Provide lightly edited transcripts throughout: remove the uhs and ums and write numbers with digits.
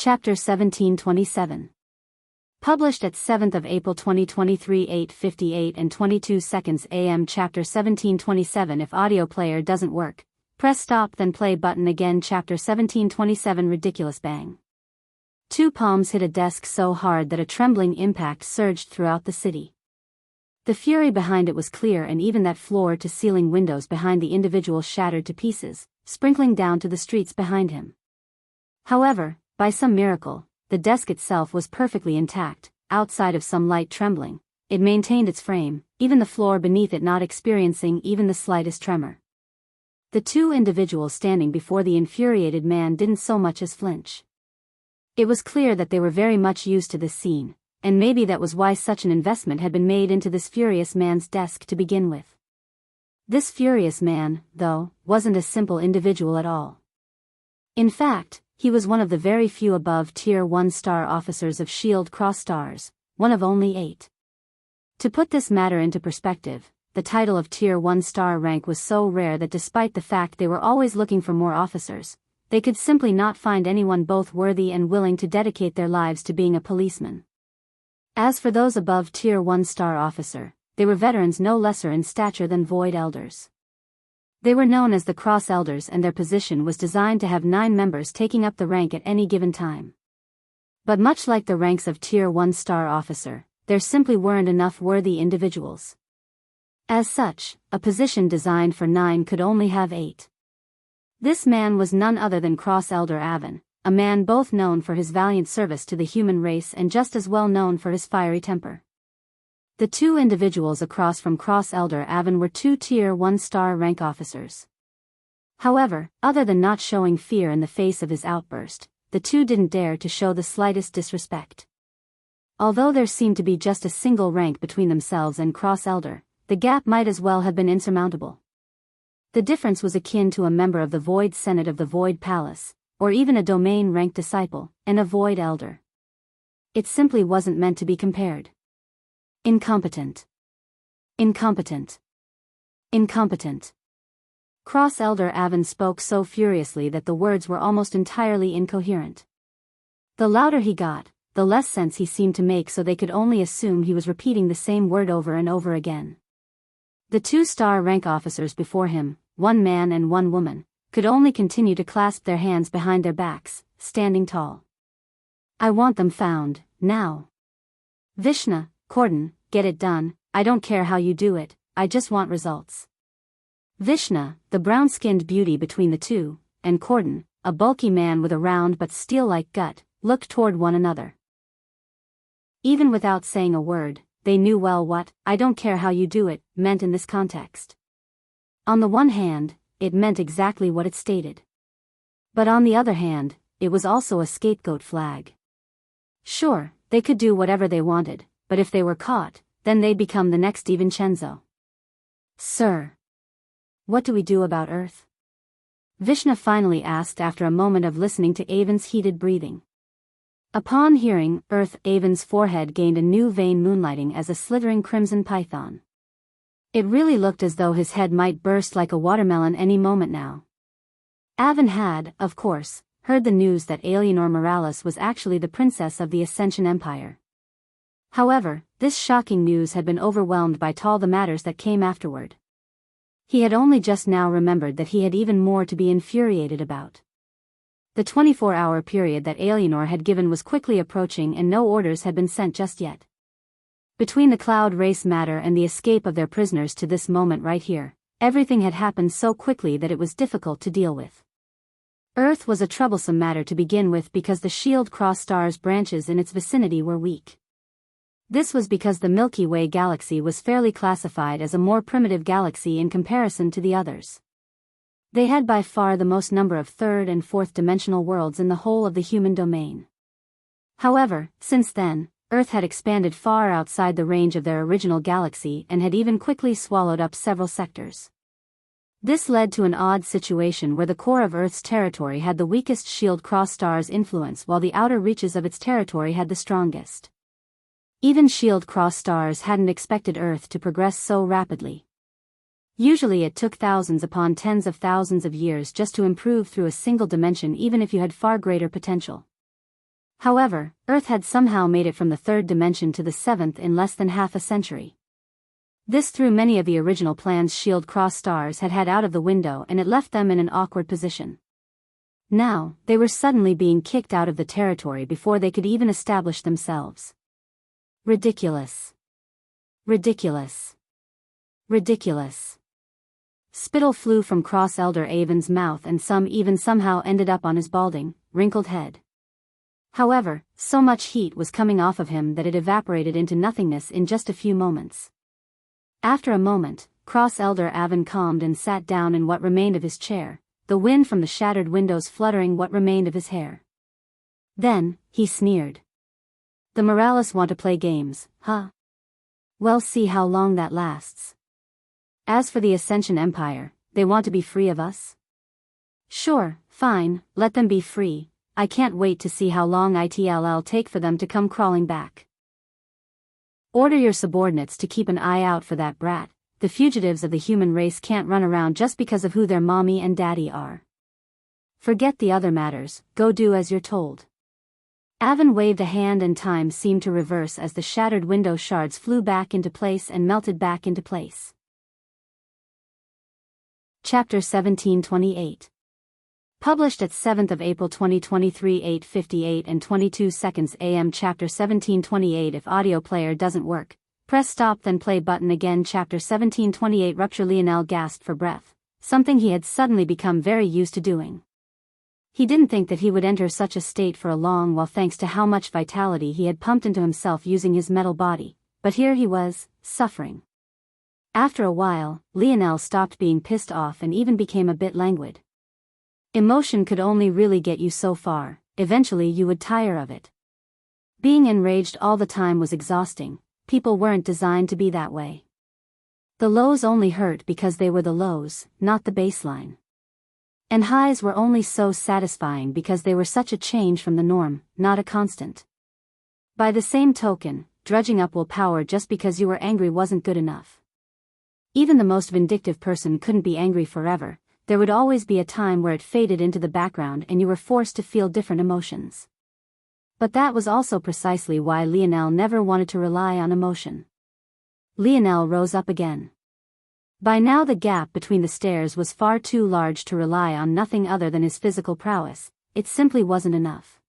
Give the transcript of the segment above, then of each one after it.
Chapter 1727. Published at 7th of April 2023 8:58 and 22 seconds AM. Chapter 1727. If audio player doesn't work, press stop then play button again. Chapter 1727. Ridiculous bang. Two palms hit a desk so hard that a trembling impact surged throughout the city. The fury behind it was clear, and even that floor-to-ceiling windows behind the individual shattered to pieces, sprinkling down to the streets behind him. However, by some miracle, the desk itself was perfectly intact. Outside of some light trembling, it maintained its frame, even the floor beneath it not experiencing even the slightest tremor. The two individuals standing before the infuriated man didn't so much as flinch. It was clear that they were very much used to this scene, and maybe that was why such an investment had been made into this furious man's desk to begin with. This furious man, though, wasn't a simple individual at all. In fact, he was one of the very few above Tier 1 star officers of Shield Cross Stars, one of only 8. To put this matter into perspective, the title of Tier 1 star rank was so rare that despite the fact they were always looking for more officers, they could simply not find anyone both worthy and willing to dedicate their lives to being a policeman. As for those above Tier 1 star officer, they were veterans no lesser in stature than Void Elders. They were known as the Cross Elders, and their position was designed to have 9 members taking up the rank at any given time. But much like the ranks of Tier 1 star officer, there simply weren't enough worthy individuals. As such, a position designed for 9 could only have 8. This man was none other than Cross Elder Avon, a man both known for his valiant service to the human race and just as well known for his fiery temper. The two individuals across from Cross Elder Avon were 2 Tier 1 star rank officers. However, other than not showing fear in the face of his outburst, the two didn't dare to show the slightest disrespect. Although there seemed to be just a single rank between themselves and Cross Elder, the gap might as well have been insurmountable. The difference was akin to a member of the Void Senate of the Void Palace, or even a domain-ranked disciple, and a Void Elder. It simply wasn't meant to be compared. Incompetent. Incompetent. Incompetent. Cross Elder Avon spoke so furiously that the words were almost entirely incoherent. The louder he got, the less sense he seemed to make, so they could only assume he was repeating the same word over and over again. The 2 star rank officers before him, 1 man and 1 woman, could only continue to clasp their hands behind their backs, standing tall. I want them found, now. Vishna, Corden, get it done. I don't care how you do it, I just want results. Vishna, the brown-skinned beauty between the two, and Corden, a bulky man with a round but steel-like gut, looked toward one another. Even without saying a word, they knew well what "I don't care how you do it" meant in this context. On the one hand, it meant exactly what it stated. But on the other hand, it was also a scapegoat flag. Sure, they could do whatever they wanted, but if they were caught, then they'd become the next DiVincenzo. Sir. What do we do about Earth? Vishna finally asked after a moment of listening to Avon's heated breathing. Upon hearing Earth, Avon's forehead gained a new vein moonlighting as a slithering crimson python. It really looked as though his head might burst like a watermelon any moment now. Avon had, of course, heard the news that Alienor Morales was actually the princess of the Ascension Empire. However, this shocking news had been overwhelmed by all the matters that came afterward. He had only just now remembered that he had even more to be infuriated about. The 24-hour period that Alienor had given was quickly approaching, and no orders had been sent just yet. Between the Cloud Race matter and the escape of their prisoners to this moment right here, everything had happened so quickly that it was difficult to deal with. Earth was a troublesome matter to begin with because the Shield Cross Stars branches in its vicinity were weak. This was because the Milky Way galaxy was fairly classified as a more primitive galaxy in comparison to the others. They had by far the most number of 3rd and 4th dimensional worlds in the whole of the human domain. However, since then, Earth had expanded far outside the range of their original galaxy and had even quickly swallowed up several sectors. This led to an odd situation where the core of Earth's territory had the weakest Shield Cross Stars influence, while the outer reaches of its territory had the strongest. Even Shield Cross Stars hadn't expected Earth to progress so rapidly. Usually it took thousands upon tens of thousands of years just to improve through a single dimension, even if you had far greater potential. However, Earth had somehow made it from the third dimension to the seventh in less than half a century. This threw many of the original plan's shield cross stars had out of the window, and it left them in an awkward position. Now, they were suddenly being kicked out of the territory before they could even establish themselves. Ridiculous. Ridiculous. Ridiculous. Spittle flew from Cross Elder Avon's mouth, and some even somehow ended up on his balding, wrinkled head. However, so much heat was coming off of him that it evaporated into nothingness in just a few moments. After a moment, Cross Elder Avon calmed and sat down in what remained of his chair, the wind from the shattered windows fluttering what remained of his hair. Then, he sneered. The Morales want to play games, huh? Well, see how long that lasts. As for the Ascension Empire, they want to be free of us? Sure, fine, let them be free. I can't wait to see how long it'll take for them to come crawling back. Order your subordinates to keep an eye out for that brat. The fugitives of the human race can't run around just because of who their mommy and daddy are. Forget the other matters, go do as you're told. Avon waved a hand, and time seemed to reverse as the shattered window shards flew back into place and melted back into place. Chapter 1728. Published at 7th of April 2023 8:58 and 22 seconds AM. Chapter 1728. If audio player doesn't work, press stop then play button again. Chapter 1728. Rupture. Lionel gasped for breath, something he had suddenly become very used to doing. He didn't think that he would enter such a state for a long while thanks to how much vitality he had pumped into himself using his metal body, but here he was, suffering. After a while, Lionel stopped being pissed off and even became a bit languid. Emotion could only really get you so far, eventually you would tire of it. Being enraged all the time was exhausting, people weren't designed to be that way. The lows only hurt because they were the lows, not the baseline. And highs were only so satisfying because they were such a change from the norm, not a constant. By the same token, drudging up willpower just because you were angry wasn't good enough. Even the most vindictive person couldn't be angry forever. There would always be a time where it faded into the background and you were forced to feel different emotions. But that was also precisely why Lionel never wanted to rely on emotion. Lionel rose up again. By now the gap between the stairs was far too large to rely on nothing other than his physical prowess, it simply wasn't enough.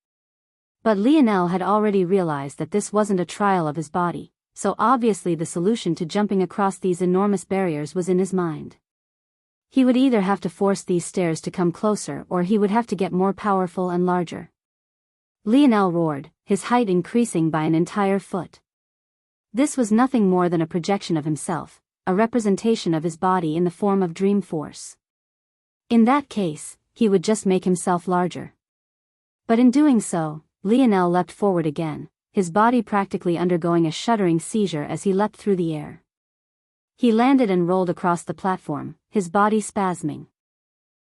But Lionel had already realized that this wasn't a trial of his body, so obviously the solution to jumping across these enormous barriers was in his mind. He would either have to force these stairs to come closer or he would have to get more powerful and larger. Lionel roared, his height increasing by an entire foot. This was nothing more than a projection of himself, a representation of his body in the form of dream force. In that case, he would just make himself larger. But in doing so, Lionel leapt forward again, his body practically undergoing a shuddering seizure as he leapt through the air. He landed and rolled across the platform, his body spasming.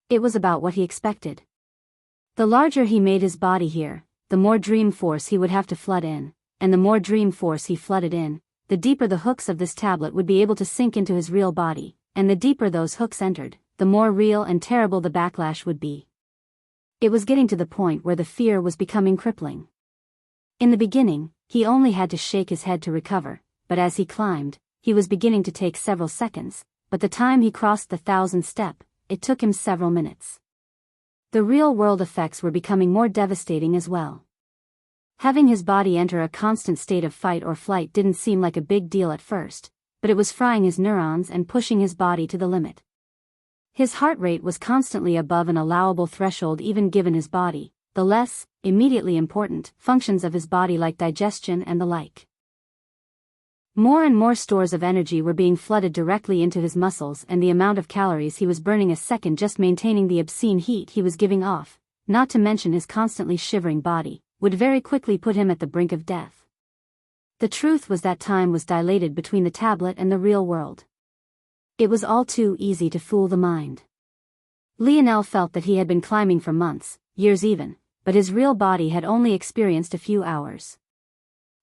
It was about what he expected. The larger he made his body here, the more dream force he would have to flood in, and the more dream force he flooded in, the deeper the hooks of this tablet would be able to sink into his real body, and the deeper those hooks entered, the more real and terrible the backlash would be. It was getting to the point where the fear was becoming crippling. In the beginning, he only had to shake his head to recover, but as he climbed, he was beginning to take several seconds, but the time he crossed the 1000th step, it took him several minutes. The real-world effects were becoming more devastating as well. Having his body enter a constant state of fight or flight didn't seem like a big deal at first, but it was frying his neurons and pushing his body to the limit. His heart rate was constantly above an allowable threshold even given his body, the less, immediately important, functions of his body like digestion and the like. More and more stores of energy were being flooded directly into his muscles, and the amount of calories he was burning a second just maintaining the obscene heat he was giving off, not to mention his constantly shivering body, would very quickly put him at the brink of death. The truth was that time was dilated between the tablet and the real world. It was all too easy to fool the mind. Lionel felt that he had been climbing for months, years even, but his real body had only experienced a few hours.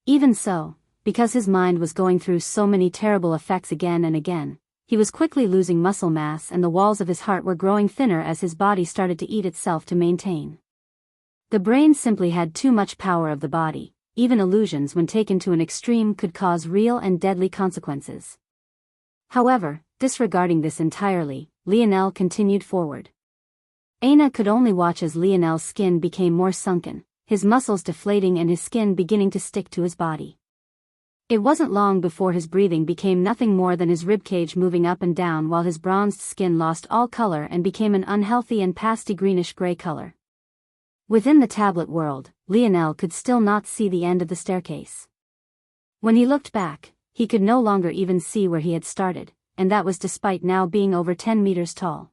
Even so, because his mind was going through so many terrible effects again and again, he was quickly losing muscle mass and the walls of his heart were growing thinner as his body started to eat itself to maintain. The brain simply had too much power of the body. Even illusions when taken to an extreme could cause real and deadly consequences. However, disregarding this entirely, Lionel continued forward. Aina could only watch as Lionel's skin became more sunken, his muscles deflating and his skin beginning to stick to his body. It wasn't long before his breathing became nothing more than his ribcage moving up and down while his bronzed skin lost all color and became an unhealthy and pasty greenish-gray color. Within the tablet world, Lionel could still not see the end of the staircase. When he looked back, he could no longer even see where he had started, and that was despite now being over 10 meters tall.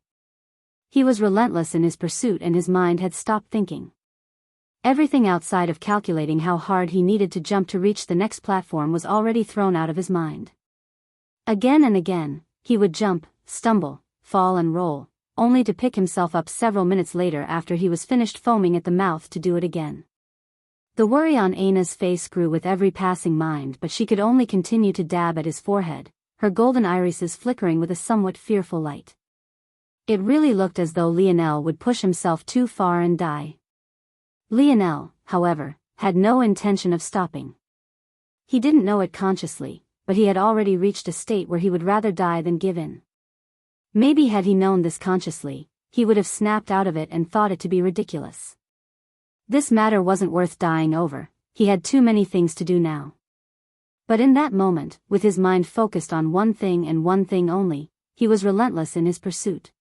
He was relentless in his pursuit and his mind had stopped thinking. Everything outside of calculating how hard he needed to jump to reach the next platform was already thrown out of his mind. Again and again, he would jump, stumble, fall and roll, only to pick himself up several minutes later after he was finished foaming at the mouth to do it again. The worry on Aina's face grew with every passing mind, but she could only continue to dab at his forehead, her golden irises flickering with a somewhat fearful light. It really looked as though Lionel would push himself too far and die. Lionel, however, had no intention of stopping. He didn't know it consciously, but he had already reached a state where he would rather die than give in. Maybe had he known this consciously, he would have snapped out of it and thought it to be ridiculous. This matter wasn't worth dying over, he had too many things to do now. But in that moment, with his mind focused on one thing and one thing only, he was relentless in his pursuit.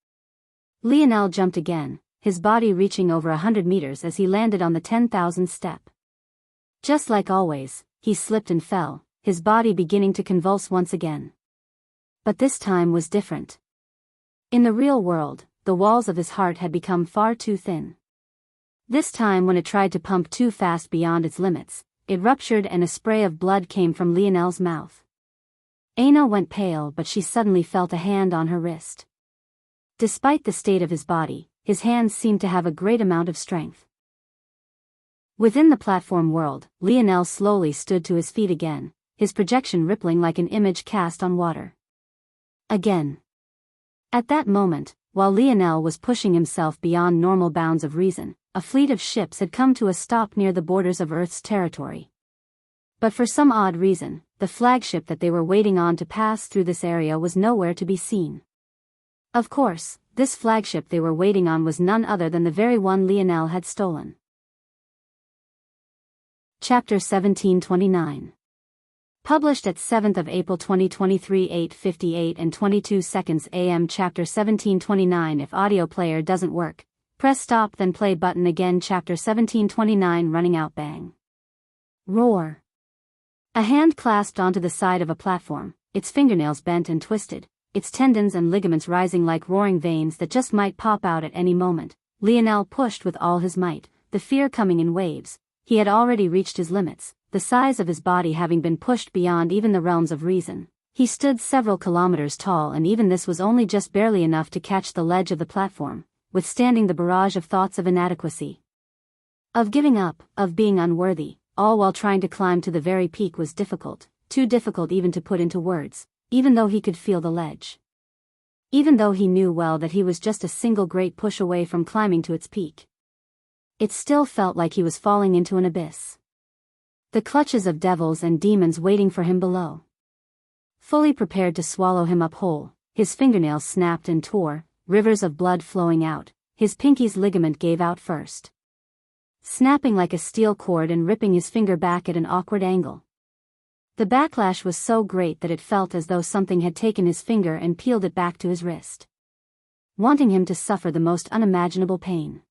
Lionel jumped again, his body reaching over 100 meters as he landed on the 10,000th step. Just like always, he slipped and fell, his body beginning to convulse once again. But this time was different. In the real world, the walls of his heart had become far too thin. This time when it tried to pump too fast beyond its limits, it ruptured and a spray of blood came from Lionel's mouth. Aina went pale, but she suddenly felt a hand on her wrist. Despite the state of his body, his hands seemed to have a great amount of strength. Within the platform world, Lionel slowly stood to his feet again, his projection rippling like an image cast on water. Again. At that moment, while Lionel was pushing himself beyond normal bounds of reason, a fleet of ships had come to a stop near the borders of Earth's territory. But for some odd reason, the flagship that they were waiting on to pass through this area was nowhere to be seen. Of course, this flagship they were waiting on was none other than the very one Lionel had stolen. Chapter 1729. Published at 7th of April 2023 8:58 and 22 seconds AM. Chapter 1729. If audio player doesn't work, press stop then play button again. Chapter 1729. Running out. Bang. Roar. A hand clasped onto the side of a platform, its fingernails bent and twisted, its tendons and ligaments rising like roaring veins that just might pop out at any moment. Lionel pushed with all his might, the fear coming in waves. He had already reached his limits, the size of his body having been pushed beyond even the realms of reason. He stood several kilometers tall, and even this was only just barely enough to catch the ledge of the platform, withstanding the barrage of thoughts of inadequacy, of giving up, of being unworthy, all while trying to climb to the very peak was difficult, too difficult even to put into words, even though he could feel the ledge. Even though he knew well that he was just a single great push away from climbing to its peak. It still felt like he was falling into an abyss. The clutches of devils and demons waiting for him below. Fully prepared to swallow him up whole, his fingernails snapped and tore, rivers of blood flowing out, his pinky's ligament gave out first. Snapping like a steel cord and ripping his finger back at an awkward angle. The backlash was so great that it felt as though something had taken his finger and peeled it back to his wrist, wanting him to suffer the most unimaginable pain.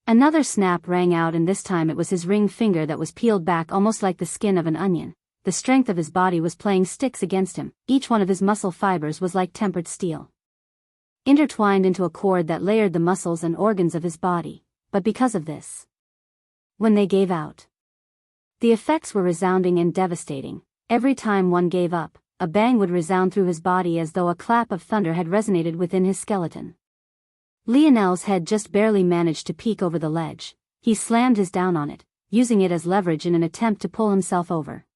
Another snap rang out, and this time it was his ring finger that was peeled back almost like the skin of an onion. The strength of his body was playing sticks against him, each one of his muscle fibers was like tempered steel, intertwined into a cord that layered the muscles and organs of his body. But because of this, when they gave out, the effects were resounding and devastating. Every time one gave up, a bang would resound through his body as though a clap of thunder had resonated within his skeleton. Lionel's head just barely managed to peek over the ledge. He slammed his down on it, using it as leverage in an attempt to pull himself over.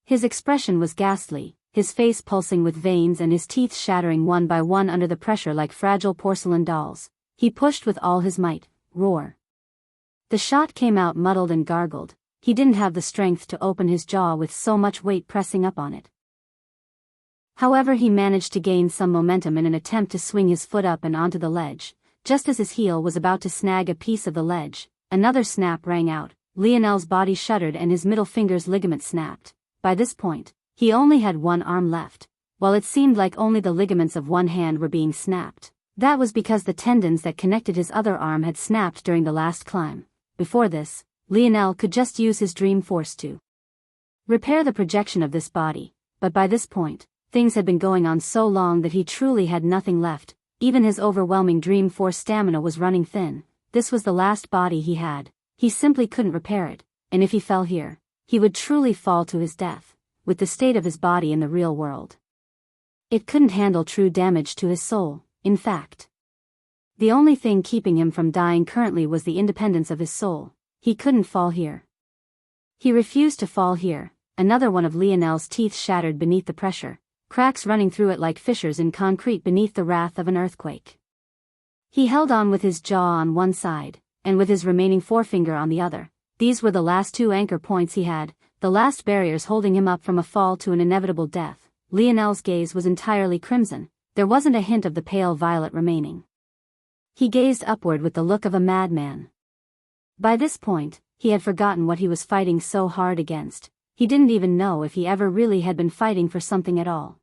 His expression was ghastly, his face pulsing with veins and his teeth shattering one by one under the pressure like fragile porcelain dolls. He pushed with all his might. Roar. The shot came out muddled and gargled. He didn't have the strength to open his jaw with so much weight pressing up on it. However, he managed to gain some momentum in an attempt to swing his foot up and onto the ledge. Just as his heel was about to snag a piece of the ledge, another snap rang out. Lionel's body shuddered and his middle finger's ligament snapped. By this point, he only had one arm left, while it seemed like only the ligaments of one hand were being snapped. That was because the tendons that connected his other arm had snapped during the last climb. Before this, Lionel could just use his dream force to repair the projection of this body, but by this point, things had been going on so long that he truly had nothing left. Even his overwhelming dream force stamina was running thin. This was the last body he had. He simply couldn't repair it, and if he fell here, he would truly fall to his death, with the state of his body in the real world. It couldn't handle true damage to his soul, in fact. The only thing keeping him from dying currently was the independence of his soul. He couldn't fall here. He refused to fall here. Another one of Lionel's teeth shattered beneath the pressure, cracks running through it like fissures in concrete beneath the wrath of an earthquake. He held on with his jaw on one side, and with his remaining forefinger on the other. These were the last two anchor points he had, the last barriers holding him up from a fall to an inevitable death. Lionel's gaze was entirely crimson. There wasn't a hint of the pale violet remaining. He gazed upward with the look of a madman. By this point, he had forgotten what he was fighting so hard against. He didn't even know if he ever really had been fighting for something at all.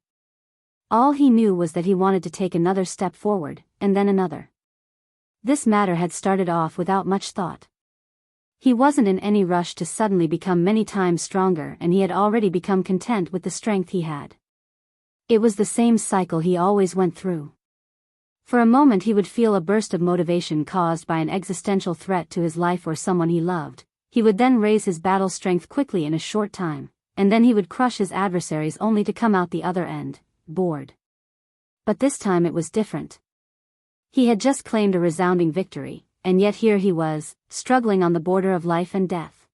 All he knew was that he wanted to take another step forward, and then another. This matter had started off without much thought. He wasn't in any rush to suddenly become many times stronger, and he had already become content with the strength he had. It was the same cycle he always went through. For a moment he would feel a burst of motivation caused by an existential threat to his life or someone he loved. He would then raise his battle strength quickly in a short time, and then he would crush his adversaries only to come out the other end, bored. But this time it was different. He had just claimed a resounding victory, and yet here he was, struggling on the border of life and death.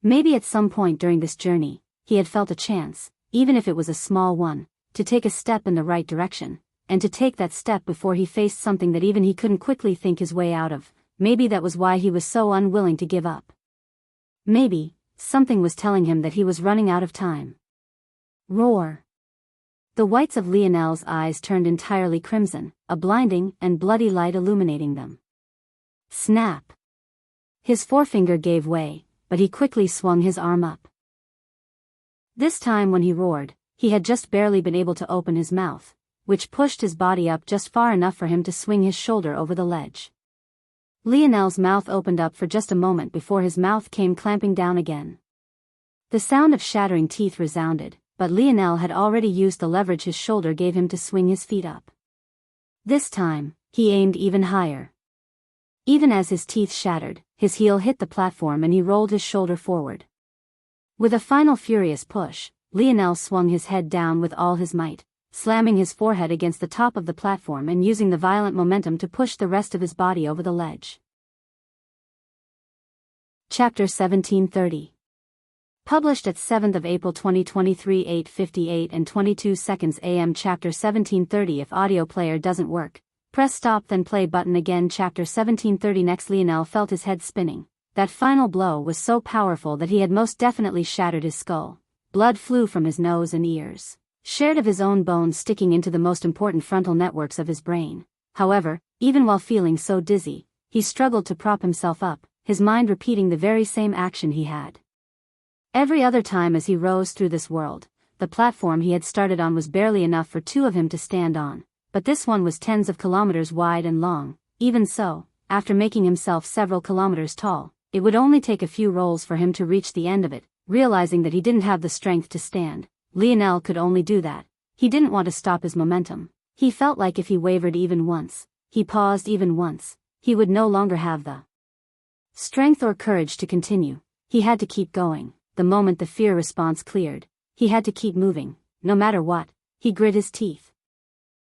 Maybe at some point during this journey, he had felt a chance, even if it was a small one, to take a step in the right direction, and to take that step before he faced something that even he couldn't quickly think his way out of. Maybe that was why he was so unwilling to give up. Maybe, something was telling him that he was running out of time. Roar! The whites of Lionel's eyes turned entirely crimson, a blinding and bloody light illuminating them. Snap! His forefinger gave way, but he quickly swung his arm up. This time when he roared, he had just barely been able to open his mouth, which pushed his body up just far enough for him to swing his shoulder over the ledge. Lionel's mouth opened up for just a moment before his mouth came clamping down again. The sound of shattering teeth resounded, but Lionel had already used the leverage his shoulder gave him to swing his feet up. This time, he aimed even higher. Even as his teeth shattered, his heel hit the platform and he rolled his shoulder forward. With a final furious push, Lionel swung his head down with all his might, slamming his forehead against the top of the platform and using the violent momentum to push the rest of his body over the ledge. Chapter 1730. Published at 7th of April 2023 8:58 and 22 seconds AM. Chapter 1730. If audio player doesn't work, press stop then play button again. Chapter 1730. Next, Lionel felt his head spinning. That final blow was so powerful that he had most definitely shattered his skull. Blood flew from his nose and ears, shared of his own bones sticking into the most important frontal networks of his brain. However, even while feeling so dizzy, he struggled to prop himself up, his mind repeating the very same action he had every other time as he rose through this world. The platform he had started on was barely enough for two of him to stand on, but this one was tens of kilometers wide and long. Even so, after making himself several kilometers tall, it would only take a few rolls for him to reach the end of it. Realizing that he didn't have the strength to stand, Lionel could only do that. He didn't want to stop his momentum. He felt like if he wavered even once, he paused even once, he would no longer have the strength or courage to continue. He had to keep going. The moment the fear response cleared, he had to keep moving, no matter what. He grit his teeth,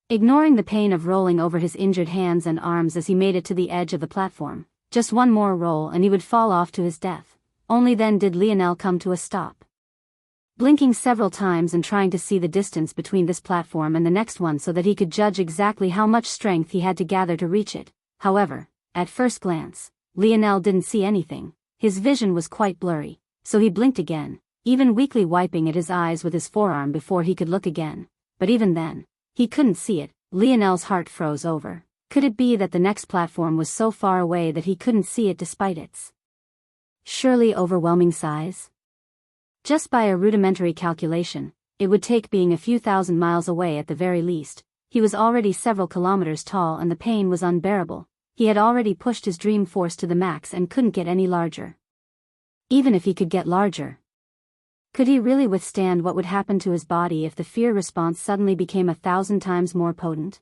ignoring the pain of rolling over his injured hands and arms as he made it to the edge of the platform. Just one more roll and he would fall off to his death. Only then did Lionel come to a stop. Blinking several times and trying to see the distance between this platform and the next one so that he could judge exactly how much strength he had to gather to reach it. However, at first glance, Lionel didn't see anything. His vision was quite blurry, so he blinked again, even weakly wiping at his eyes with his forearm before he could look again. But even then, he couldn't see it. Lionel's heart froze over. Could it be that the next platform was so far away that he couldn't see it despite its surely overwhelming size? Just by a rudimentary calculation, it would take being a few thousand miles away at the very least. He was already several kilometers tall and the pain was unbearable. He had already pushed his dream force to the max and couldn't get any larger. Even if he could get larger, could he really withstand what would happen to his body if the fear response suddenly became 1,000 times more potent?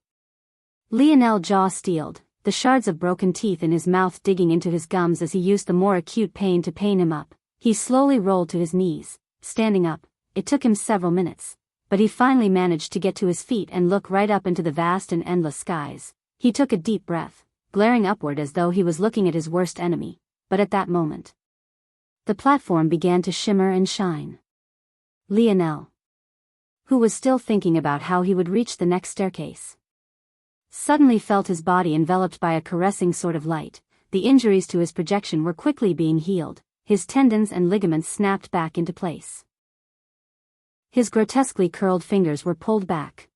Lionel's jaw steeled, the shards of broken teeth in his mouth digging into his gums as he used the more acute pain to pain him up. He slowly rolled to his knees, standing up. It took him several minutes, but he finally managed to get to his feet and look right up into the vast and endless skies. He took a deep breath, glaring upward as though he was looking at his worst enemy. But at that moment, the platform began to shimmer and shine. Lionel, who was still thinking about how he would reach the next staircase, suddenly felt his body enveloped by a caressing sort of light. The injuries to his projection were quickly being healed. His tendons and ligaments snapped back into place. His grotesquely curled fingers were pulled back.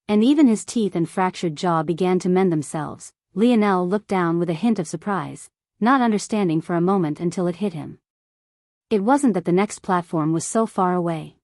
And even his teeth and fractured jaw began to mend themselves. Lionel looked down with a hint of surprise, not understanding for a moment until it hit him. It wasn't that the next platform was so far away.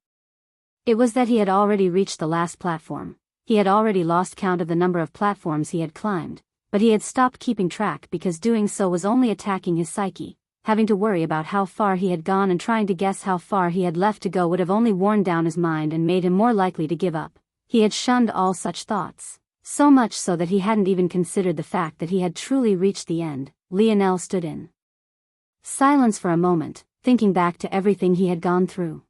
It was that he had already reached the last platform. He had already lost count of the number of platforms he had climbed, but he had stopped keeping track because doing so was only attacking his psyche. Having to worry about how far he had gone and trying to guess how far he had left to go would have only worn down his mind and made him more likely to give up. He had shunned all such thoughts, so much so that he hadn't even considered the fact that he had truly reached the end. Lionel stood in silence for a moment, thinking back to everything he had gone through.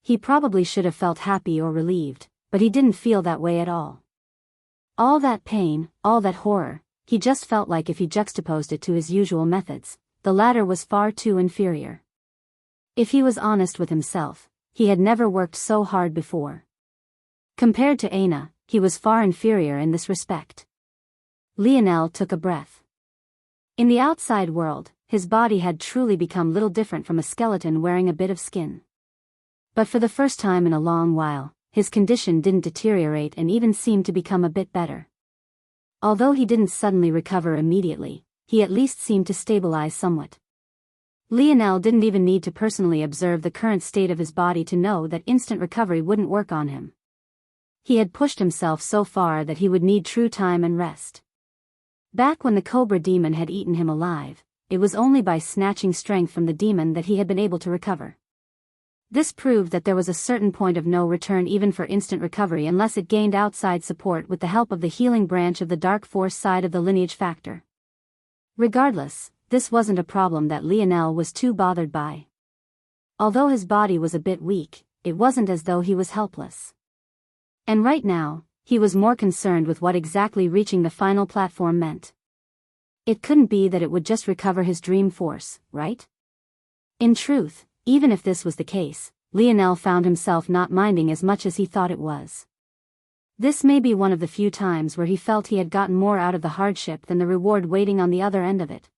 He probably should have felt happy or relieved, but he didn't feel that way at all. All that pain, all that horror, he just felt like if he juxtaposed it to his usual methods, the latter was far too inferior. If he was honest with himself, he had never worked so hard before. Compared to Aina, he was far inferior in this respect. Lionel took a breath. In the outside world, his body had truly become little different from a skeleton wearing a bit of skin. But for the first time in a long while, his condition didn't deteriorate and even seemed to become a bit better. Although he didn't suddenly recover immediately, he at least seemed to stabilize somewhat. Lionel didn't even need to personally observe the current state of his body to know that instant recovery wouldn't work on him. He had pushed himself so far that he would need true time and rest. Back when the Cobra demon had eaten him alive, it was only by snatching strength from the demon that he had been able to recover. This proved that there was a certain point of no return even for instant recovery unless it gained outside support with the help of the healing branch of the dark force side of the lineage factor. Regardless, this wasn't a problem that Lionel was too bothered by. Although his body was a bit weak, it wasn't as though he was helpless. And right now, he was more concerned with what exactly reaching the final platform meant. It couldn't be that it would just recover his dream force, right? In truth, even if this was the case, Lionel found himself not minding as much as he thought it was. This may be one of the few times where he felt he had gotten more out of the hardship than the reward waiting on the other end of it.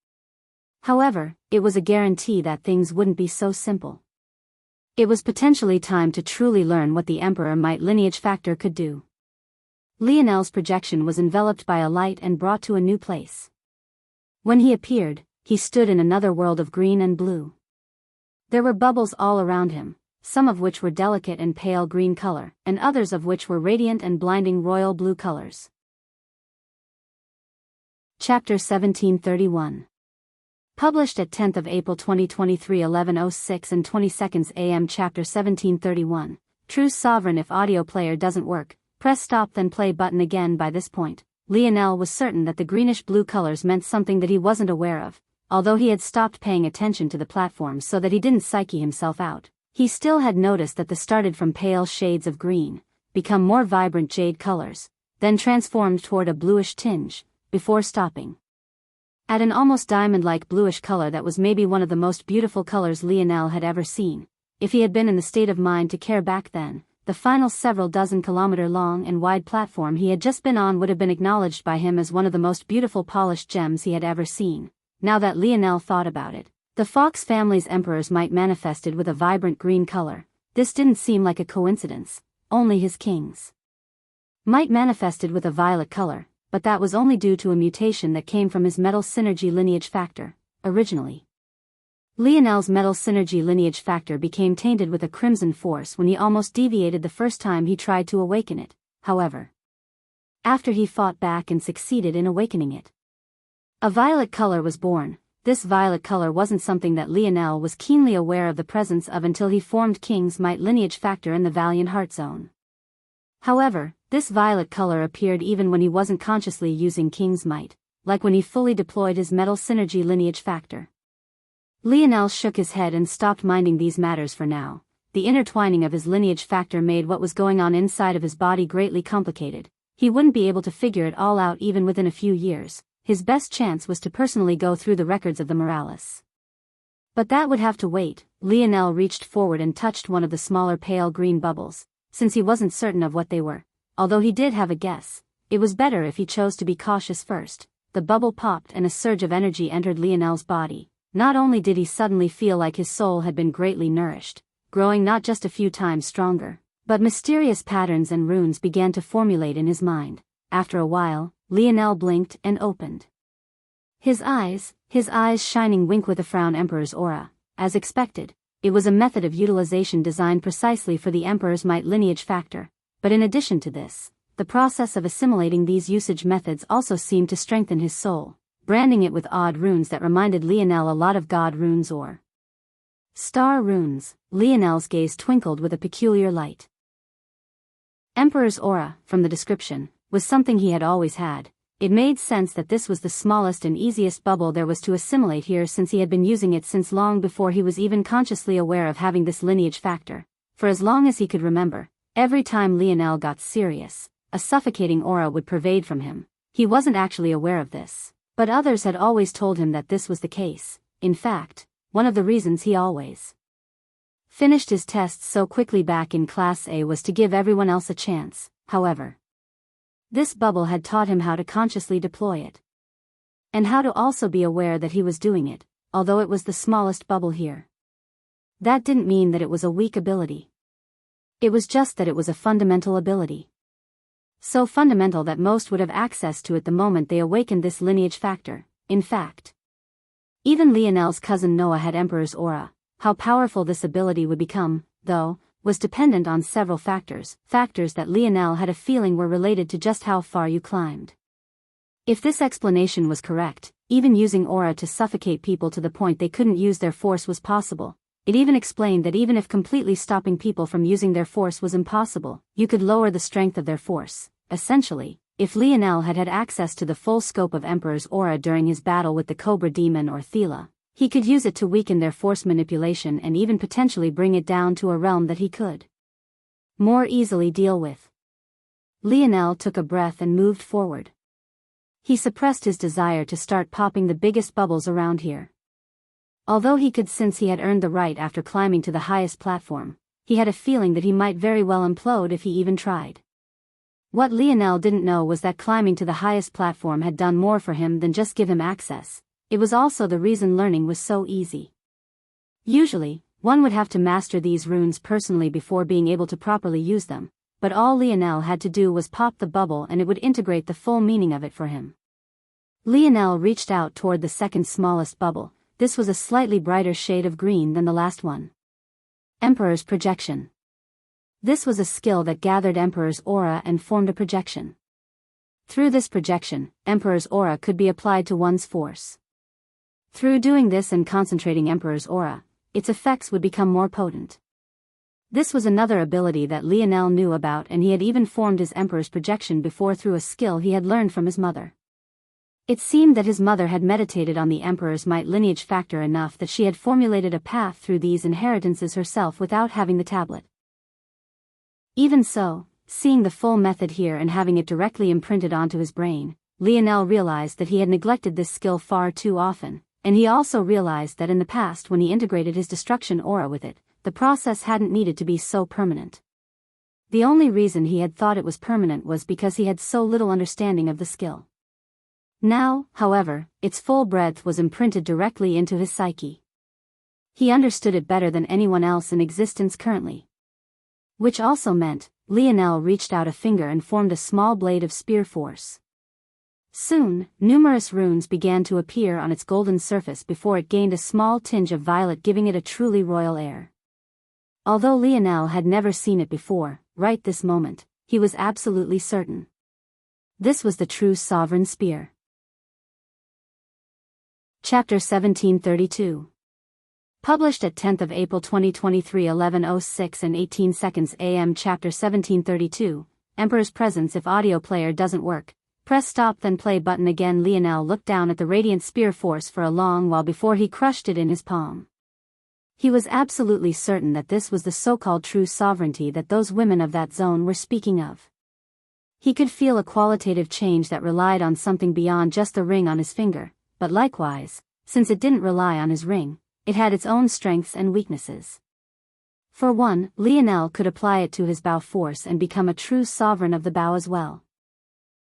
However, it was a guarantee that things wouldn't be so simple. It was potentially time to truly learn what the Emperor Might lineage factor could do. Lionel's projection was enveloped by a light and brought to a new place. When he appeared, he stood in another world of green and blue. There were bubbles all around him, some of which were delicate and pale green color, and others of which were radiant and blinding royal blue colors. Chapter 1731. Published at 10th of April 2023 11:06 and 22 a.m. Chapter 1731. True Sovereign. If audio player doesn't work, press stop then play button again. By this point, Lionel was certain that the greenish-blue colors meant something that he wasn't aware of. Although he had stopped paying attention to the platforms so that he didn't psyche himself out, he still had noticed that they started from pale shades of green, become more vibrant jade colors, then transformed toward a bluish tinge, before stopping at an almost diamond-like bluish color that was maybe one of the most beautiful colors Lionel had ever seen. If he had been in the state of mind to care back then, the final several dozen kilometer long and wide platform he had just been on would have been acknowledged by him as one of the most beautiful polished gems he had ever seen. now that Lionel thought about it. The Fox family's emperor's might manifested with a vibrant green color. This didn't seem like a coincidence. Only his king's might manifested with a violet color, but that was only due to a mutation that came from his metal synergy lineage factor. Originally, Lionel's metal synergy lineage factor became tainted with a crimson force when he almost deviated the first time he tried to awaken it. However, after he fought back and succeeded in awakening it, a violet color was born. This violet color wasn't something that Lionel was keenly aware of the presence of until he formed King's Might lineage factor in the Valiant Heart Zone. However, this violet color appeared even when he wasn't consciously using King's Might, like when he fully deployed his metal synergy lineage factor. Lionel shook his head and stopped minding these matters for now. The intertwining of his lineage factor made what was going on inside of his body greatly complicated. He wouldn't be able to figure it all out even within a few years. His best chance was to personally go through the records of the Morales. But that would have to wait. Lionel reached forward and touched one of the smaller pale green bubbles, since he wasn't certain of what they were. Although he did have a guess, it was better if he chose to be cautious first. The bubble popped and a surge of energy entered Lionel's body. Not only did he suddenly feel like his soul had been greatly nourished, growing not just a few times stronger, but mysterious patterns and runes began to formulate in his mind. After a while, Lionel blinked and opened his eyes shining wink with a frown. Emperor's aura. As expected, it was a method of utilization designed precisely for the Emperor's Might lineage factor, but in addition to this, the process of assimilating these usage methods also seemed to strengthen his soul, branding it with odd runes that reminded Lionel a lot of god runes or star runes. Lionel's gaze twinkled with a peculiar light. Emperor's aura, from the description, was something he had always had. It made sense that this was the smallest and easiest bubble there was to assimilate here, since he had been using it since long before he was even consciously aware of having this lineage factor. For as long as he could remember, every time Lionel got serious, a suffocating aura would pervade from him. He wasn't actually aware of this, but others had always told him that this was the case. In fact, one of the reasons he always finished his tests so quickly back in Class A was to give everyone else a chance. However, this bubble had taught him how to consciously deploy it, and how to also be aware that he was doing it, although it was the smallest bubble here. That didn't mean that it was a weak ability. It was just that it was a fundamental ability. So fundamental that most would have access to it the moment they awakened this lineage factor. In fact, even Lionel's cousin Noah had Emperor's aura. How powerful this ability would become, though, was dependent on several factors that Lionel had a feeling were related to just how far you climbed. If this explanation was correct, even using aura to suffocate people to the point they couldn't use their force was possible. It even explained that even if completely stopping people from using their force was impossible, you could lower the strength of their force. Essentially, if Lionel had had access to the full scope of Emperor's aura during his battle with the Cobra Demon or Thela, he could use it to weaken their force manipulation and even potentially bring it down to a realm that he could more easily deal with. Lionel took a breath and moved forward. He suppressed his desire to start popping the biggest bubbles around here. Although he could sense he had earned the right after climbing to the highest platform, he had a feeling that he might very well implode if he even tried. What Lionel didn't know was that climbing to the highest platform had done more for him than just give him access. It was also the reason learning was so easy. Usually, one would have to master these runes personally before being able to properly use them, but all Lionel had to do was pop the bubble and it would integrate the full meaning of it for him. Lionel reached out toward the second smallest bubble. This was a slightly brighter shade of green than the last one. Emperor's projection. This was a skill that gathered Emperor's aura and formed a projection. Through this projection, Emperor's aura could be applied to one's force. Through doing this and concentrating Emperor's aura, its effects would become more potent. This was another ability that Lionel knew about, and he had even formed his Emperor's projection before through a skill he had learned from his mother. It seemed that his mother had meditated on the Emperor's Might lineage factor enough that she had formulated a path through these inheritances herself without having the tablet. Even so, seeing the full method here and having it directly imprinted onto his brain, Lionel realized that he had neglected this skill far too often. And he also realized that in the past when he integrated his destruction aura with it, the process hadn't needed to be so permanent. The only reason he had thought it was permanent was because he had so little understanding of the skill. Now, however, its full breadth was imprinted directly into his psyche. He understood it better than anyone else in existence currently. Which also meant, Lionel reached out a finger and formed a small blade of spear force. Soon, numerous runes began to appear on its golden surface before it gained a small tinge of violet, giving it a truly royal air. Although Lionel had never seen it before, right this moment, he was absolutely certain. This was the true sovereign spear. Chapter 1732. Published at 10th of April 2023 11:06 and 18 seconds AM. Chapter 1732, Emperor's Presence. If audio player doesn't work, press stop then play button again. Lionel looked down at the radiant spear force for a long while before he crushed it in his palm. He was absolutely certain that this was the so-called true sovereignty that those women of that zone were speaking of. He could feel a qualitative change that relied on something beyond just the ring on his finger, but likewise, since it didn't rely on his ring, it had its own strengths and weaknesses. For one, Lionel could apply it to his bow force and become a true sovereign of the bow as well.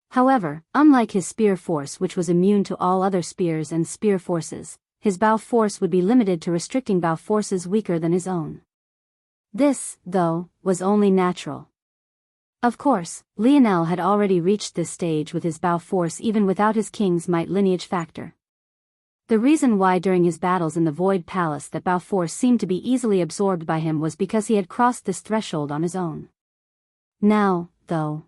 However, unlike his spear force, which was immune to all other spears and spear forces, his bow force would be limited to restricting bow forces weaker than his own. This, though, was only natural. Of course, Lionel had already reached this stage with his bow force even without his king's might lineage factor. The reason why during his battles in the Void Palace that bow force seemed to be easily absorbed by him was because he had crossed this threshold on his own. Now, though,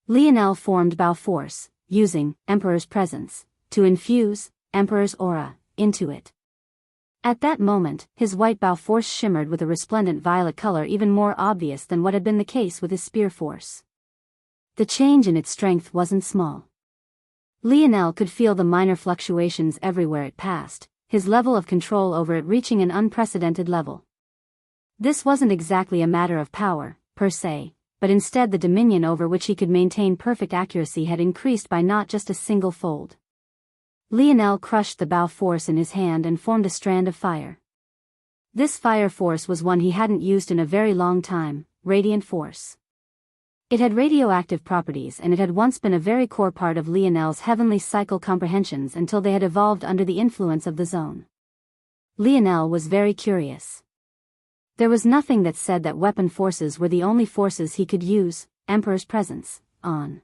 Lionel formed bow force, using Emperor's Presence, to infuse Emperor's aura into it. At that moment, his white bow force shimmered with a resplendent violet color, even more obvious than what had been the case with his spear force. The change in its strength wasn't small. Lionel could feel the minor fluctuations everywhere it passed, his level of control over it reaching an unprecedented level. This wasn't exactly a matter of power, per se, but instead the dominion over which he could maintain perfect accuracy had increased by not just a single fold. Lionel crushed the bow force in his hand and formed a strand of fire. This fire force was one he hadn't used in a very long time, radiant force. It had radioactive properties, and it had once been a very core part of Lionel's heavenly cycle comprehensions until they had evolved under the influence of the zone. Lionel was very curious. There was nothing that said that weapon forces were the only forces he could use Emperor's Presence on.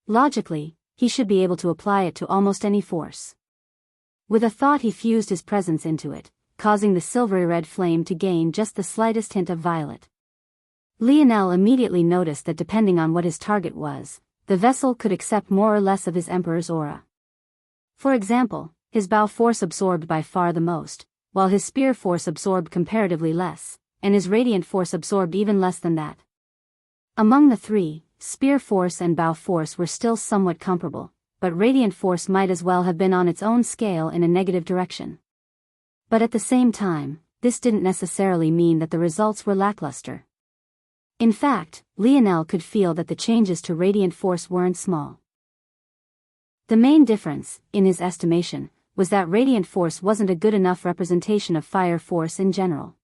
Logically, he should be able to apply it to almost any force. With a thought, he fused his presence into it, causing the silvery red flame to gain just the slightest hint of violet. Lionel immediately noticed that depending on what his target was, the vessel could accept more or less of his Emperor's aura. For example, his bow force absorbed by far the most, while his spear force absorbed comparatively less, and his radiant force absorbed even less than that. Among the three, spear force and bow force were still somewhat comparable, but radiant force might as well have been on its own scale in a negative direction. But at the same time, this didn't necessarily mean that the results were lackluster. In fact, Lionel could feel that the changes to radiant force weren't small. The main difference, in his estimation, was that radiant force wasn't a good enough representation of fire force in general.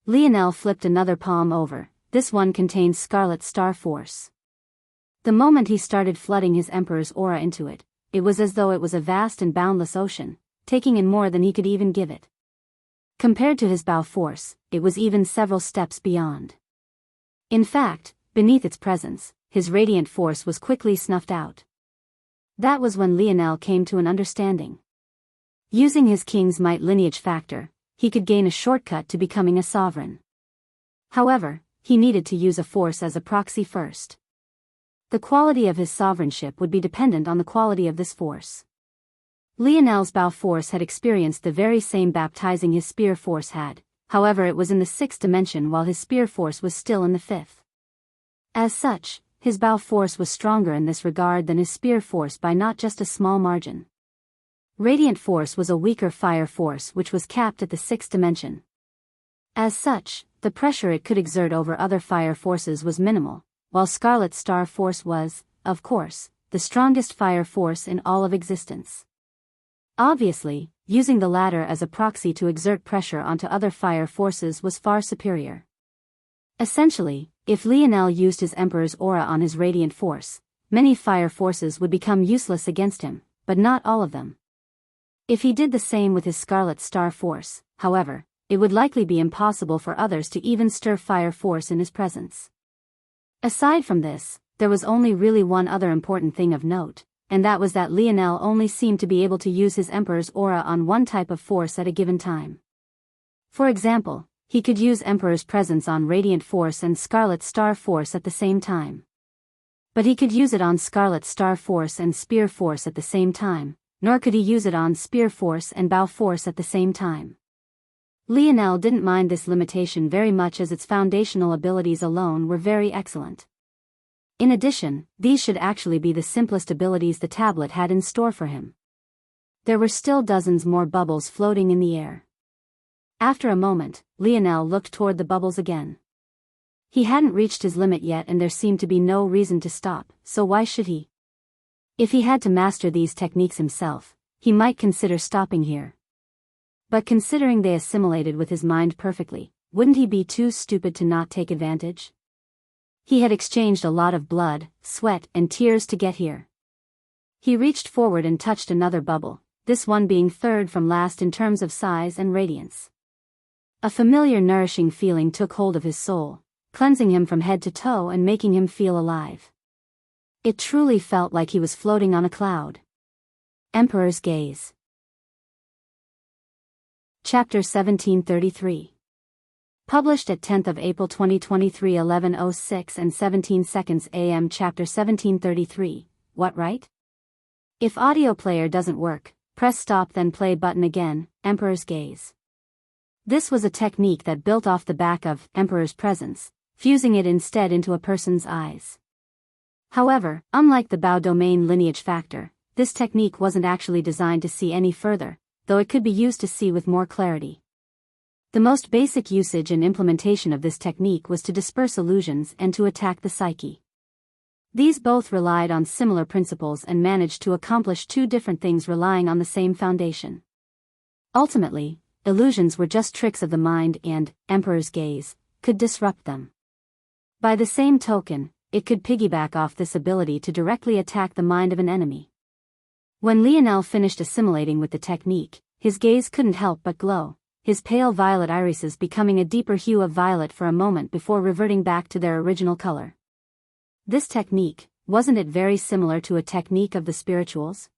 Lionel flipped another palm over. This one contained Scarlet Star Force. The moment he started flooding his Emperor's aura into it, it was as though it was a vast and boundless ocean, taking in more than he could even give it. Compared to his bow force, it was even several steps beyond. In fact, beneath its presence, his radiant force was quickly snuffed out. That was when Lionel came to an understanding. Using his king's might lineage factor, he could gain a shortcut to becoming a sovereign. However, he needed to use a force as a proxy first. The quality of his sovereignship would be dependent on the quality of this force. Lionel's bow force had experienced the very same baptizing his spear force had, however it was in the 6th dimension while his spear force was still in the 5th. As such, his bow force was stronger in this regard than his spear force by not just a small margin. Radiant force was a weaker fire force which was capped at the 6th dimension. As such, the pressure it could exert over other fire forces was minimal, while Scarlet Star Force was, of course, the strongest fire force in all of existence. Obviously, using the latter as a proxy to exert pressure onto other fire forces was far superior. Essentially, if Lionel used his Emperor's aura on his radiant force, many fire forces would become useless against him, but not all of them. If he did the same with his Scarlet Star Force, however, it would likely be impossible for others to even stir fire force in his presence. Aside from this, there was only really one other important thing of note, and that was that Lionel only seemed to be able to use his Emperor's aura on one type of force at a given time. For example, he could use Emperor's presence on Radiant Force and Scarlet Star Force at the same time. But he could use it on Scarlet Star Force and Spear Force at the same time, nor could he use it on Spear Force and Bow Force at the same time. Lionel didn't mind this limitation very much as its foundational abilities alone were very excellent. In addition, these should actually be the simplest abilities the tablet had in store for him. There were still dozens more bubbles floating in the air. After a moment, Lionel looked toward the bubbles again. He hadn't reached his limit yet and there seemed to be no reason to stop, so why should he? If he had to master these techniques himself, he might consider stopping here. But considering they assimilated with his mind perfectly, wouldn't he be too stupid to not take advantage? He had exchanged a lot of blood, sweat, and tears to get here. He reached forward and touched another bubble, this one being third from last in terms of size and radiance. A familiar nourishing feeling took hold of his soul, cleansing him from head to toe and making him feel alive. It truly felt like he was floating on a cloud. Emperor's Gaze. Chapter 1733. Published at 10th of April 2023 11:06 and 17 seconds AM. Chapter 1733, what right? If audio player doesn't work, press stop then play button again, Emperor's Gaze. This was a technique that built off the back of Emperor's Presence, fusing it instead into a person's eyes. However, unlike the Bao domain lineage factor, this technique wasn't actually designed to see any further, though it could be used to see with more clarity. The most basic usage and implementation of this technique was to disperse illusions and to attack the psyche. These both relied on similar principles and managed to accomplish two different things relying on the same foundation. Ultimately, illusions were just tricks of the mind and Emperor's Gaze could disrupt them. By the same token, it could piggyback off this ability to directly attack the mind of an enemy. When Lionel finished assimilating with the technique, his gaze couldn't help but glow, his pale violet irises becoming a deeper hue of violet for a moment before reverting back to their original color. This technique, wasn't it very similar to a technique of the spirituals?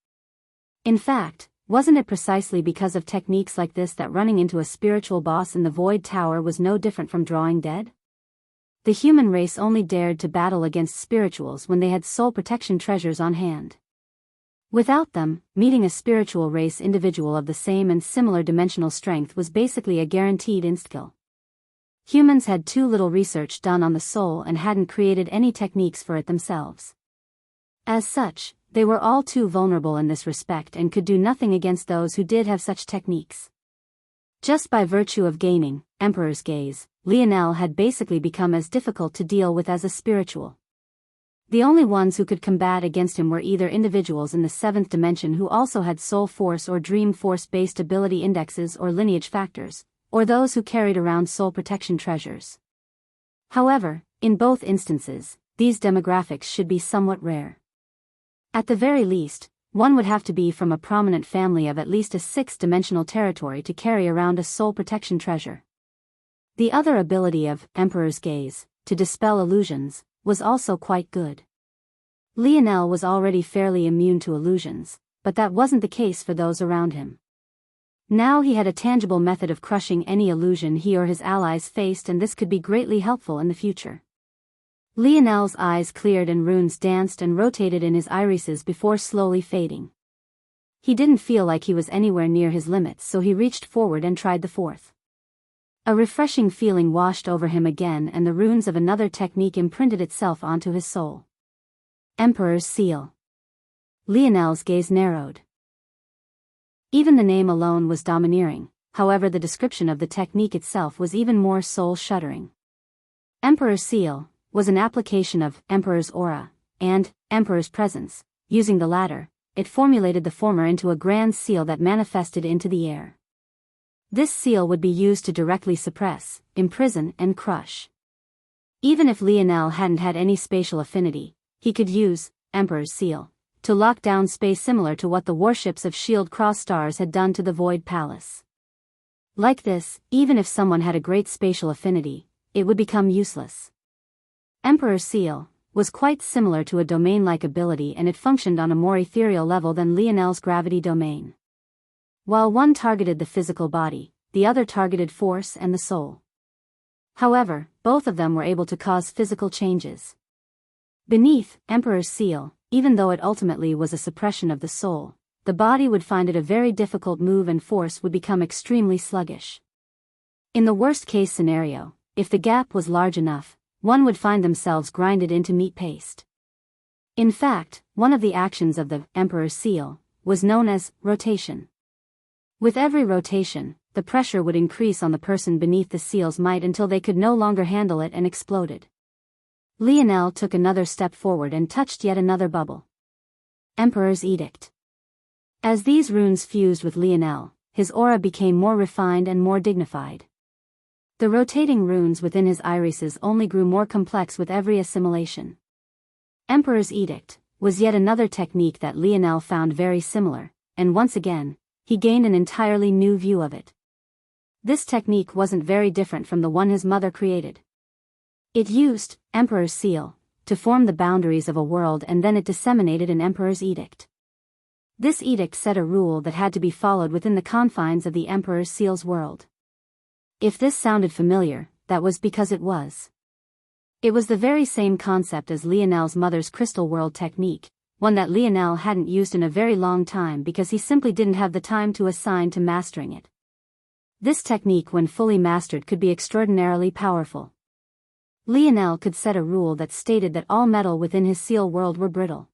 In fact, wasn't it precisely because of techniques like this that running into a spiritual boss in the Void Tower was no different from drawing dead? The human race only dared to battle against spirituals when they had soul protection treasures on hand. Without them, meeting a spiritual race individual of the same and similar dimensional strength was basically a guaranteed insta-kill. Humans had too little research done on the soul and hadn't created any techniques for it themselves. As such, they were all too vulnerable in this respect and could do nothing against those who did have such techniques. Just by virtue of gaining Emperor's Gaze, Lionel had basically become as difficult to deal with as a spiritual. The only ones who could combat against him were either individuals in the 7th dimension who also had soul force or dream force-based ability indexes or lineage factors, or those who carried around soul protection treasures. However, in both instances, these demographics should be somewhat rare. At the very least, one would have to be from a prominent family of at least a 6th-dimensional territory to carry around a soul protection treasure. The other ability of Emperor's Gaze, to dispel illusions, was also quite good. Lionel was already fairly immune to illusions, but that wasn't the case for those around him. Now he had a tangible method of crushing any illusion he or his allies faced, and this could be greatly helpful in the future. Lionel's eyes cleared and runes danced and rotated in his irises before slowly fading. He didn't feel like he was anywhere near his limits, so he reached forward and tried the 4th. A refreshing feeling washed over him again, and the runes of another technique imprinted itself onto his soul. Emperor's Seal. Lionel's gaze narrowed. Even the name alone was domineering, however the description of the technique itself was even more soul-shuddering. Emperor's Seal was an application of Emperor's Aura and Emperor's Presence. Using the latter, it formulated the former into a grand seal that manifested into the air. This seal would be used to directly suppress, imprison, and crush. Even if Lionel hadn't had any spatial affinity, he could use Emperor's Seal, to lock down space similar to what the warships of S.H.I.E.L.D. Cross Stars had done to the Void Palace. Like this, even if someone had a great spatial affinity, it would become useless. Emperor's Seal was quite similar to a domain-like ability, and it functioned on a more ethereal level than Lionel's gravity domain. While one targeted the physical body, the other targeted force and the soul. However, both of them were able to cause physical changes. Beneath Emperor's Seal, even though it ultimately was a suppression of the soul, the body would find it a very difficult move and force would become extremely sluggish. In the worst-case scenario, if the gap was large enough, one would find themselves grinded into meat paste. In fact, one of the actions of the Emperor's Seal was known as rotation. With every rotation, the pressure would increase on the person beneath the seal's might until they could no longer handle it and exploded. Lionel took another step forward and touched yet another bubble. Emperor's Edict. As these runes fused with Lionel, his aura became more refined and more dignified. The rotating runes within his irises only grew more complex with every assimilation. Emperor's Edict was yet another technique that Lionel found very similar, and once again, he gained an entirely new view of it. This technique wasn't very different from the one his mother created. It used Emperor's Seal to form the boundaries of a world, and then it disseminated an Emperor's Edict. This edict set a rule that had to be followed within the confines of the Emperor's Seal's world. If this sounded familiar, that was because it was. It was the very same concept as Lionel's mother's Crystal World technique, one that Lionel hadn't used in a very long time because he simply didn't have the time to assign to mastering it. This technique, when fully mastered, could be extraordinarily powerful. Lionel could set a rule that stated that all metal within his seal world were brittle.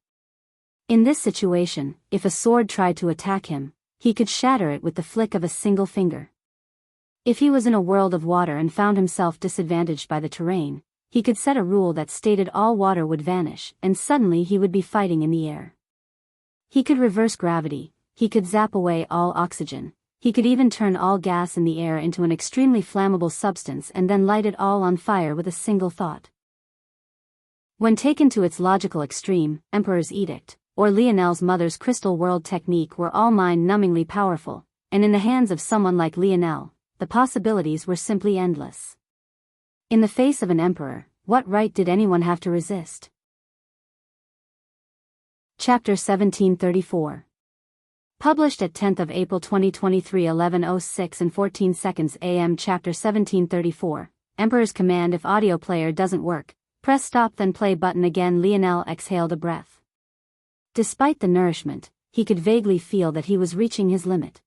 In this situation, if a sword tried to attack him, he could shatter it with the flick of a single finger. If he was in a world of water and found himself disadvantaged by the terrain, he could set a rule that stated all water would vanish, and suddenly he would be fighting in the air. He could reverse gravity, he could zap away all oxygen, he could even turn all gas in the air into an extremely flammable substance and then light it all on fire with a single thought. When taken to its logical extreme, Emperor's Edict, or Lionel's mother's Crystal World technique, were all mind-numbingly powerful, and in the hands of someone like Lionel, the possibilities were simply endless. In the face of an emperor, what right did anyone have to resist? Chapter 1734. Published at 10th of April 2023, 11:06 and 14 seconds AM. Chapter 1734. Emperor's Command. If audio player doesn't work, press stop then play button again. Lionel exhaled a breath. Despite the nourishment, he could vaguely feel that he was reaching his limit.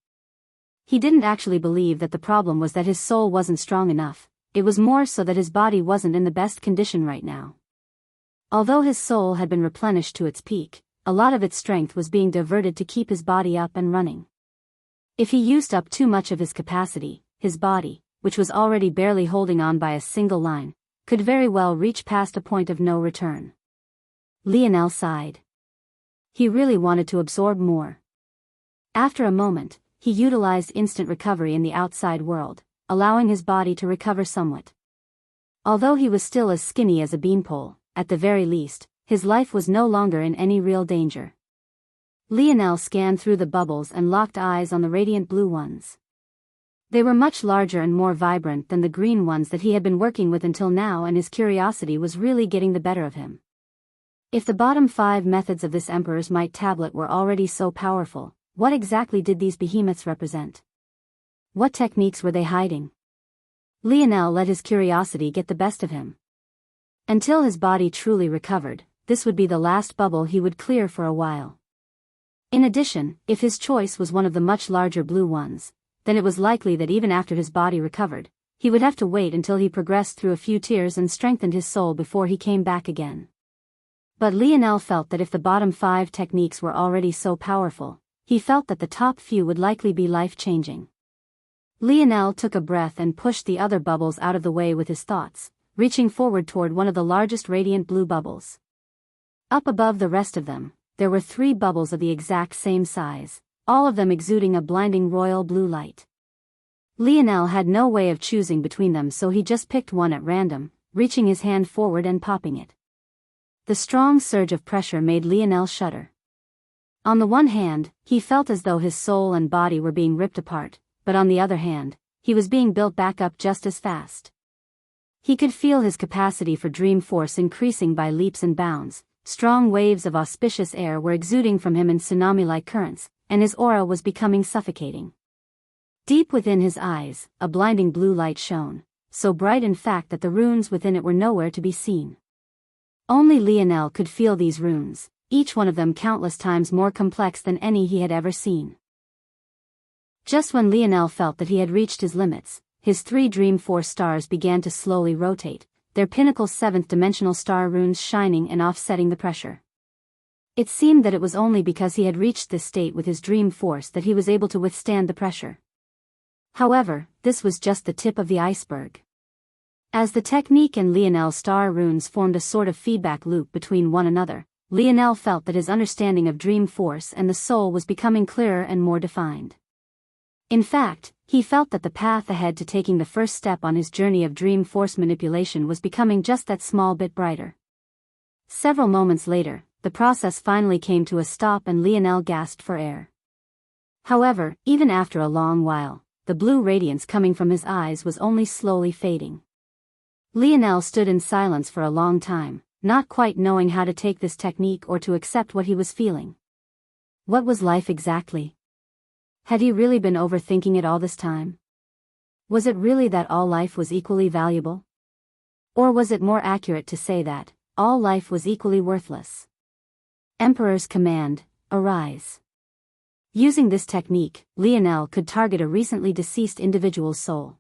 He didn't actually believe that the problem was that his soul wasn't strong enough, it was more so that his body wasn't in the best condition right now. Although his soul had been replenished to its peak, a lot of its strength was being diverted to keep his body up and running. If he used up too much of his capacity, his body, which was already barely holding on by a single line, could very well reach past a point of no return. Lionel sighed. He really wanted to absorb more. After a moment, he utilized instant recovery in the outside world, allowing his body to recover somewhat. Although he was still as skinny as a beanpole, at the very least, his life was no longer in any real danger. Lionel scanned through the bubbles and locked eyes on the radiant blue ones. They were much larger and more vibrant than the green ones that he had been working with until now, and his curiosity was really getting the better of him. If the bottom 5 methods of this Emperor's Might tablet were already so powerful, what exactly did these behemoths represent? What techniques were they hiding? Lionel let his curiosity get the best of him. Until his body truly recovered, this would be the last bubble he would clear for a while. In addition, if his choice was one of the much larger blue ones, then it was likely that even after his body recovered, he would have to wait until he progressed through a few tiers and strengthened his soul before he came back again. But Lionel felt that if the bottom 5 techniques were already so powerful, he felt that the top few would likely be life-changing. Lionel took a breath and pushed the other bubbles out of the way with his thoughts, reaching forward toward one of the largest radiant blue bubbles. Up above the rest of them, there were 3 bubbles of the exact same size, all of them exuding a blinding royal blue light. Lionel had no way of choosing between them, so he just picked one at random, reaching his hand forward and popping it. The strong surge of pressure made Lionel shudder. On the one hand, he felt as though his soul and body were being ripped apart, but on the other hand, he was being built back up just as fast. He could feel his capacity for dream force increasing by leaps and bounds. Strong waves of auspicious air were exuding from him in tsunami-like currents, and his aura was becoming suffocating. Deep within his eyes, a blinding blue light shone, so bright in fact that the runes within it were nowhere to be seen. Only Lionel could feel these runes, each one of them countless times more complex than any he had ever seen. Just when Lionel felt that he had reached his limits, his 3 Dream Force stars began to slowly rotate, their pinnacle 7th-dimensional star runes shining and offsetting the pressure. It seemed that it was only because he had reached this state with his Dream Force that he was able to withstand the pressure. However, this was just the tip of the iceberg. As the technique and Lionel's star runes formed a sort of feedback loop between one another, Lionel felt that his understanding of Dream Force and the soul was becoming clearer and more defined. In fact, he felt that the path ahead to taking the first step on his journey of Dream Force manipulation was becoming just that small bit brighter. Several moments later, the process finally came to a stop and Lionel gasped for air. However, even after a long while, the blue radiance coming from his eyes was only slowly fading. Lionel stood in silence for a long time, not quite knowing how to take this technique or to accept what he was feeling. What was life exactly? Had he really been overthinking it all this time? Was it really that all life was equally valuable? Or was it more accurate to say that all life was equally worthless? Emperor's command, arise. Using this technique, Lionel could target a recently deceased individual's soul.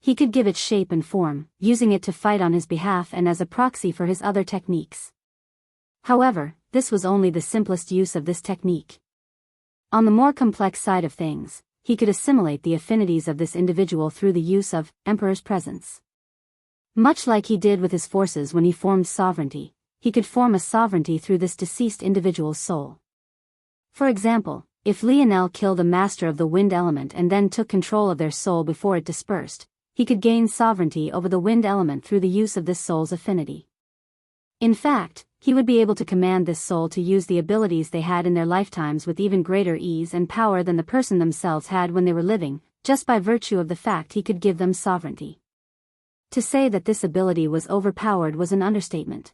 He could give it shape and form, using it to fight on his behalf and as a proxy for his other techniques. However, this was only the simplest use of this technique. On the more complex side of things, he could assimilate the affinities of this individual through the use of Emperor's presence. Much like he did with his forces when he formed sovereignty, he could form a sovereignty through this deceased individual's soul. For example, if Lionel killed a master of the wind element and then took control of their soul before it dispersed, he could gain sovereignty over the wind element through the use of this soul's affinity. In fact, he would be able to command this soul to use the abilities they had in their lifetimes with even greater ease and power than the person themselves had when they were living, just by virtue of the fact he could give them sovereignty. To say that this ability was overpowered was an understatement.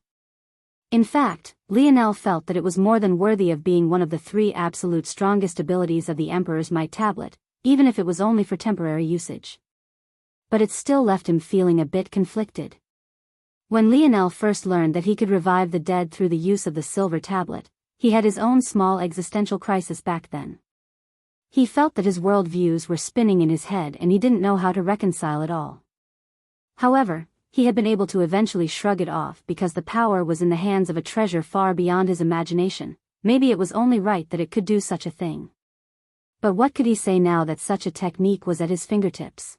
In fact, Lionel felt that it was more than worthy of being one of the 3 absolute strongest abilities of the Emperor's Might Tablet, even if it was only for temporary usage. But it still left him feeling a bit conflicted. When Lionel first learned that he could revive the dead through the use of the silver tablet, he had his own small existential crisis back then. He felt that his world views were spinning in his head and he didn't know how to reconcile it all. However, he had been able to eventually shrug it off because the power was in the hands of a treasure far beyond his imagination. Maybe it was only right that it could do such a thing. But what could he say now that such a technique was at his fingertips?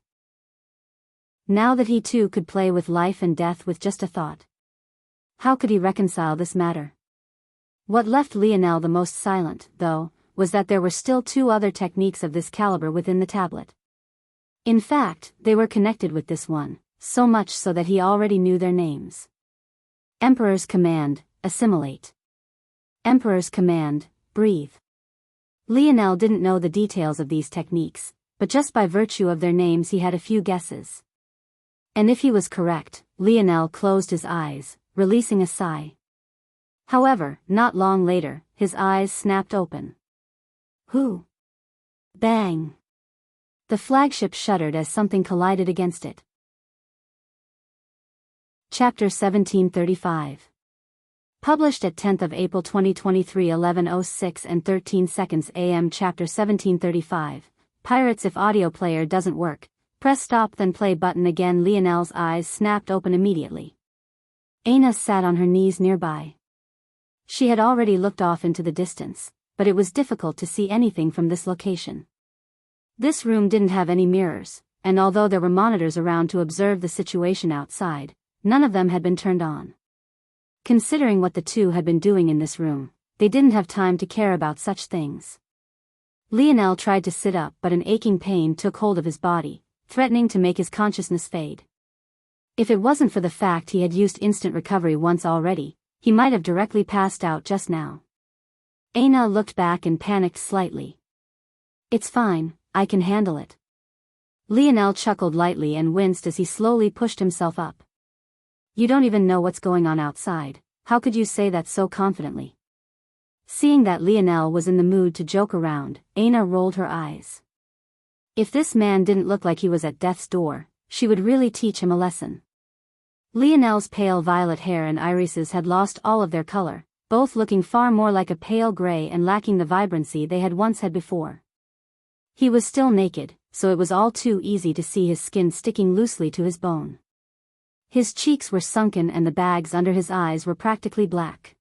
Now that he too could play with life and death with just a thought. How could he reconcile this matter? What left Lionel the most silent, though, was that there were still 2 other techniques of this caliber within the tablet. In fact, they were connected with this one, so much so that he already knew their names. Emperor's command, assimilate. Emperor's command, breathe. Lionel didn't know the details of these techniques, but just by virtue of their names he had a few guesses. And if he was correct, Lionel closed his eyes, releasing a sigh. However, not long later, his eyes snapped open. Who? Bang! The flagship shuddered as something collided against it. Chapter 1735. Published at 10th of April 2023 11:06 and 13 seconds AM. Chapter 1735. Pirates. If audio player doesn't work, press stop then play button again. Lionel's eyes snapped open immediately. Aina sat on her knees nearby. She had already looked off into the distance, but it was difficult to see anything from this location. This room didn't have any mirrors, and although there were monitors around to observe the situation outside, none of them had been turned on. Considering what the 2 had been doing in this room, they didn't have time to care about such things. Lionel tried to sit up, but an aching pain took hold of his body, threatening to make his consciousness fade. If it wasn't for the fact he had used instant recovery once already, he might have directly passed out just now. Aina looked back and panicked slightly. It's fine, I can handle it. Lionel chuckled lightly and winced as he slowly pushed himself up. You don't even know what's going on outside, how could you say that so confidently? Seeing that Lionel was in the mood to joke around, Aina rolled her eyes. If this man didn't look like he was at death's door, she would really teach him a lesson. Lionel's pale violet hair and irises had lost all of their color, both looking far more like a pale gray and lacking the vibrancy they had once had before. He was still naked, so it was all too easy to see his skin sticking loosely to his bone. His cheeks were sunken and the bags under his eyes were practically black.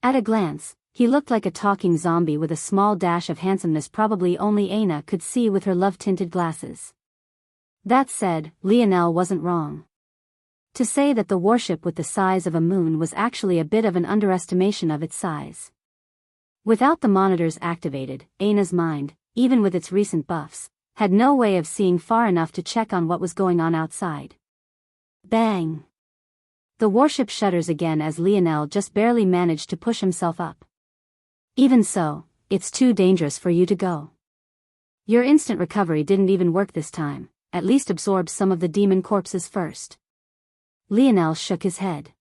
At a glance, he looked like a talking zombie with a small dash of handsomeness probably only Aina could see with her love-tinted glasses. That said, Lionel wasn't wrong. To say that the warship with the size of a moon was actually a bit of an underestimation of its size. Without the monitors activated, Aina's mind, even with its recent buffs, had no way of seeing far enough to check on what was going on outside. Bang! The warship shudders again as Lionel just barely managed to push himself up. Even so, it's too dangerous for you to go. Your instant recovery didn't even work this time, at least absorb some of the demon corpses first. Lionel shook his head.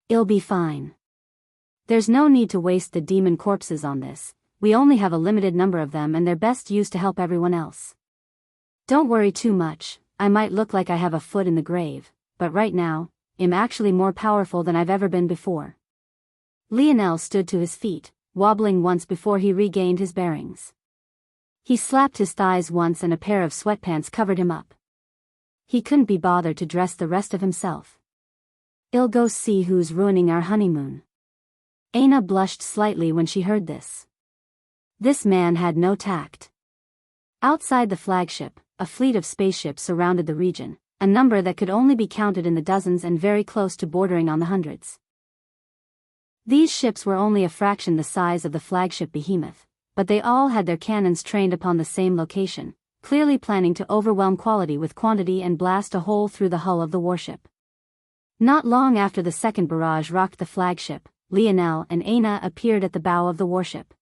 It'll be fine. There's no need to waste the demon corpses on this, we only have a limited number of them and they're best used to help everyone else. Don't worry too much, I might look like I have a foot in the grave, but right now, I'm actually more powerful than I've ever been before. Lionel stood to his feet, wobbling once before he regained his bearings. He slapped his thighs once and a pair of sweatpants covered him up. He couldn't be bothered to dress the rest of himself. I'll go see who's ruining our honeymoon. Aina blushed slightly when she heard this. This man had no tact. Outside the flagship, a fleet of spaceships surrounded the region, a number that could only be counted in the dozens and very close to bordering on the hundreds. These ships were only a fraction the size of the flagship behemoth, but they all had their cannons trained upon the same location, clearly planning to overwhelm quality with quantity and blast a hole through the hull of the warship. Not long after the second barrage rocked the flagship, Lionel and Aina appeared at the bow of the warship.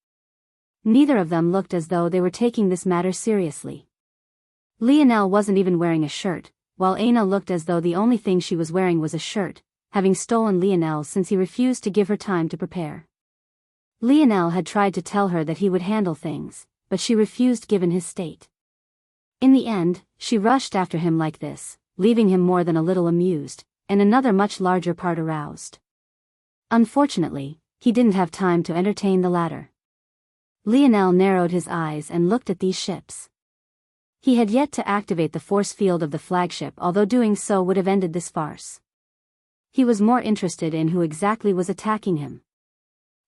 Neither of them looked as though they were taking this matter seriously. Lionel wasn't even wearing a shirt, while Aina looked as though the only thing she was wearing was a shirt, having stolen Lionel's since he refused to give her time to prepare. Lionel had tried to tell her that he would handle things, but she refused given his state. In the end, she rushed after him like this, leaving him more than a little amused, and another much larger part aroused. Unfortunately, he didn't have time to entertain the latter. Lionel narrowed his eyes and looked at these ships. He had yet to activate the force field of the flagship, although doing so would have ended this farce. He was more interested in who exactly was attacking him.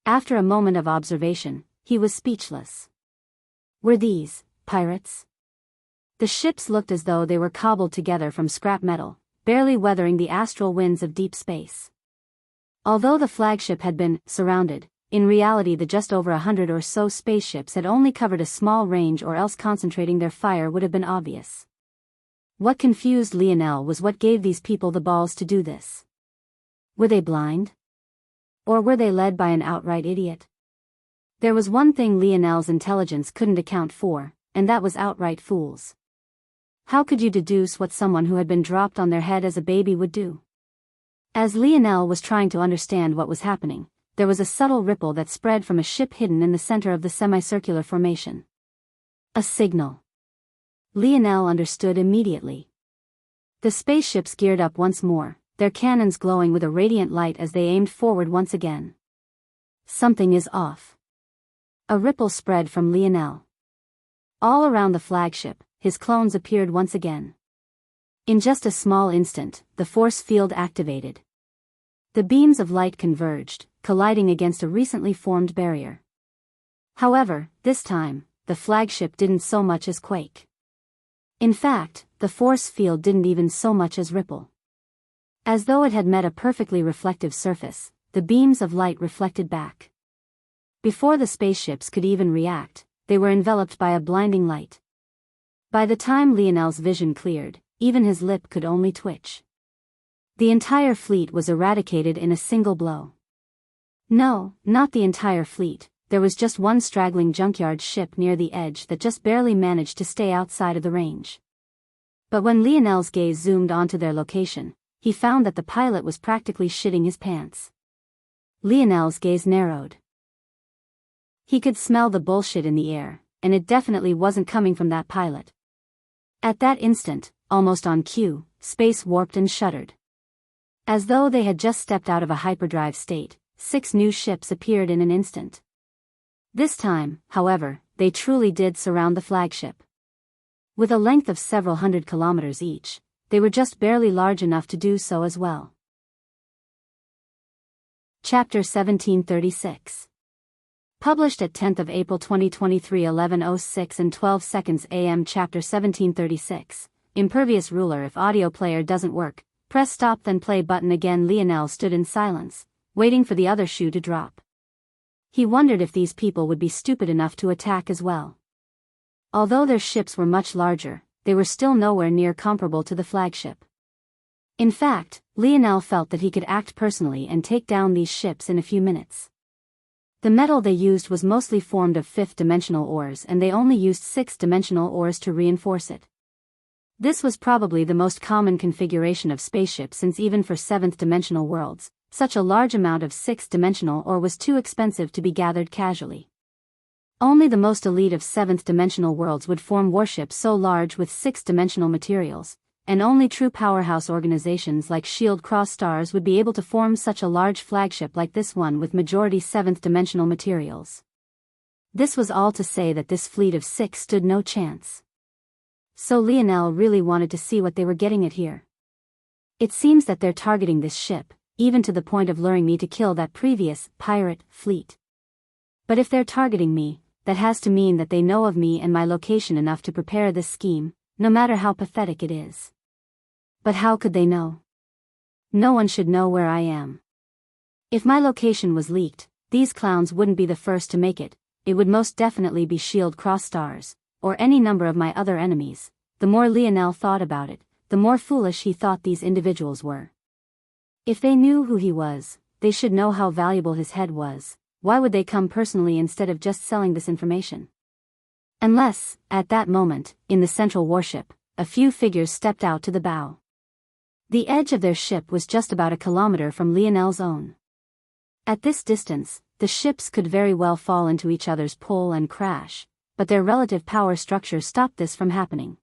After a moment of observation, he was speechless. Were these pirates? The ships looked as though they were cobbled together from scrap metal, barely weathering the astral winds of deep space. Although the flagship had been surrounded, in reality the just over 100 or so spaceships had only covered a small range, or else concentrating their fire would have been obvious. What confused Lionel was what gave these people the balls to do this. Were they blind? Or were they led by an outright idiot? There was one thing Lionel's intelligence couldn't account for, and that was outright fools. How could you deduce what someone who had been dropped on their head as a baby would do? As Lionel was trying to understand what was happening, there was a subtle ripple that spread from a ship hidden in the center of the semicircular formation. A signal. Lionel understood immediately. The spaceships geared up once more, their cannons glowing with a radiant light as they aimed forward once again. Something is off. A ripple spread from Lionel. All around the flagship, his clones appeared once again. In just a small instant, the force field activated. The beams of light converged, colliding against a recently formed barrier. However, this time, the flagship didn't so much as quake. In fact, the force field didn't even so much as ripple. As though it had met a perfectly reflective surface, the beams of light reflected back. Before the spaceships could even react, they were enveloped by a blinding light. By the time Lionel's vision cleared, even his lip could only twitch. The entire fleet was eradicated in a single blow. No, not the entire fleet. There was just one straggling junkyard ship near the edge that just barely managed to stay outside of the range. But when Lionel's gaze zoomed onto their location, he found that the pilot was practically shitting his pants. Lionel's gaze narrowed. He could smell the bullshit in the air, and it definitely wasn't coming from that pilot. At that instant, almost on cue, space warped and shuddered. As though they had just stepped out of a hyperdrive state, 6 new ships appeared in an instant. This time, however, they truly did surround the flagship. With a length of several hundred kilometers each, they were just barely large enough to do so as well. Chapter 1736. Published at 10th of April 2023 11:06 and 12 seconds AM. Chapter 1736. Impervious ruler. If audio player doesn't work, press stop then play button again. Lionel stood in silence, waiting for the other shoe to drop. He wondered if these people would be stupid enough to attack as well. Although their ships were much larger, they were still nowhere near comparable to the flagship. In fact, Lionel felt that he could act personally and take down these ships in a few minutes. The metal they used was mostly formed of 5th-dimensional ores, and they only used 6th-dimensional ores to reinforce it. This was probably the most common configuration of spaceships, since even for 7th-dimensional worlds, such a large amount of 6th-dimensional ore was too expensive to be gathered casually. Only the most elite of 7th-dimensional worlds would form warships so large with 6th-dimensional materials, and only true powerhouse organizations like Shield Cross Stars would be able to form such a large flagship like this one with majority 7th-dimensional materials. This was all to say that this fleet of 6 stood no chance. So Lionel really wanted to see what they were getting at here. It seems that they're targeting this ship, even to the point of luring me to kill that previous pirate fleet. But if they're targeting me, that has to mean that they know of me and my location enough to prepare this scheme, no matter how pathetic it is. But how could they know? No one should know where I am. If my location was leaked, these clowns wouldn't be the first to make it. It would most definitely be Shield Cross Stars, or any number of my other enemies. The more Lionel thought about it, the more foolish he thought these individuals were. If they knew who he was, they should know how valuable his head was. Why would they come personally instead of just selling this information? Unless, at that moment, in the central warship, a few figures stepped out to the bow. The edge of their ship was just about a kilometer from Lionel's own. At this distance, the ships could very well fall into each other's pull and crash, but their relative power structure stopped this from happening.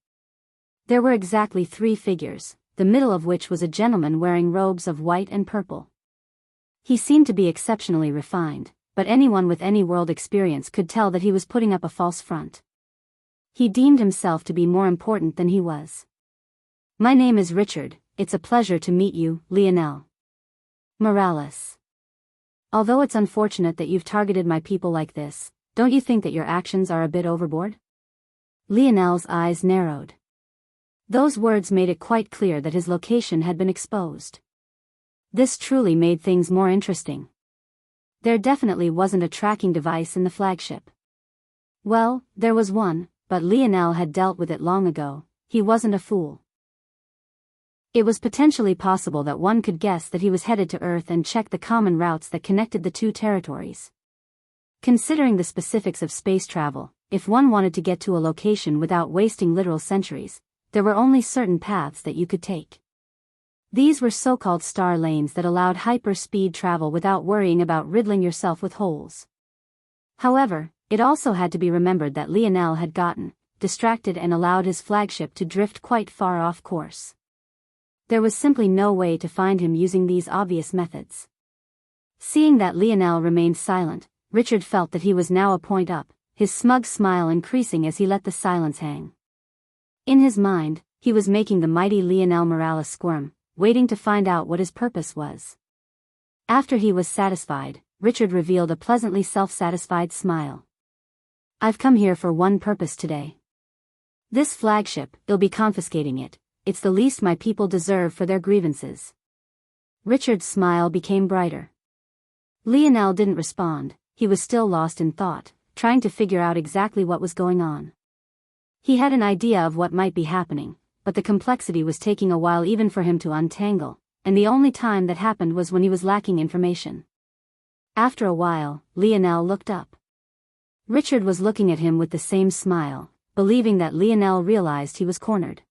There were exactly 3 figures, the middle of which was a gentleman wearing robes of white and purple. He seemed to be exceptionally refined, but anyone with any world experience could tell that he was putting up a false front. He deemed himself to be more important than he was. "My name is Richard, it's a pleasure to meet you, Lionel Morales. Although it's unfortunate that you've targeted my people like this, don't you think that your actions are a bit overboard?" Lionel's eyes narrowed. Those words made it quite clear that his location had been exposed. This truly made things more interesting. There definitely wasn't a tracking device in the flagship. Well, there was one, but Lionel had dealt with it long ago. He wasn't a fool. It was potentially possible that one could guess that he was headed to Earth and check the common routes that connected the 2 territories. Considering the specifics of space travel, if one wanted to get to a location without wasting literal centuries, there were only certain paths that you could take. These were so-called star lanes that allowed hyper-speed travel without worrying about riddling yourself with holes. However, it also had to be remembered that Lionel had gotten distracted and allowed his flagship to drift quite far off course. There was simply no way to find him using these obvious methods. Seeing that Lionel remained silent, Richard felt that he was now a point up, his smug smile increasing as he let the silence hang. In his mind, he was making the mighty Lionel Morales squirm, waiting to find out what his purpose was. After he was satisfied, Richard revealed a pleasantly self-satisfied smile. "I've come here for one purpose today. This flagship, you'll be confiscating it. It's the least my people deserve for their grievances." Richard's smile became brighter. Lionel didn't respond. He was still lost in thought, trying to figure out exactly what was going on. He had an idea of what might be happening, but the complexity was taking a while even for him to untangle, and the only time that happened was when he was lacking information. After a while, Lionel looked up. Richard was looking at him with the same smile, believing that Lionel realized he was cornered.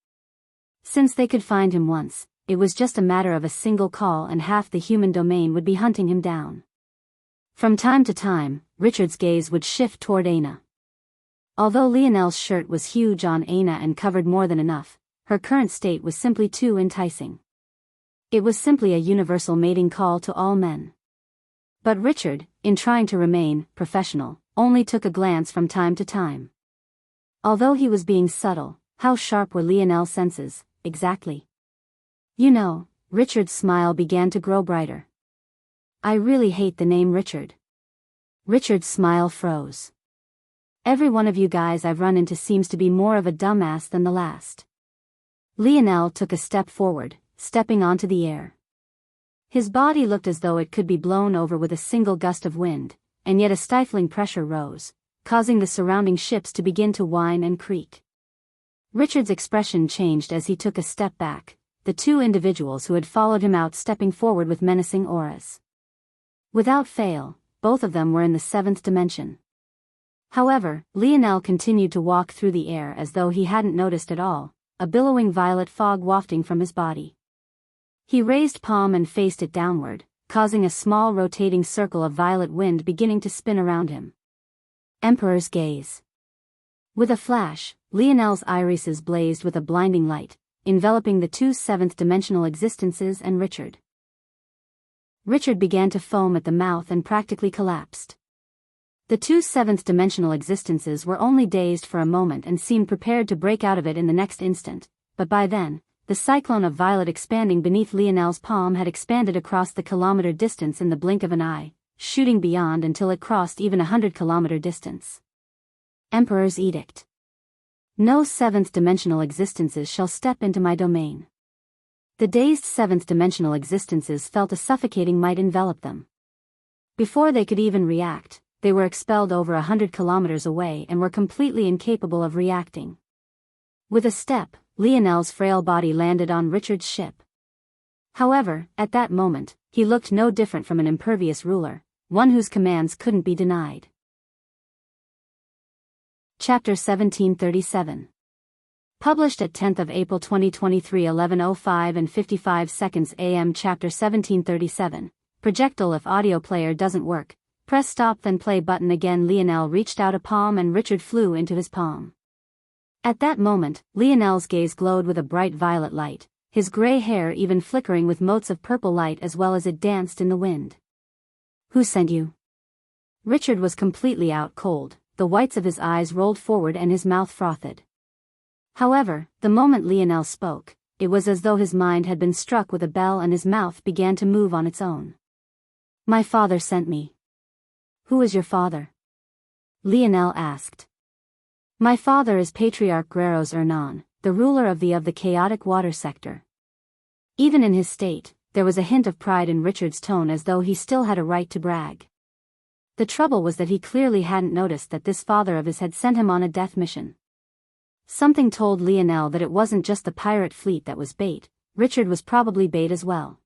Since they could find him once, it was just a matter of a single call and half the human domain would be hunting him down. From time to time, Richard's gaze would shift toward Aina. Although Lionel's shirt was huge on Aina and covered more than enough, her current state was simply too enticing. It was simply a universal mating call to all men. But Richard, in trying to remain professional, only took a glance from time to time. Although he was being subtle, how sharp were Lionel's senses, exactly? You know, Richard's smile began to grow brighter. I really hate the name Richard. Richard's smile froze. Every one of you guys I've run into seems to be more of a dumbass than the last. Lionel took a step forward, stepping onto the air. His body looked as though it could be blown over with a single gust of wind, and yet a stifling pressure rose, causing the surrounding ships to begin to whine and creak. Richard's expression changed as he took a step back, the two individuals who had followed him out stepping forward with menacing auras. Without fail, both of them were in the 7th dimension. However, Lionel continued to walk through the air as though he hadn't noticed at all, a billowing violet fog wafting from his body. He raised palm and faced it downward, causing a small rotating circle of violet wind beginning to spin around him. Emperor's gaze. With a flash, Lionel's irises blazed with a blinding light, enveloping the two 7th-dimensional existences and Richard. Richard began to foam at the mouth and practically collapsed. The two 7th-dimensional existences were only dazed for a moment and seemed prepared to break out of it in the next instant, but by then, the cyclone of violet expanding beneath Lionel's palm had expanded across the kilometer distance in the blink of an eye, shooting beyond until it crossed even 100-kilometer distance. Emperor's Edict. No 7th-dimensional existences shall step into my domain. The dazed 7th-dimensional existences felt a suffocating might envelop them. Before they could even react, they were expelled over 100 kilometers away and were completely incapable of reacting. With a step, Lionel's frail body landed on Richard's ship. However, at that moment, he looked no different from an impervious ruler, one whose commands couldn't be denied. Chapter 1737. Published at 10th of April 2023 11:05 and 55 seconds AM. Chapter 1737. Projectile. If audio player doesn't work, press stop then play button again. Lionel reached out a palm and Richard flew into his palm. At that moment, Lionel's gaze glowed with a bright violet light, his gray hair even flickering with motes of purple light as well as it danced in the wind. Who sent you? Richard was completely out cold, the whites of his eyes rolled forward and his mouth frothed. However, the moment Lionel spoke, it was as though his mind had been struck with a bell and his mouth began to move on its own. My father sent me. Who is your father? Lionel asked. My father is Patriarch Guerreros Hernan, the ruler of the chaotic water sector. Even in his state, there was a hint of pride in Richard's tone as though he still had a right to brag. The trouble was that he clearly hadn't noticed that this father of his had sent him on a death mission. Something told Lionel that it wasn't just the pirate fleet that was bait, Richard was probably bait as well.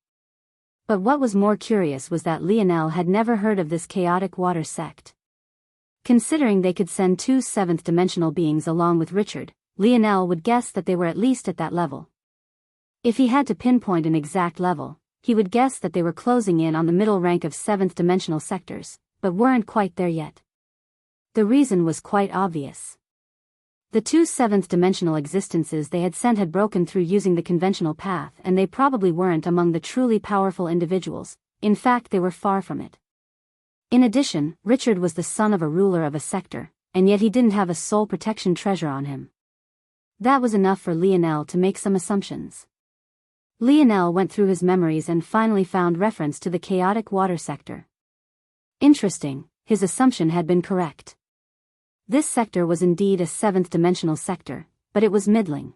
But what was more curious was that Lionel had never heard of this chaotic water sect. Considering they could send two 7th-dimensional beings along with Richard, Lionel would guess that they were at least at that level. If he had to pinpoint an exact level, he would guess that they were closing in on the middle rank of 7th-dimensional sectors, but weren't quite there yet. The reason was quite obvious. The two 7th-dimensional existences they had sent had broken through using the conventional path and they probably weren't among the truly powerful individuals, in fact they were far from it. In addition, Richard was the son of a ruler of a sector, and yet he didn't have a soul protection treasure on him. That was enough for Lionel to make some assumptions. Lionel went through his memories and finally found reference to the chaotic water sector. Interesting, his assumption had been correct. This sector was indeed a 7th-dimensional sector, but it was middling.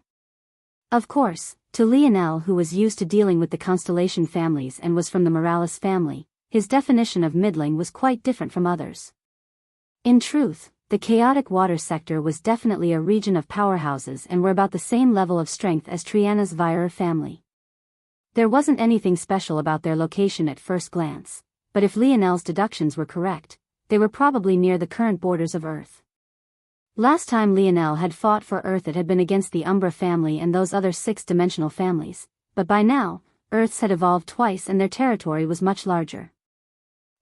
Of course, to Lionel, who was used to dealing with the Constellation families and was from the Morales family, his definition of middling was quite different from others. In truth, the chaotic water sector was definitely a region of powerhouses and were about the same level of strength as Triana's Virer family. There wasn't anything special about their location at first glance, but if Lionel's deductions were correct, they were probably near the current borders of Earth. Last time Lionel had fought for Earth it had been against the Umbra family and those other six-dimensional families, but by now, Earths had evolved twice and their territory was much larger.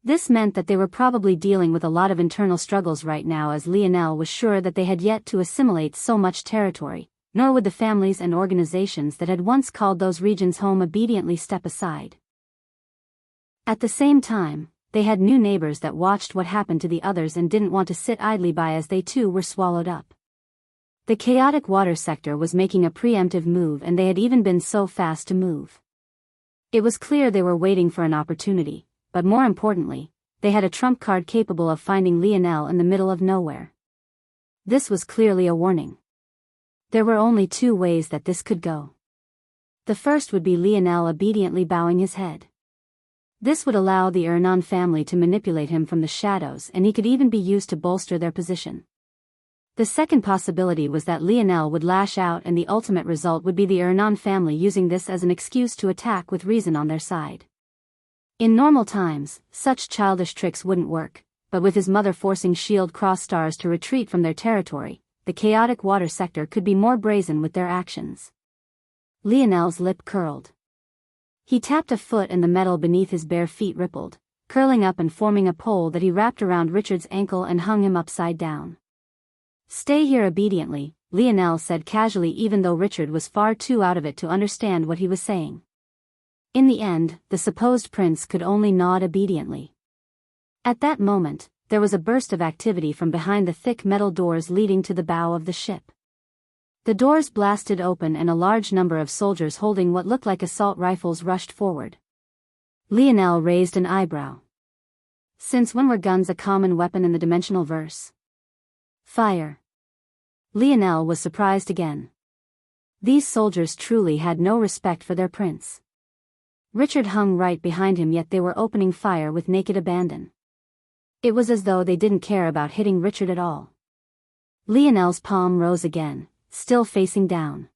This meant that they were probably dealing with a lot of internal struggles right now, as Lionel was sure that they had yet to assimilate so much territory, nor would the families and organizations that had once called those regions home obediently step aside. At the same time, they had new neighbors that watched what happened to the others and didn't want to sit idly by as they too were swallowed up. The chaotic water sector was making a preemptive move, and they had even been so fast to move. It was clear they were waiting for an opportunity, but more importantly, they had a trump card capable of finding Lionel in the middle of nowhere. This was clearly a warning. There were only two ways that this could go. The first would be Lionel obediently bowing his head. This would allow the Ernan family to manipulate him from the shadows, and he could even be used to bolster their position. The second possibility was that Lionel would lash out, and the ultimate result would be the Ernan family using this as an excuse to attack with reason on their side. In normal times, such childish tricks wouldn't work, but with his mother forcing Shield Cross Stars to retreat from their territory, the chaotic water sector could be more brazen with their actions. Lionel's lip curled. He tapped a foot and the metal beneath his bare feet rippled, curling up and forming a pole that he wrapped around Richard's ankle and hung him upside down. "Stay here obediently," Lionel said casually, even though Richard was far too out of it to understand what he was saying. In the end, the supposed prince could only nod obediently. At that moment, there was a burst of activity from behind the thick metal doors leading to the bow of the ship. The doors blasted open and a large number of soldiers holding what looked like assault rifles rushed forward. Lionel raised an eyebrow. Since when were guns a common weapon in the dimensional verse? Fire. Lionel was surprised again. These soldiers truly had no respect for their prince. Richard hung right behind him, yet they were opening fire with naked abandon. It was as though they didn't care about hitting Richard at all. Lionel's palm rose again, still facing down.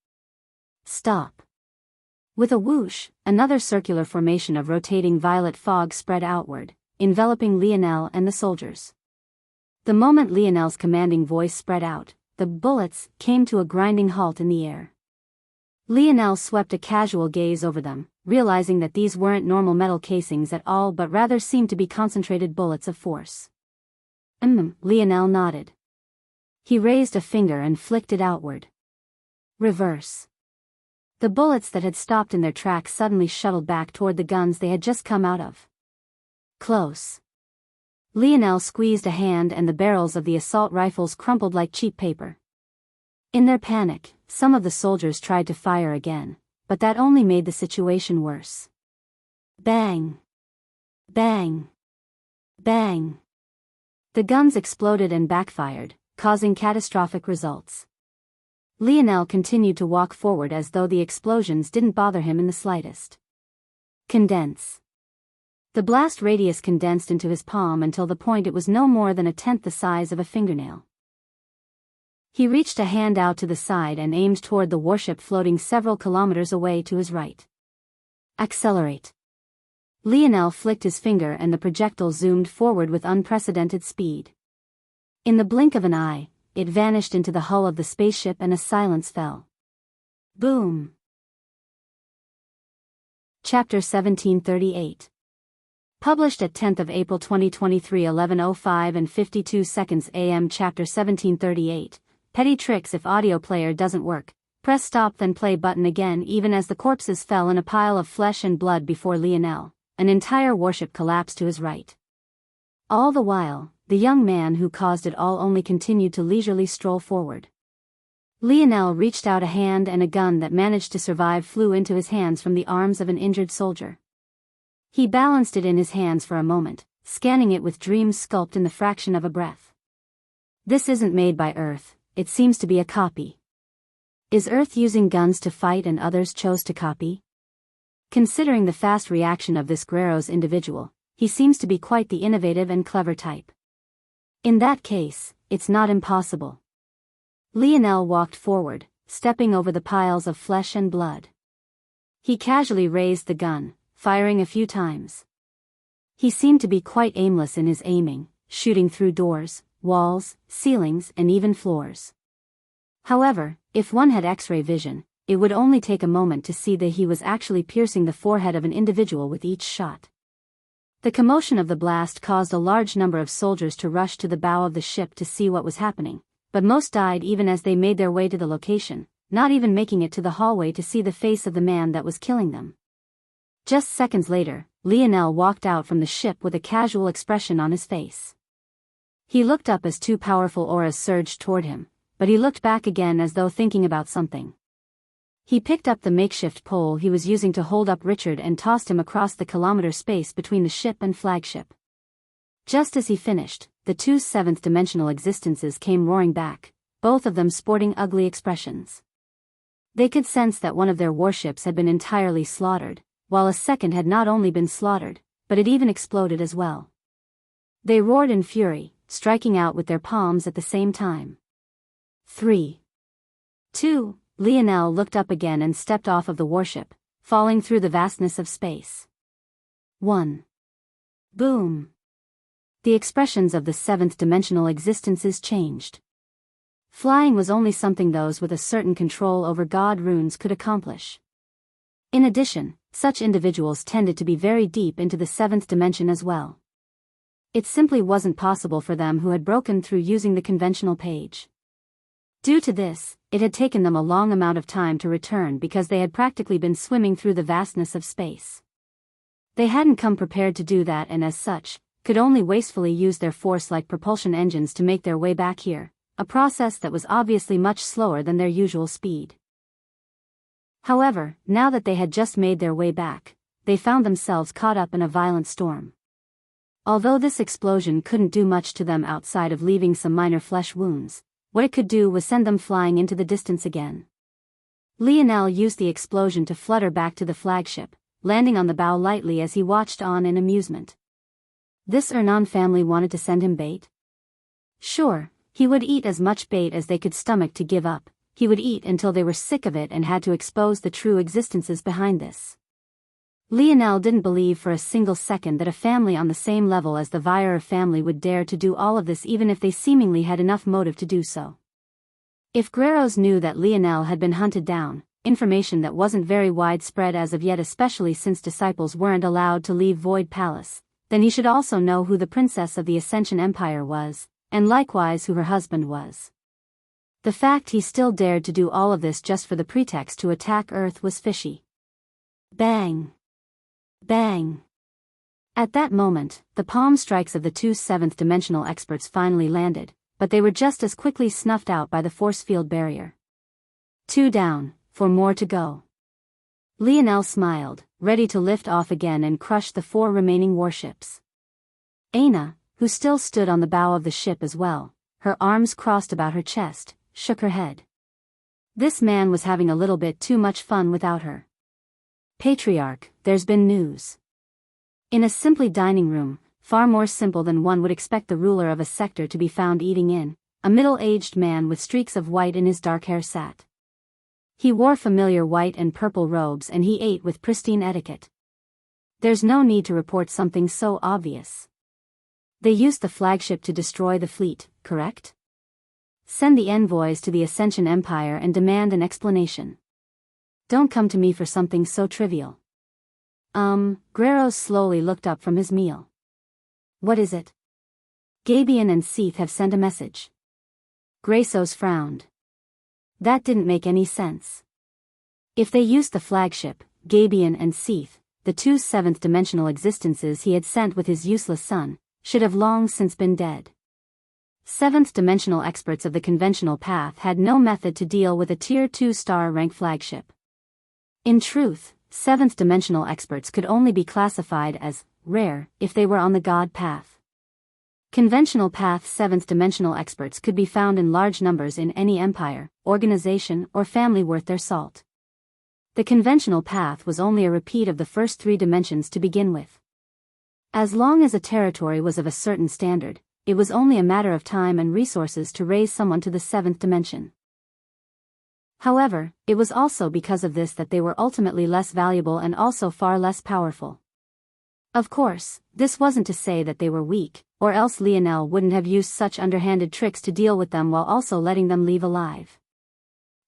"Stop." With a whoosh, another circular formation of rotating violet fog spread outward, enveloping Lionel and the soldiers. The moment Lionel's commanding voice spread out, the bullets came to a grinding halt in the air. Lionel swept a casual gaze over them, realizing that these weren't normal metal casings at all but rather seemed to be concentrated bullets of force. Lionel nodded. He raised a finger and flicked it outward. Reverse. The bullets that had stopped in their tracks suddenly shuttled back toward the guns they had just come out of. Close. Lionel squeezed a hand and the barrels of the assault rifles crumpled like cheap paper. In their panic, some of the soldiers tried to fire again, but that only made the situation worse. Bang! Bang! Bang! The guns exploded and backfired, causing catastrophic results. Lionel continued to walk forward as though the explosions didn't bother him in the slightest. Condense. The blast radius condensed into his palm until the point it was no more than a tenth the size of a fingernail. He reached a hand out to the side and aimed toward the warship floating several kilometers away to his right. Accelerate. Lionel flicked his finger and the projectile zoomed forward with unprecedented speed. In the blink of an eye, it vanished into the hull of the spaceship and a silence fell. Boom. Chapter 1738. Published at 10th of April 2023, 11:05 and 52 seconds AM. Chapter 1738. Petty tricks. If audio player doesn't work, press stop then play button again. Even as the corpses fell in a pile of flesh and blood before Lionel, an entire warship collapsed to his right. All the while, the young man who caused it all only continued to leisurely stroll forward. Lionel reached out a hand and a gun that managed to survive flew into his hands from the arms of an injured soldier. He balanced it in his hands for a moment, scanning it with dreams sculpted in the fraction of a breath. This isn't made by Earth, it seems to be a copy. Is Earth using guns to fight and others chose to copy? Considering the fast reaction of this Guerrero's individual, he seems to be quite the innovative and clever type. In that case, it's not impossible. Lionel walked forward, stepping over the piles of flesh and blood. He casually raised the gun, firing a few times. He seemed to be quite aimless in his aiming, shooting through doors, walls, ceilings, and even floors. However, if one had X-ray vision, it would only take a moment to see that he was actually piercing the forehead of an individual with each shot. The commotion of the blast caused a large number of soldiers to rush to the bow of the ship to see what was happening, but most died even as they made their way to the location, not even making it to the hallway to see the face of the man that was killing them. Just seconds later, Lionel walked out from the ship with a casual expression on his face. He looked up as two powerful auras surged toward him, but he looked back again as though thinking about something. He picked up the makeshift pole he was using to hold up Richard and tossed him across the kilometer space between the ship and flagship. Just as he finished, the two seventh-dimensional existences came roaring back, both of them sporting ugly expressions. They could sense that one of their warships had been entirely slaughtered, while a second had not only been slaughtered, but it even exploded as well. They roared in fury, striking out with their palms at the same time. 3. 2. Lionel looked up again and stepped off of the warship, falling through the vastness of space. 1. Boom. The expressions of the seventh-dimensional existences changed. Flying was only something those with a certain control over God runes could accomplish. In addition, such individuals tended to be very deep into the seventh dimension as well. It simply wasn't possible for them who had broken through using the conventional page. Due to this, it had taken them a long amount of time to return because they had practically been swimming through the vastness of space. They hadn't come prepared to do that and as such, could only wastefully use their force-like propulsion engines to make their way back here, a process that was obviously much slower than their usual speed. However, now that they had just made their way back, they found themselves caught up in a violent storm. Although this explosion couldn't do much to them outside of leaving some minor flesh wounds, what it could do was send them flying into the distance again. Lionel used the explosion to flutter back to the flagship, landing on the bow lightly as he watched on in amusement. This Ernan family wanted to send him bait? Sure, he would eat as much bait as they could stomach to give up. He would eat until they were sick of it and had to expose the true existences behind this. Lionel didn't believe for a single second that a family on the same level as the Vierer family would dare to do all of this even if they seemingly had enough motive to do so. If Guerreros knew that Lionel had been hunted down, information that wasn't very widespread as of yet, especially since disciples weren't allowed to leave Void Palace, then he should also know who the princess of the Ascension Empire was, and likewise who her husband was. The fact he still dared to do all of this just for the pretext to attack Earth was fishy. Bang! Bang! At that moment, the palm strikes of the two seventh-dimensional experts finally landed, but they were just as quickly snuffed out by the force field barrier. 2 down, 4 more to go. Lionel smiled, ready to lift off again and crush the 4 remaining warships. Aina, who still stood on the bow of the ship as well, her arms crossed about her chest, shook her head. This man was having a little bit too much fun without her. Patriarch, there's been news. In a simply dining room, far more simple than one would expect the ruler of a sector to be found eating in, a middle-aged man with streaks of white in his dark hair sat. He wore familiar white and purple robes and he ate with pristine etiquette. There's no need to report something so obvious. They used the flagship to destroy the fleet, correct? Send the envoys to the Ascension Empire and demand an explanation. Don't come to me for something so trivial. Guerreros slowly looked up from his meal. What is it? Gabion and Seath have sent a message. Graysos frowned. That didn't make any sense. If they used the flagship, Gabion and Seath, the 2 seventh-dimensional existences he had sent with his useless son, should have long since been dead. Seventh-dimensional experts of the conventional path had no method to deal with a Tier 2 star rank flagship. In truth, seventh-dimensional experts could only be classified as rare if they were on the God path. Conventional path seventh-dimensional experts could be found in large numbers in any empire, organization, or family worth their salt. The conventional path was only a repeat of the first 3 dimensions to begin with. As long as a territory was of a certain standard, it was only a matter of time and resources to raise someone to the 7th dimension. However, it was also because of this that they were ultimately less valuable and also far less powerful. Of course, this wasn't to say that they were weak, or else Lionel wouldn't have used such underhanded tricks to deal with them while also letting them leave alive.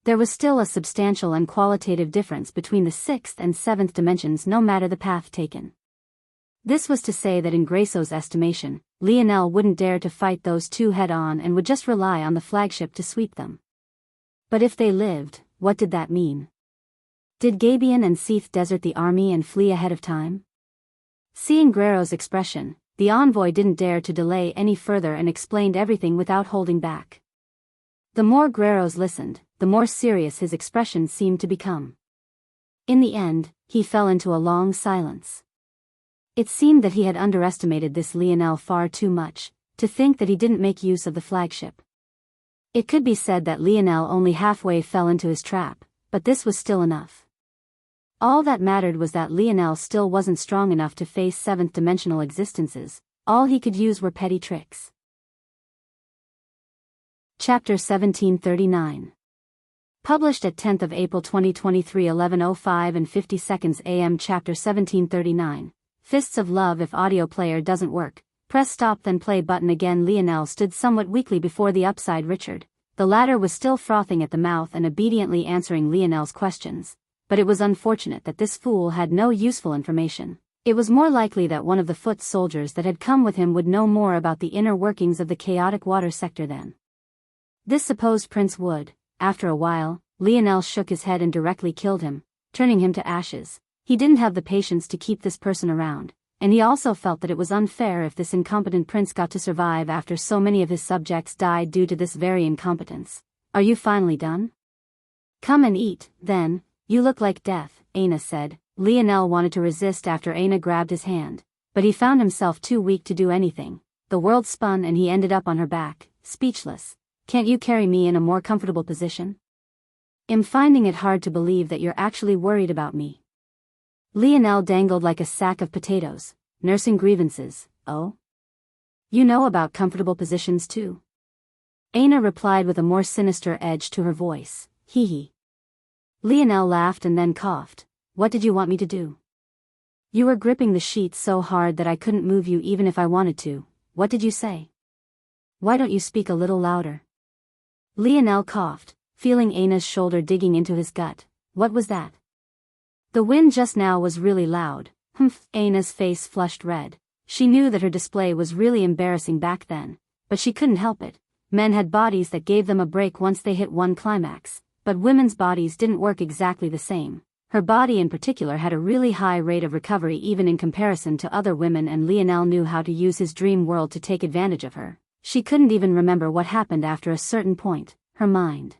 There was still a substantial and qualitative difference between the 6th and 7th dimensions no matter the path taken. This was to say that in Grayso's estimation, Lionel wouldn't dare to fight those two head-on and would just rely on the flagship to sweep them. But if they lived, what did that mean? Did Gabion and Seath desert the army and flee ahead of time? Seeing Guerrero's expression, the envoy didn't dare to delay any further and explained everything without holding back. The more Guerreros listened, the more serious his expression seemed to become. In the end, he fell into a long silence. It seemed that he had underestimated this Lionel far too much, to think that he didn't make use of the flagship. It could be said that Lionel only halfway fell into his trap, but this was still enough. All that mattered was that Lionel still wasn't strong enough to face 7th-dimensional existences. All he could use were petty tricks. Chapter 1739. Published at 10th of April 2023 11:05 and 50 seconds AM. Chapter 1739. Fists of Love. If audio player doesn't work, press stop then play button again. Lionel stood somewhat weakly before the upside Richard. The latter was still frothing at the mouth and obediently answering Lionel's questions. But it was unfortunate that this fool had no useful information. It was more likely that one of the foot soldiers that had come with him would know more about the inner workings of the chaotic water sector than this supposed prince would. After a while, Lionel shook his head and directly killed him, turning him to ashes. He didn't have the patience to keep this person around, and he also felt that it was unfair if this incompetent prince got to survive after so many of his subjects died due to this very incompetence. Are you finally done? Come and eat, then. You look like death, Aina said. Lionel wanted to resist after Aina grabbed his hand, but he found himself too weak to do anything. The world spun and he ended up on her back, speechless. Can't you carry me in a more comfortable position? I'm finding it hard to believe that you're actually worried about me. Lionel dangled like a sack of potatoes, nursing grievances. Oh? You know about comfortable positions too? Aina replied with a more sinister edge to her voice. Hee hee. Lionel laughed and then coughed. What did you want me to do? You were gripping the sheets so hard that I couldn't move you even if I wanted to. What did you say? Why don't you speak a little louder? Lionel coughed, feeling Aina's shoulder digging into his gut. What was that? The wind just now was really loud. Humph. Aina's face flushed red. She knew that her display was really embarrassing back then, but she couldn't help it. Men had bodies that gave them a break once they hit one climax. But women's bodies didn't work exactly the same. Her body in particular had a really high rate of recovery even in comparison to other women, and Lionel knew how to use his dream world to take advantage of her. She couldn't even remember what happened after a certain point. Her mind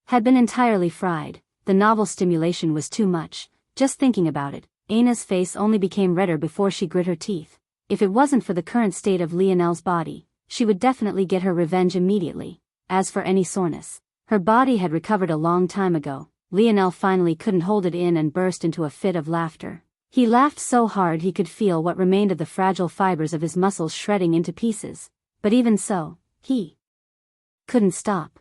had been entirely fried. The novel stimulation was too much. Just thinking about it, Aina's face only became redder before she grit her teeth. If it wasn't for the current state of Lionel's body, she would definitely get her revenge immediately. As for any soreness, her body had recovered a long time ago. Lionel finally couldn't hold it in and burst into a fit of laughter. He laughed so hard he could feel what remained of the fragile fibers of his muscles shredding into pieces. But even so, he couldn't stop.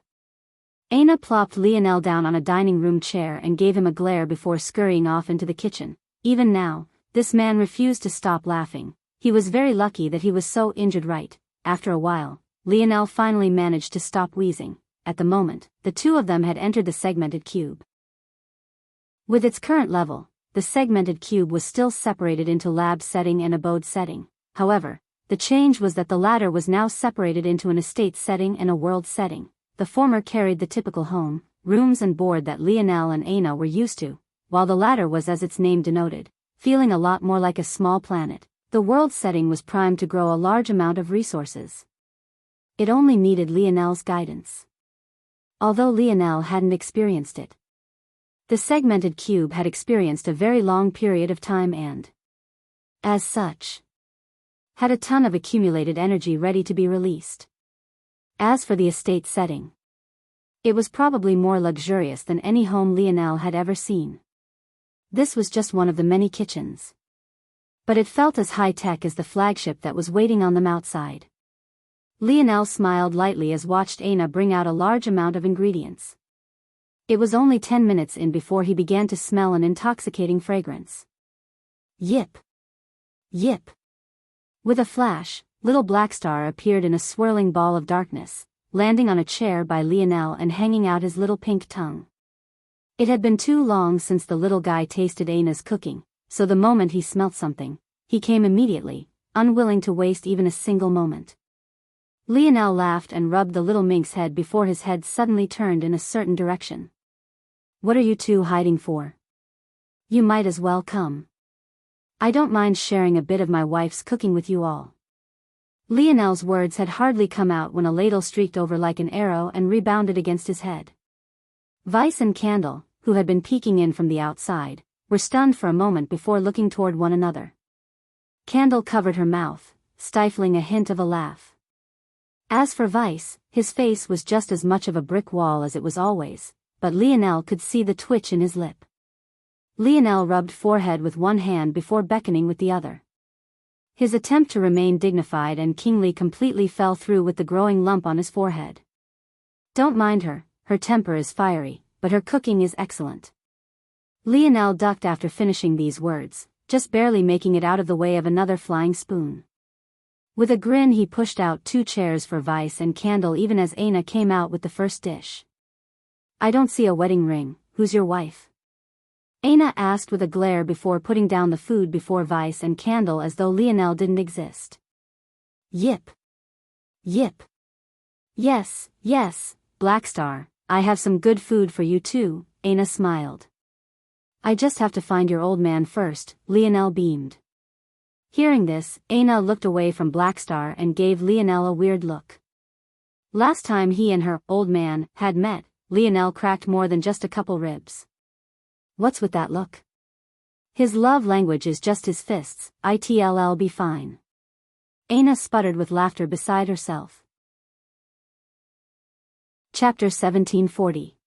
Aina plopped Lionel down on a dining room chair and gave him a glare before scurrying off into the kitchen. Even now, this man refused to stop laughing. He was very lucky that he was so injured right. After a while, Lionel finally managed to stop wheezing. At the moment, the two of them had entered the segmented cube. With its current level, the segmented cube was still separated into lab setting and abode setting. However, the change was that the latter was now separated into an estate setting and a world setting. The former carried the typical home, rooms and board that Lionel and Aina were used to, while the latter was, as its name denoted, feeling a lot more like a small planet. The world setting was primed to grow a large amount of resources. It only needed Lionel's guidance. Although Lionel hadn't experienced it, the segmented cube had experienced a very long period of time and, as such, had a ton of accumulated energy ready to be released. As for the estate setting, it was probably more luxurious than any home Lionel had ever seen. This was just one of the many kitchens. But it felt as high-tech as the flagship that was waiting on them outside. Lionel smiled lightly as watched Aina bring out a large amount of ingredients. It was only 10 minutes in before he began to smell an intoxicating fragrance. Yip! Yip! With a flash, little Blackstar appeared in a swirling ball of darkness, landing on a chair by Lionel and hanging out his little pink tongue. It had been too long since the little guy tasted Ana's cooking, so the moment he smelt something, he came immediately, unwilling to waste even a single moment. Lionel laughed and rubbed the little mink's head before his head suddenly turned in a certain direction. "What are you two hiding for? You might as well come. I don't mind sharing a bit of my wife's cooking with you all." Lionel's words had hardly come out when a ladle streaked over like an arrow and rebounded against his head. Vice and Candle, who had been peeking in from the outside, were stunned for a moment before looking toward one another. Candle covered her mouth, stifling a hint of a laugh. As for Vice, his face was just as much of a brick wall as it was always, but Lionel could see the twitch in his lip. Lionel rubbed forehead with one hand before beckoning with the other. His attempt to remain dignified and kingly completely fell through with the growing lump on his forehead. "Don't mind her, her temper is fiery, but her cooking is excellent." Lionel ducked after finishing these words, just barely making it out of the way of another flying spoon. With a grin he pushed out 2 chairs for Vice and Candle even as Ana came out with the first dish. "I don't see a wedding ring, who's your wife?" Ana asked with a glare before putting down the food before Vice and Candle as though Lionel didn't exist. "Yip! Yip! Yes, yes, Blackstar, I have some good food for you too," Ana smiled. "I just have to find your old man first," Lionel beamed. Hearing this, Ana looked away from Blackstar and gave Lionel a weird look. Last time he and her old man had met, Lionel cracked more than just a couple ribs. "What's with that look? His love language is just his fists, it'll be fine." Ana sputtered with laughter beside herself. Chapter 1740.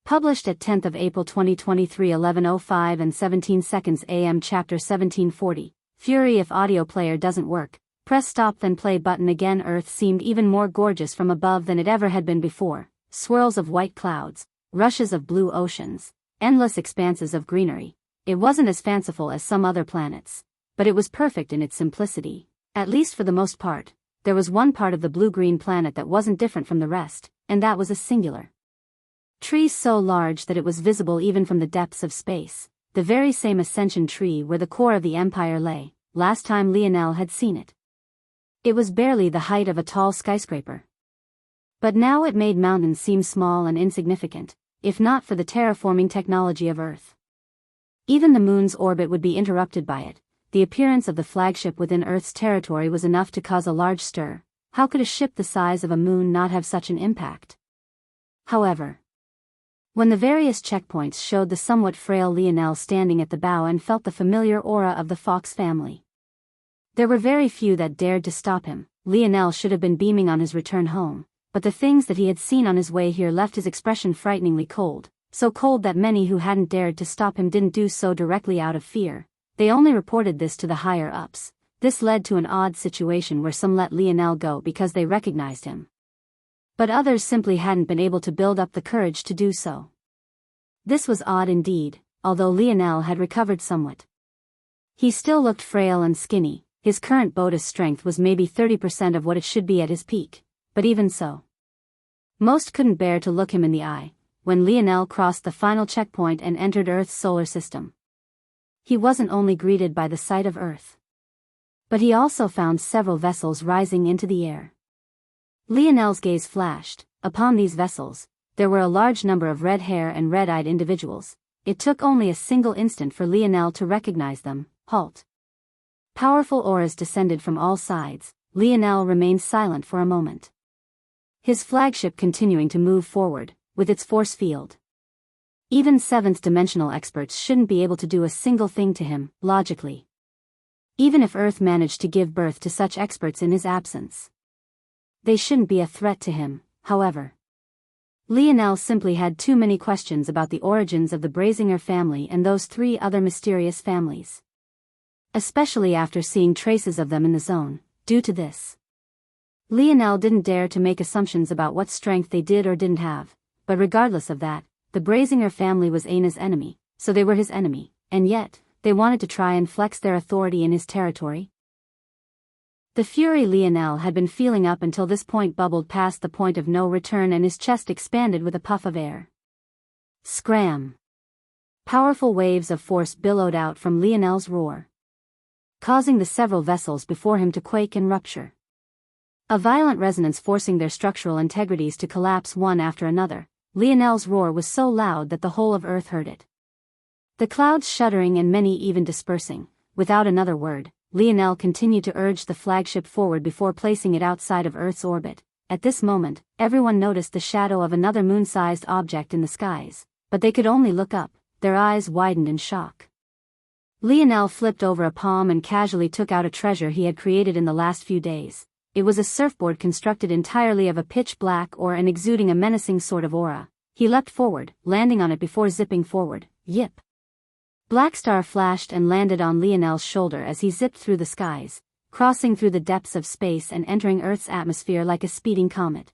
Published at 10th of April 2023 11:05 and 17 seconds AM. Chapter 1740. Fury. If audio player doesn't work, press stop then play button again. Earth seemed even more gorgeous from above than it ever had been before. Swirls of white clouds, rushes of blue oceans, endless expanses of greenery. It wasn't as fanciful as some other planets, but it was perfect in its simplicity, at least for the most part. There was one part of the blue-green planet that wasn't different from the rest, and that was a singular tree so large that it was visible even from the depths of space. The very same ascension tree where the core of the empire lay, last time Lionel had seen it. It was barely the height of a tall skyscraper. But now it made mountains seem small and insignificant, if not for the terraforming technology of Earth. Even the moon's orbit would be interrupted by it. The appearance of the flagship within Earth's territory was enough to cause a large stir. How could a ship the size of a moon not have such an impact? However, when the various checkpoints showed the somewhat frail Lionel standing at the bow and felt the familiar aura of the Fox family, there were very few that dared to stop him. Lionel should have been beaming on his return home, but the things that he had seen on his way here left his expression frighteningly cold, so cold that many who hadn't dared to stop him didn't do so directly out of fear. They only reported this to the higher-ups. This led to an odd situation where some let Lionel go because they recognized him, but others simply hadn't been able to build up the courage to do so. This was odd indeed, although Lionel had recovered somewhat. He still looked frail and skinny. His current Bodhi's strength was maybe 30% of what it should be at his peak, but even so, most couldn't bear to look him in the eye. When Lionel crossed the final checkpoint and entered Earth's solar system, he wasn't only greeted by the sight of Earth, but he also found several vessels rising into the air. Lionel's gaze flashed. Upon these vessels, there were a large number of red hair and red-eyed individuals. It took only a single instant for Lionel to recognize them. Halt. Powerful auras descended from all sides. Lionel remained silent for a moment, his flagship continuing to move forward, with its force field. Even seventh-dimensional experts shouldn't be able to do a single thing to him, logically. Even if Earth managed to give birth to such experts in his absence, they shouldn't be a threat to him. However, Lionel simply had too many questions about the origins of the Brazinger family and those 3 other mysterious families, especially after seeing traces of them in the zone. Due to this, Lionel didn't dare to make assumptions about what strength they did or didn't have, but regardless of that, the Brazinger family was Ana's enemy, so they were his enemy, and yet, they wanted to try and flex their authority in his territory? The fury Lionel had been feeling up until this point bubbled past the point of no return, and his chest expanded with a puff of air. Scram! Powerful waves of force billowed out from Lionel's roar, causing the several vessels before him to quake and rupture. A violent resonance forcing their structural integrities to collapse one after another. Lionel's roar was so loud that the whole of Earth heard it. The clouds shuddering and many even dispersing. Without another word, Lionel continued to urge the flagship forward before placing it outside of Earth's orbit. At this moment, everyone noticed the shadow of another moon-sized object in the skies, but they could only look up, their eyes widened in shock. Lionel flipped over a palm and casually took out a treasure he had created in the last few days. It was a surfboard constructed entirely of a pitch black ore and exuding a menacing sort of aura. He leapt forward, landing on it before zipping forward. Yip! Blackstar flashed and landed on Lionel's shoulder as he zipped through the skies, crossing through the depths of space and entering Earth's atmosphere like a speeding comet.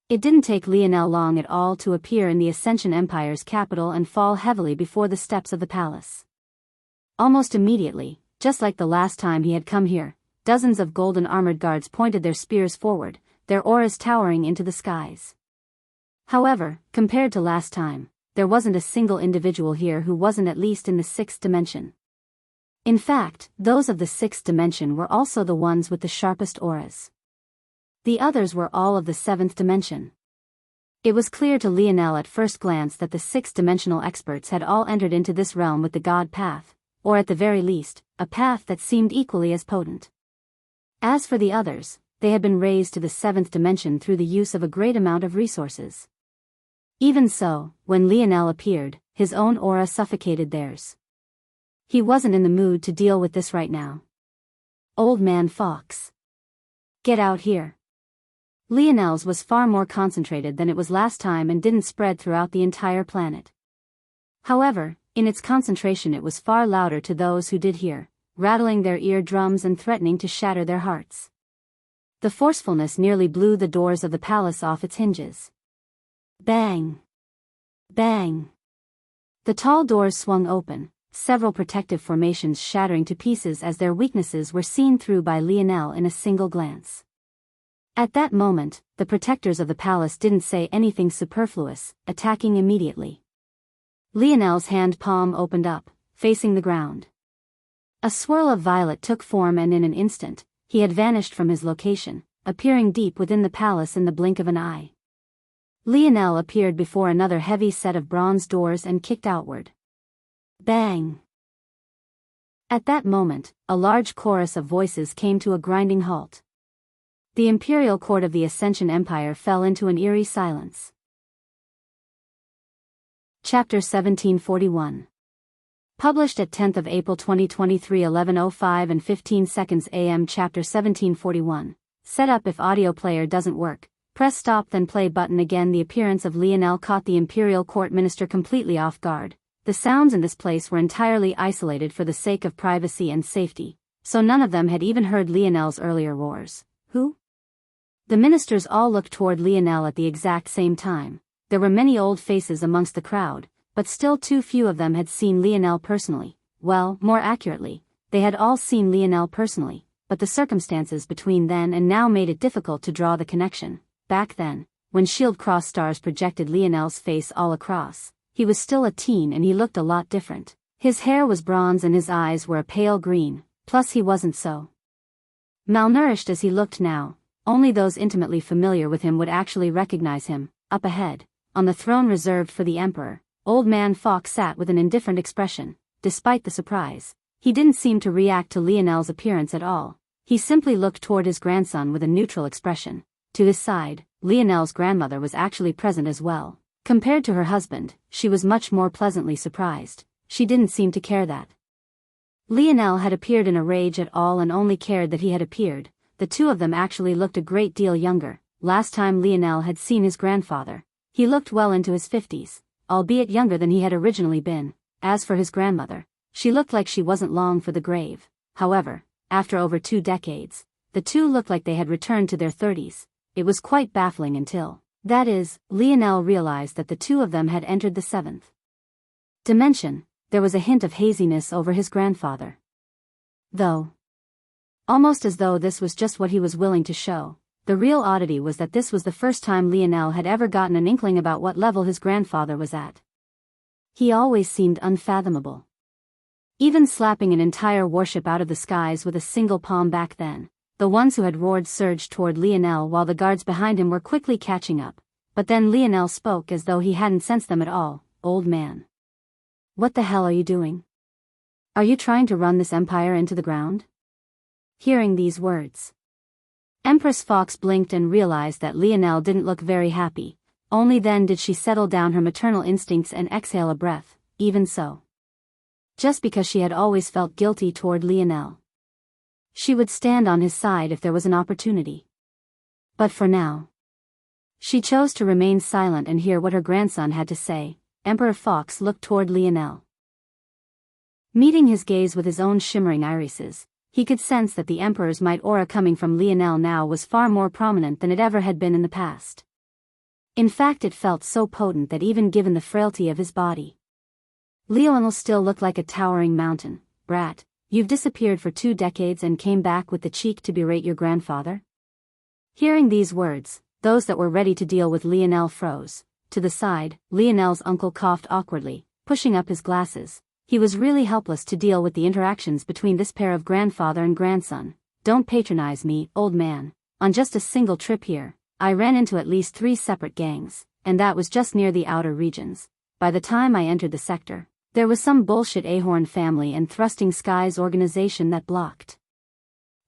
It didn't take Lionel long at all to appear in the Ascension Empire's capital and fall heavily before the steps of the palace. Almost immediately, just like the last time he had come here, dozens of golden armored guards pointed their spears forward, their auras towering into the skies. However, compared to last time, there wasn't a single individual here who wasn't at least in the 6th dimension. In fact, those of the 6th dimension were also the ones with the sharpest auras. The others were all of the 7th dimension. It was clear to Lionel at first glance that the 6th dimensional experts had all entered into this realm with the God path, or at the very least, a path that seemed equally as potent. As for the others, they had been raised to the 7th dimension through the use of a great amount of resources. Even so, when Lionel appeared, his own aura suffocated theirs. He wasn't in the mood to deal with this right now. Old Man Fox. Get out here. Lionel's was far more concentrated than it was last time and didn't spread throughout the entire planet. However, in its concentration it was far louder to those who did hear, rattling their eardrums and threatening to shatter their hearts. The forcefulness nearly blew the doors of the palace off its hinges. Bang! Bang! The tall doors swung open, several protective formations shattering to pieces as their weaknesses were seen through by Lionel in a single glance. At that moment, the protectors of the palace didn't say anything superfluous, attacking immediately. Lionel's hand palm opened up, facing the ground. A swirl of violet took form and in an instant, he had vanished from his location, appearing deep within the palace in the blink of an eye. Lionel appeared before another heavy set of bronze doors and kicked outward. Bang! At that moment, a large chorus of voices came to a grinding halt. The imperial court of the Ascension Empire fell into an eerie silence. Chapter 1741. Published at 10th of April 2023 11:05 and 15 seconds AM. Chapter 1741. Set up. If audio player doesn't work, press stop then play button again. The appearance of Lionel caught the imperial court minister completely off guard. The sounds in this place were entirely isolated for the sake of privacy and safety, so none of them had even heard Lionel's earlier roars. Who? The ministers all looked toward Lionel at the exact same time. There were many old faces amongst the crowd, but still too few of them had seen Lionel personally. Well, more accurately, they had all seen Lionel personally, but the circumstances between then and now made it difficult to draw the connection. Back then, when shield cross stars projected Lionel's face all across, he was still a teen and he looked a lot different. His hair was bronze and his eyes were a pale green, plus he wasn't so malnourished as he looked now. Only those intimately familiar with him would actually recognize him. Up ahead, on the throne reserved for the Emperor, Old Man Fox sat with an indifferent expression. Despite the surprise, he didn't seem to react to Lionel's appearance at all. He simply looked toward his grandson with a neutral expression. To his side, Lionel's grandmother was actually present as well. Compared to her husband, she was much more pleasantly surprised. She didn't seem to care that Lionel had appeared in a rage at all and only cared that he had appeared. The two of them actually looked a great deal younger. Last time Lionel had seen his grandfather, he looked well into his 50s, albeit younger than he had originally been. As for his grandmother, she looked like she wasn't long for the grave. However, after over 2 decades, the two looked like they had returned to their 30s. It was quite baffling until, that is, Lionel realized that the two of them had entered the 7th dimension. there was a hint of haziness over his grandfather. Though, almost as though this was just what he was willing to show, the real oddity was that this was the first time Lionel had ever gotten an inkling about what level his grandfather was at. He always seemed unfathomable. Even slapping an entire warship out of the skies with a single palm back then, the ones who had roared surged toward Lionel while the guards behind him were quickly catching up, but then Lionel spoke as though he hadn't sensed them at all. "Old man. What the hell are you doing? Are you trying to run this empire into the ground?" Hearing these words, Empress Fox blinked and realized that Lionel didn't look very happy. Only then did she settle down her maternal instincts and exhale a breath. Even so, just because she had always felt guilty toward Lionel, she would stand on his side if there was an opportunity. But for now, she chose to remain silent and hear what her grandson had to say. Emperor Fox looked toward Lionel. Meeting his gaze with his own shimmering irises, he could sense that the Emperor's might aura coming from Lionel now was far more prominent than it ever had been in the past. In fact, it felt so potent that even given the frailty of his body, Lionel still looked like a towering mountain. "Brat, you've disappeared for 2 decades and came back with the cheek to berate your grandfather?" Hearing these words, those that were ready to deal with Lionel froze. To the side, Lionel's uncle coughed awkwardly, pushing up his glasses. He was really helpless to deal with the interactions between this pair of grandfather and grandson. "Don't patronize me, old man. On just a single trip here, I ran into at least 3 separate gangs, and that was just near the outer regions. By the time I entered the sector, there was some bullshit Ahorn family and Thrusting Skies organization that blocked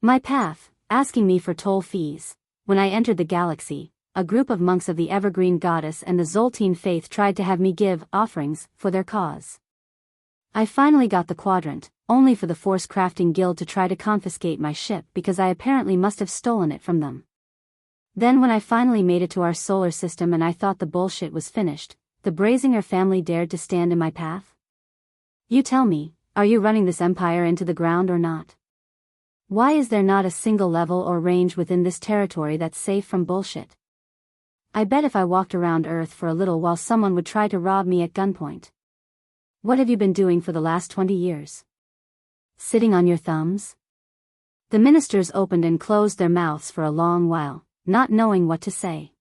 my path, asking me for toll fees. When I entered the galaxy, a group of monks of the Evergreen Goddess and the Zoltine faith tried to have me give offerings for their cause. I finally got the quadrant, only for the Force Crafting Guild to try to confiscate my ship because I apparently must have stolen it from them. Then when I finally made it to our solar system and I thought the bullshit was finished, the Brazinger family dared to stand in my path? You tell me, are you running this empire into the ground or not? Why is there not a single level or range within this territory that's safe from bullshit? I bet if I walked around Earth for a little while someone would try to rob me at gunpoint. What have you been doing for the last 20 years? Sitting on your thumbs?" The ministers opened and closed their mouths for a long while, not knowing what to say.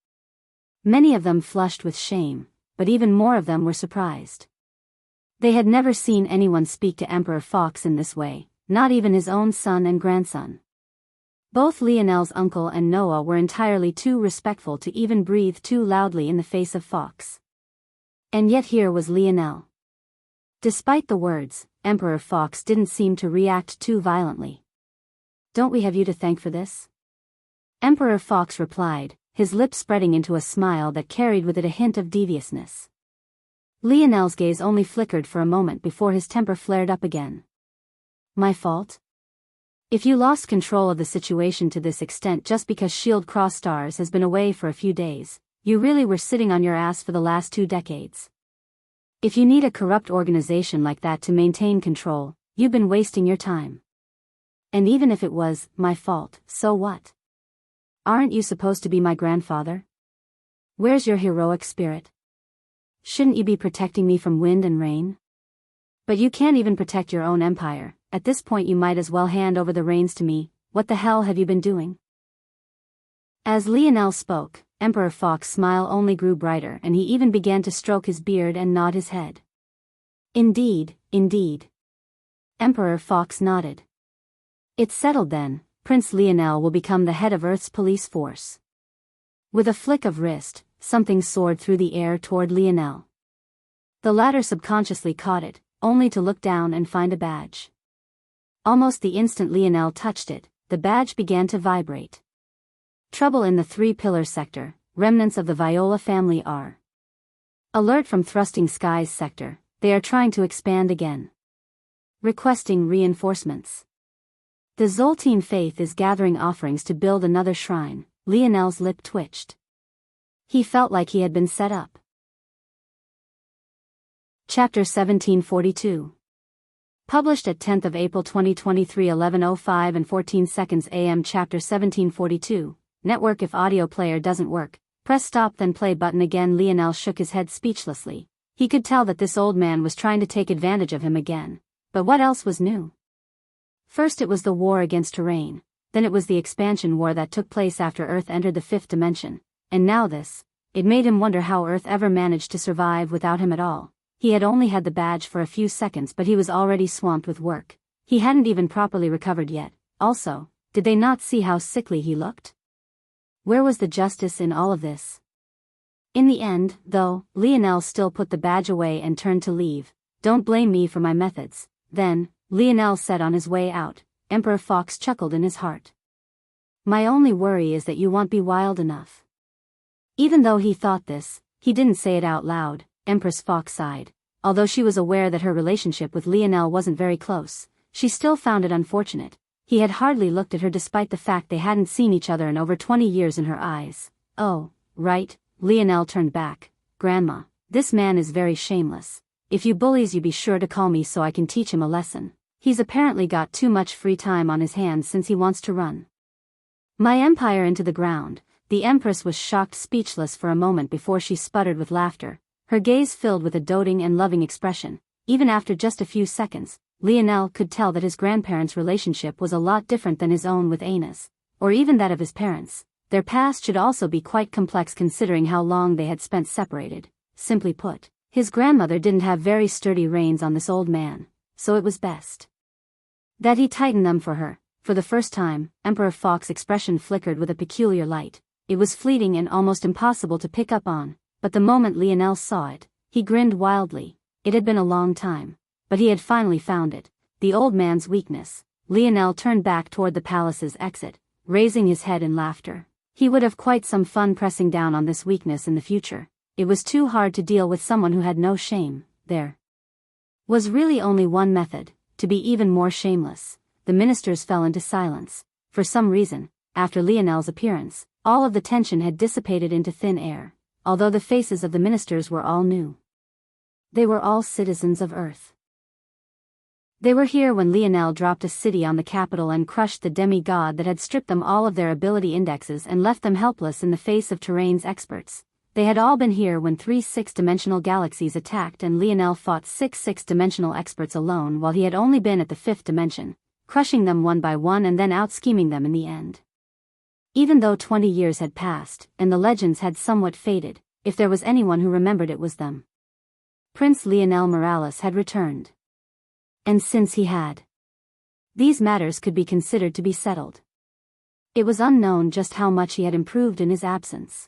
Many of them flushed with shame, but even more of them were surprised. They had never seen anyone speak to Emperor Fox in this way, not even his own son and grandson. Both Lionel's uncle and Noah were entirely too respectful to even breathe too loudly in the face of Fox. And yet here was Lionel. Despite the words, Emperor Fox didn't seem to react too violently. "Don't we have you to thank for this?" Emperor Fox replied, his lips spreading into a smile that carried with it a hint of deviousness. Lionel's gaze only flickered for a moment before his temper flared up again. "My fault? If you lost control of the situation to this extent just because Shield Cross Stars has been away for a few days, you really were sitting on your ass for the last 2 decades. If you need a corrupt organization like that to maintain control, you've been wasting your time. And even if it was my fault, so what? Aren't you supposed to be my grandfather? Where's your heroic spirit? Shouldn't you be protecting me from wind and rain? But you can't even protect your own empire. At this point you might as well hand over the reins to me. What the hell have you been doing?" As Lionel spoke, Emperor Fox's smile only grew brighter and he even began to stroke his beard and nod his head. Indeed, indeed. Emperor Fox nodded. "It's settled then, Prince Lionel will become the head of Earth's police force." With a flick of wrist, something soared through the air toward Lionel. The latter subconsciously caught it, only to look down and find a badge. Almost the instant Lionel touched it, the badge began to vibrate. "Trouble in the 3-pillar sector, remnants of the Viola family are. Alert from Thrusting Skies sector, they are trying to expand again. Requesting reinforcements. The Zoltine faith is gathering offerings to build another shrine." Lionel's lip twitched. He felt like he had been set up. Chapter 1742. Published at 10th of April 2023 11:05 and 14 seconds AM. Chapter 1742. Network. If audio player doesn't work, press stop then play button again. Lionel shook his head speechlessly. He could tell that this old man was trying to take advantage of him again. But what else was new? First it was the war against terrain, then it was the expansion war that took place after Earth entered the fifth dimension, and now this. It made him wonder how Earth ever managed to survive without him at all. He had only had the badge for a few seconds, but he was already swamped with work. He hadn't even properly recovered yet. Also, did they not see how sickly he looked? Where was the justice in all of this? In the end, though, Lionel still put the badge away and turned to leave. Don't blame me for my methods. Then, Lionel said on his way out. Emperor Fox chuckled in his heart. My only worry is that you won't be wild enough. Even though he thought this, he didn't say it out loud. Empress Fox sighed. Although she was aware that her relationship with Lionel wasn't very close, she still found it unfortunate. He had hardly looked at her despite the fact they hadn't seen each other in over 20 years in her eyes. Oh, right. Lionel turned back. Grandma, this man is very shameless. If you bullies you be sure to call me so I can teach him a lesson. He's apparently got too much free time on his hands since he wants to run my empire into the ground. The Empress was shocked speechless for a moment before she sputtered with laughter, her gaze filled with a doting and loving expression. Even after just a few seconds, Lionel could tell that his grandparents' relationship was a lot different than his own with Anus, or even that of his parents. Their past should also be quite complex considering how long they had spent separated. Simply put, his grandmother didn't have very sturdy reins on this old man, so it was best that he tightened them for her. For the first time, Emperor Fox's expression flickered with a peculiar light. It was fleeting and almost impossible to pick up on, but the moment Lionel saw it, he grinned wildly. It had been a long time, but he had finally found it, the old man's weakness. Lionel turned back toward the palace's exit, raising his head in laughter. He would have quite some fun pressing down on this weakness in the future. It was too hard to deal with someone who had no shame. There was really only one method, to be even more shameless. The ministers fell into silence. For some reason, after Lionel's appearance, all of the tension had dissipated into thin air, although the faces of the ministers were all new. They were all citizens of Earth. They were here when Lionel dropped a city on the capital and crushed the demigod that had stripped them all of their ability indexes and left them helpless in the face of terrain's experts. They had all been here when 3 six-dimensional galaxies attacked and Lionel fought 6 six-dimensional experts alone while he had only been at the 5th dimension, crushing them one by one and then out-scheming them in the end. Even though 20 years had passed, and the legends had somewhat faded, if there was anyone who remembered it was them. Prince Lionel Morales had returned. And since he had, these matters could be considered to be settled. It was unknown just how much he had improved in his absence.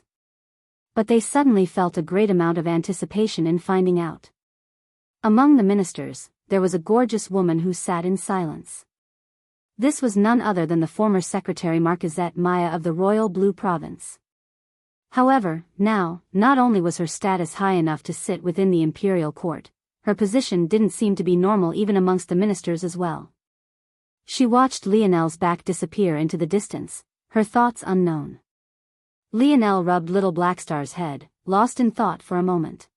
But they suddenly felt a great amount of anticipation in finding out. Among the ministers, there was a gorgeous woman who sat in silence. This was none other than the former Secretary Marquisette Maya of the Royal Blue Province. However, now, not only was her status high enough to sit within the imperial court, her position didn't seem to be normal even amongst the ministers as well. She watched Lionel's back disappear into the distance, her thoughts unknown. Lionel rubbed little Blackstar's head, lost in thought for a moment.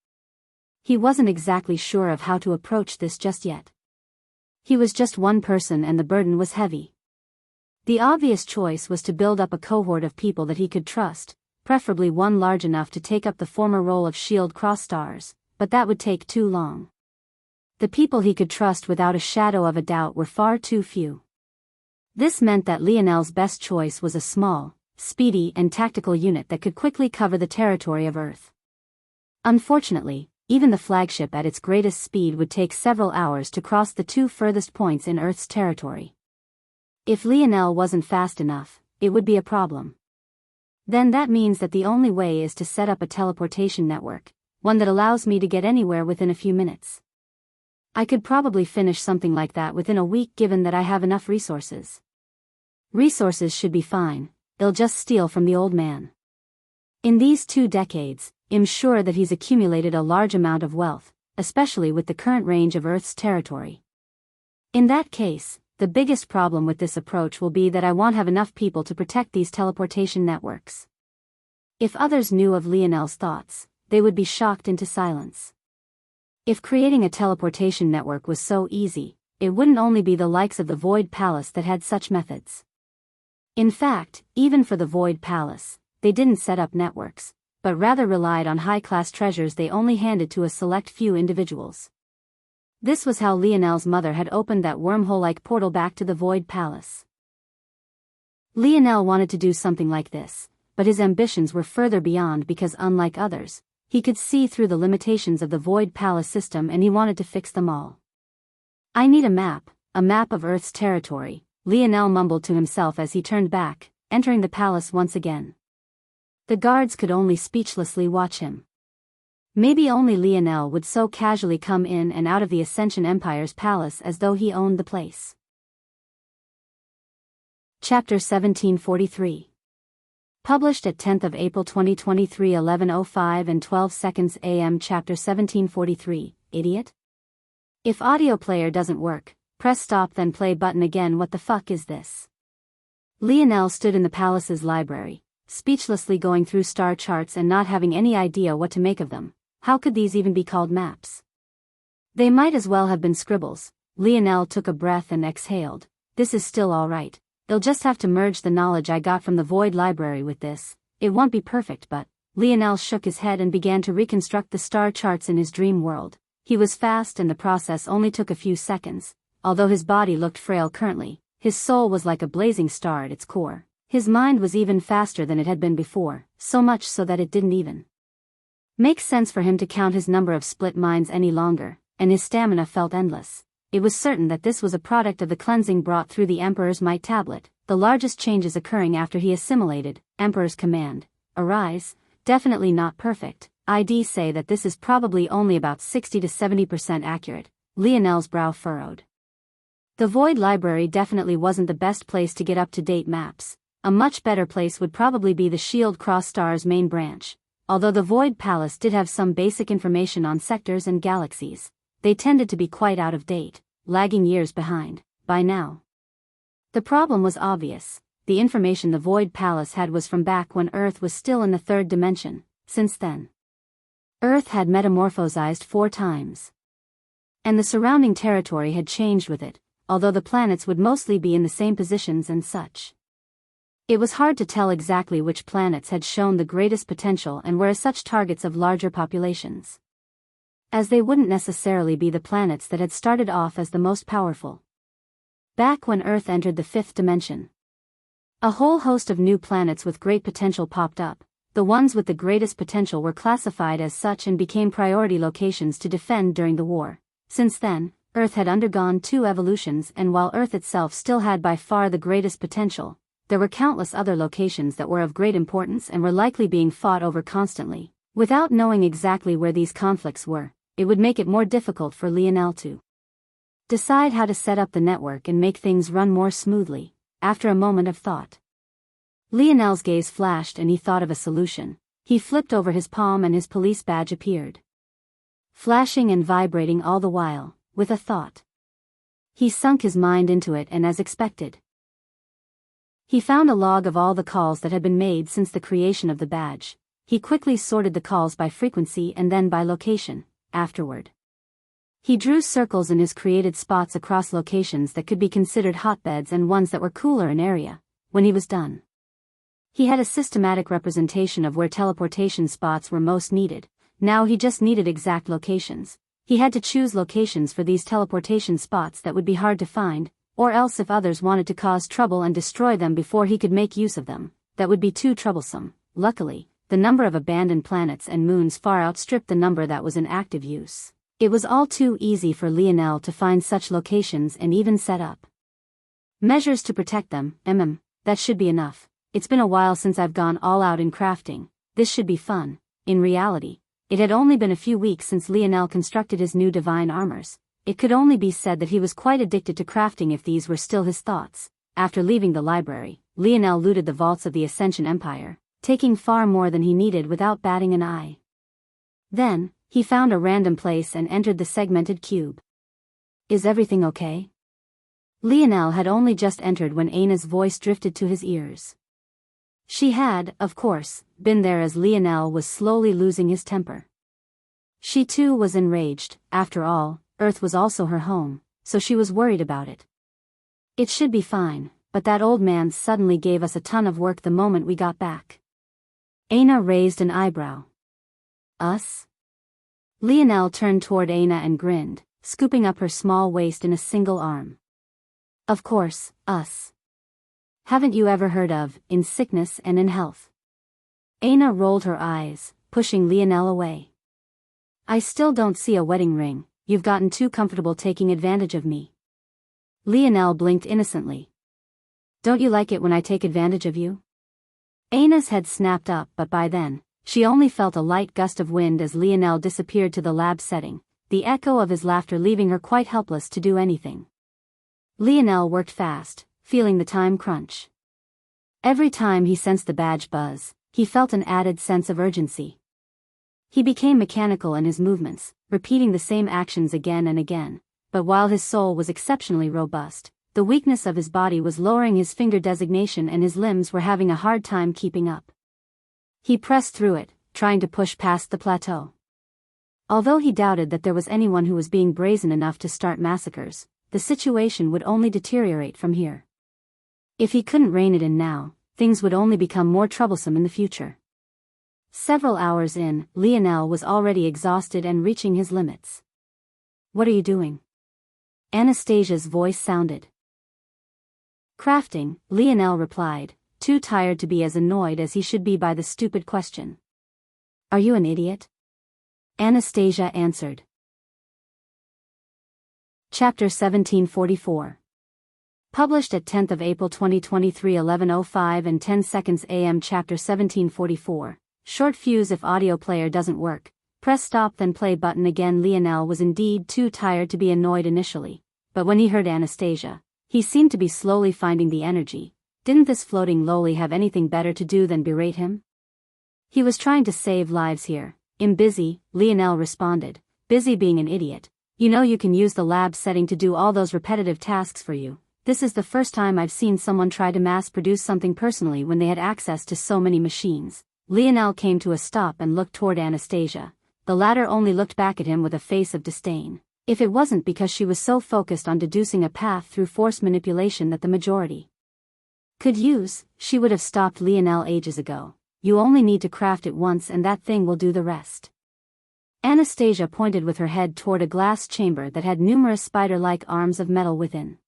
He wasn't exactly sure of how to approach this just yet. He was just one person and the burden was heavy. The obvious choice was to build up a cohort of people that he could trust, preferably one large enough to take up the former role of Shield Cross Stars, but that would take too long. The people he could trust without a shadow of a doubt were far too few. This meant that Lionel's best choice was a small, speedy and tactical unit that could quickly cover the territory of Earth. Unfortunately, even the flagship at its greatest speed would take several hours to cross the 2 furthest points in Earth's territory. If Lionel wasn't fast enough, it would be a problem. Then that means that the only way is to set up a teleportation network, one that allows me to get anywhere within a few minutes. I could probably finish something like that within a week given that I have enough resources. Resources should be fine, they'll just steal from the old man. In these 2 decades, I'm sure that he's accumulated a large amount of wealth, especially with the current range of Earth's territory. In that case, the biggest problem with this approach will be that I won't have enough people to protect these teleportation networks. If others knew of Lionel's thoughts, they would be shocked into silence. If creating a teleportation network was so easy, it wouldn't only be the likes of the Void Palace that had such methods. In fact, even for the Void Palace, they didn't set up networks. but rather relied on high-class treasures they only handed to a select few individuals. This was how Lionel's mother had opened that wormhole-like portal back to the Void Palace. Lionel wanted to do something like this, but his ambitions were further beyond because unlike others, he could see through the limitations of the Void Palace system and he wanted to fix them all. "I need a map of Earth's territory," Lionel mumbled to himself as he turned back, entering the palace once again. The guards could only speechlessly watch him. Maybe only Lionel would so casually come in and out of the Ascension Empire's palace as though he owned the place. Chapter 1743. Published at 10th of April 2023 11:05 and 12 seconds AM. Chapter 1743, Idiot? If audio player doesn't work, press stop then play button again. What the fuck is this? Lionel stood in the palace's library, speechlessly going through star charts and not having any idea what to make of them. How could these even be called maps? They might as well have been scribbles. Lionel took a breath and exhaled. This is still alright. They'll just have to merge the knowledge I got from the Void Library with this. It won't be perfect, but... Lionel shook his head and began to reconstruct the star charts in his dream world. He was fast and the process only took a few seconds. Although his body looked frail currently, his soul was like a blazing star at its core. His mind was even faster than it had been before, so much so that it didn't even make sense for him to count his number of split minds any longer, and his stamina felt endless. It was certain that this was a product of the cleansing brought through the Emperor's Might tablet, the largest changes occurring after he assimilated Emperor's command. Arise, definitely not perfect. I'd say that this is probably only about 60 to 70% accurate. Lionel's brow furrowed. The Void Library definitely wasn't the best place to get up-to-date maps. A much better place would probably be the Shield Cross Star's main branch. Although the Void Palace did have some basic information on sectors and galaxies, they tended to be quite out of date, lagging years behind, by now. The problem was obvious. The information the Void Palace had was from back when Earth was still in the third dimension. Since then, Earth had metamorphosized 4 times. And the surrounding territory had changed with it, although the planets would mostly be in the same positions and such. It was hard to tell exactly which planets had shown the greatest potential and were as such targets of larger populations, as they wouldn't necessarily be the planets that had started off as the most powerful. Back when Earth entered the 5th dimension, a whole host of new planets with great potential popped up. The ones with the greatest potential were classified as such and became priority locations to defend during the war. Since then, Earth had undergone 2 evolutions, and while Earth itself still had by far the greatest potential, there were countless other locations that were of great importance and were likely being fought over constantly. Without knowing exactly where these conflicts were, it would make it more difficult for Lionel to decide how to set up the network and make things run more smoothly. After a moment of thought, Lionel's gaze flashed and he thought of a solution. He flipped over his palm and his police badge appeared, flashing and vibrating all the while. With a thought, he sunk his mind into it, and as expected, he found a log of all the calls that had been made since the creation of the badge. He quickly sorted the calls by frequency and then by location. Afterward, he drew circles in his created spots across locations that could be considered hotbeds and ones that were cooler in area. When he was done, he had a systematic representation of where teleportation spots were most needed. Now he just needed exact locations. He had to choose locations for these teleportation spots that would be hard to find, or else if others wanted to cause trouble and destroy them before he could make use of them, that would be too troublesome. Luckily, the number of abandoned planets and moons far outstripped the number that was in active use. It was all too easy for Lionel to find such locations and even set up measures to protect them. That should be enough. It's been a while since I've gone all out in crafting. This should be fun. In reality, it had only been a few weeks since Lionel constructed his new divine armors. It could only be said that he was quite addicted to crafting if these were still his thoughts. After leaving the library, Lionel looted the vaults of the Ascension Empire, taking far more than he needed without batting an eye. Then, he found a random place and entered the segmented cube. Is everything okay? Lionel had only just entered when Aina's voice drifted to his ears. She had, of course, been there as Lionel was slowly losing his temper. She too was enraged. After all, Earth was also her home, so she was worried about it. It should be fine, but that old man suddenly gave us a ton of work the moment we got back. Aina raised an eyebrow. Us? Lionel turned toward Aina and grinned, scooping up her small waist in a single arm. Of course, us. Haven't you ever heard of, in sickness and in health? Aina rolled her eyes, pushing Lionel away. I still don't see a wedding ring, you've gotten too comfortable taking advantage of me. Lionel blinked innocently. Don't you like it when I take advantage of you? Aina's head snapped up, but by then, she only felt a light gust of wind as Lionel disappeared to the lab setting, the echo of his laughter leaving her quite helpless to do anything. Lionel worked fast, feeling the time crunch. Every time he sensed the badge buzz, he felt an added sense of urgency. He became mechanical in his movements, repeating the same actions again and again, but while his soul was exceptionally robust, the weakness of his body was lowering his finger designation and his limbs were having a hard time keeping up. He pressed through it, trying to push past the plateau. Although he doubted that there was anyone who was being brazen enough to start massacres, the situation would only deteriorate from here. If he couldn't rein it in now, things would only become more troublesome in the future. Several hours in, Lionel was already exhausted and reaching his limits. What are you doing? Anastasia's voice sounded. Crafting, Lionel replied, too tired to be as annoyed as he should be by the stupid question. Are you an idiot? Anastasia answered. Chapter 1744. Published at 10th of April 2023 11:05 and 10 seconds AM. Chapter 1744. Short fuse. If audio player doesn't work, press stop then play button again. Lionel was indeed too tired to be annoyed initially, but when he heard Anastasia, he seemed to be slowly finding the energy. Didn't this floating loli have anything better to do than berate him? He was trying to save lives here. I'm busy, Lionel responded. Busy being an idiot. You know you can use the lab setting to do all those repetitive tasks for you. This is the first time I've seen someone try to mass-produce something personally when they had access to so many machines. Lionel came to a stop and looked toward Anastasia. The latter only looked back at him with a face of disdain. If it wasn't because she was so focused on deducing a path through force manipulation that the majority could use, she would have stopped Lionel ages ago. You only need to craft it once and that thing will do the rest. Anastasia pointed with her head toward a glass chamber that had numerous spider-like arms of metal within.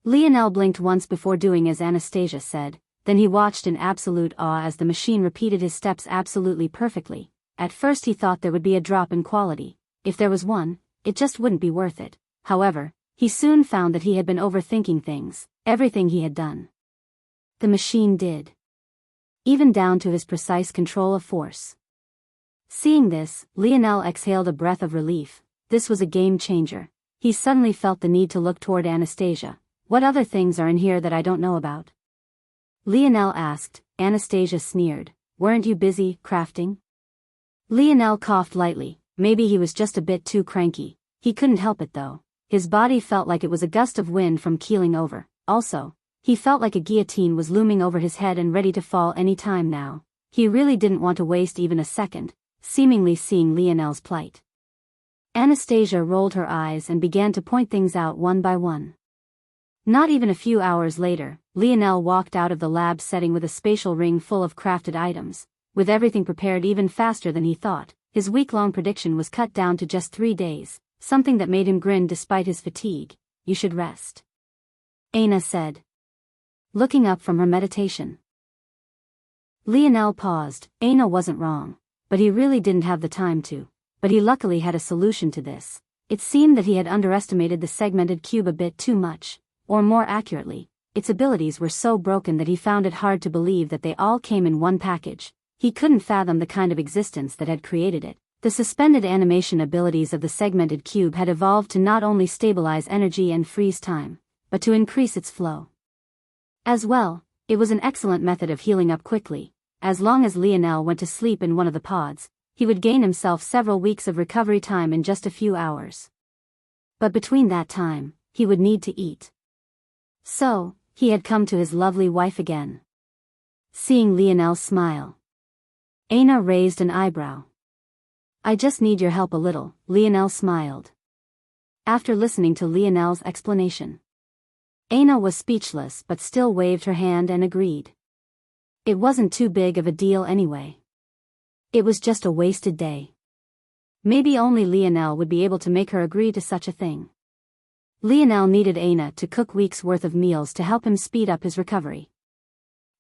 Lionel blinked once before doing as Anastasia said, then he watched in absolute awe as the machine repeated his steps absolutely perfectly. At first he thought there would be a drop in quality. If there was one, it just wouldn't be worth it. However, he soon found that he had been overthinking things, everything he had done. The machine did. Even down to his precise control of force. Seeing this, Lionel exhaled a breath of relief. This was a game changer. He suddenly felt the need to look toward Anastasia. What other things are in here that I don't know about? Lionel asked. Anastasia sneered. Weren't you busy crafting? Lionel coughed lightly. Maybe he was just a bit too cranky. He couldn't help it though. His body felt like it was a gust of wind from keeling over. Also, he felt like a guillotine was looming over his head and ready to fall any time now. He really didn't want to waste even a second, seemingly seeing Lionel's plight. Anastasia rolled her eyes and began to point things out one by one. Not even a few hours later, Lionel walked out of the lab setting with a spatial ring full of crafted items. With everything prepared even faster than he thought, his week-long prediction was cut down to just 3 days, something that made him grin despite his fatigue. You should rest. Aina said, looking up from her meditation. Lionel paused. Aina wasn't wrong, but he really didn't have the time to. But he luckily had a solution to this. It seemed that he had underestimated the segmented cube a bit too much. Or more accurately, its abilities were so broken that he found it hard to believe that they all came in one package. He couldn't fathom the kind of existence that had created it. The suspended animation abilities of the segmented cube had evolved to not only stabilize energy and freeze time, but to increase its flow. As well, it was an excellent method of healing up quickly. As long as Lionel went to sleep in one of the pods, he would gain himself several weeks of recovery time in just a few hours. But between that time, he would need to eat. So, he had come to his lovely wife again. Seeing Lionel smile, Aina raised an eyebrow. I just need your help a little, Lionel smiled. After listening to Lionel's explanation, Aina was speechless but still waved her hand and agreed. It wasn't too big of a deal anyway. It was just a wasted day. Maybe only Lionel would be able to make her agree to such a thing. Lionel needed Aina to cook weeks' worth of meals to help him speed up his recovery.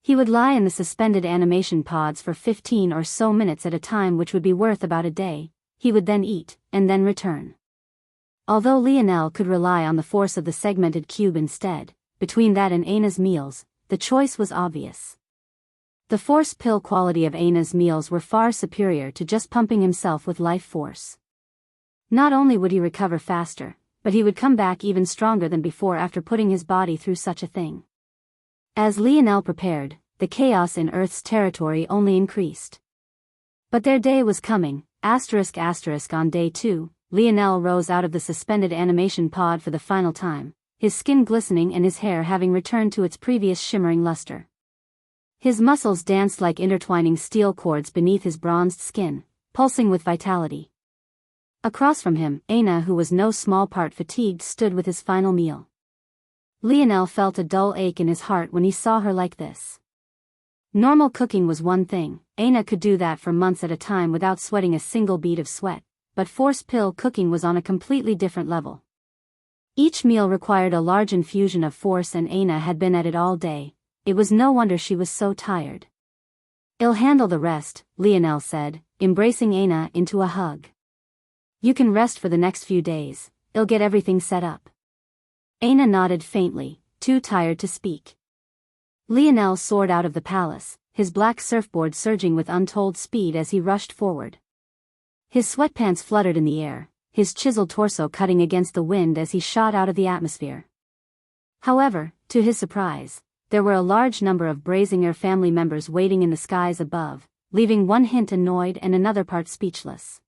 He would lie in the suspended animation pods for 15 or so minutes at a time, which would be worth about a day. He would then eat, and then return. Although Lionel could rely on the force of the segmented cube instead, between that and Aina's meals, the choice was obvious. The force pill quality of Aina's meals were far superior to just pumping himself with life force. Not only would he recover faster, but he would come back even stronger than before after putting his body through such a thing. As Lionel prepared, the chaos in Earth's territory only increased. But their day was coming. On day 2, Lionel rose out of the suspended animation pod for the final time, his skin glistening and his hair having returned to its previous shimmering luster. His muscles danced like intertwining steel cords beneath his bronzed skin, pulsing with vitality. Across from him, Aina, who was no small part fatigued, stood with his final meal. Lionel felt a dull ache in his heart when he saw her like this. Normal cooking was one thing. Aina could do that for months at a time without sweating a single bead of sweat, but force pill cooking was on a completely different level. Each meal required a large infusion of force, and Aina had been at it all day. It was no wonder she was so tired. "I'll handle the rest," Lionel said, embracing Aina into a hug. "You can rest for the next few days. I'll get everything set up." Aina nodded faintly, too tired to speak. Lionel soared out of the palace, his black surfboard surging with untold speed as he rushed forward. His sweatpants fluttered in the air, his chiseled torso cutting against the wind as he shot out of the atmosphere. However, to his surprise, there were a large number of Brazinger family members waiting in the skies above, leaving one hint annoyed and another part speechless.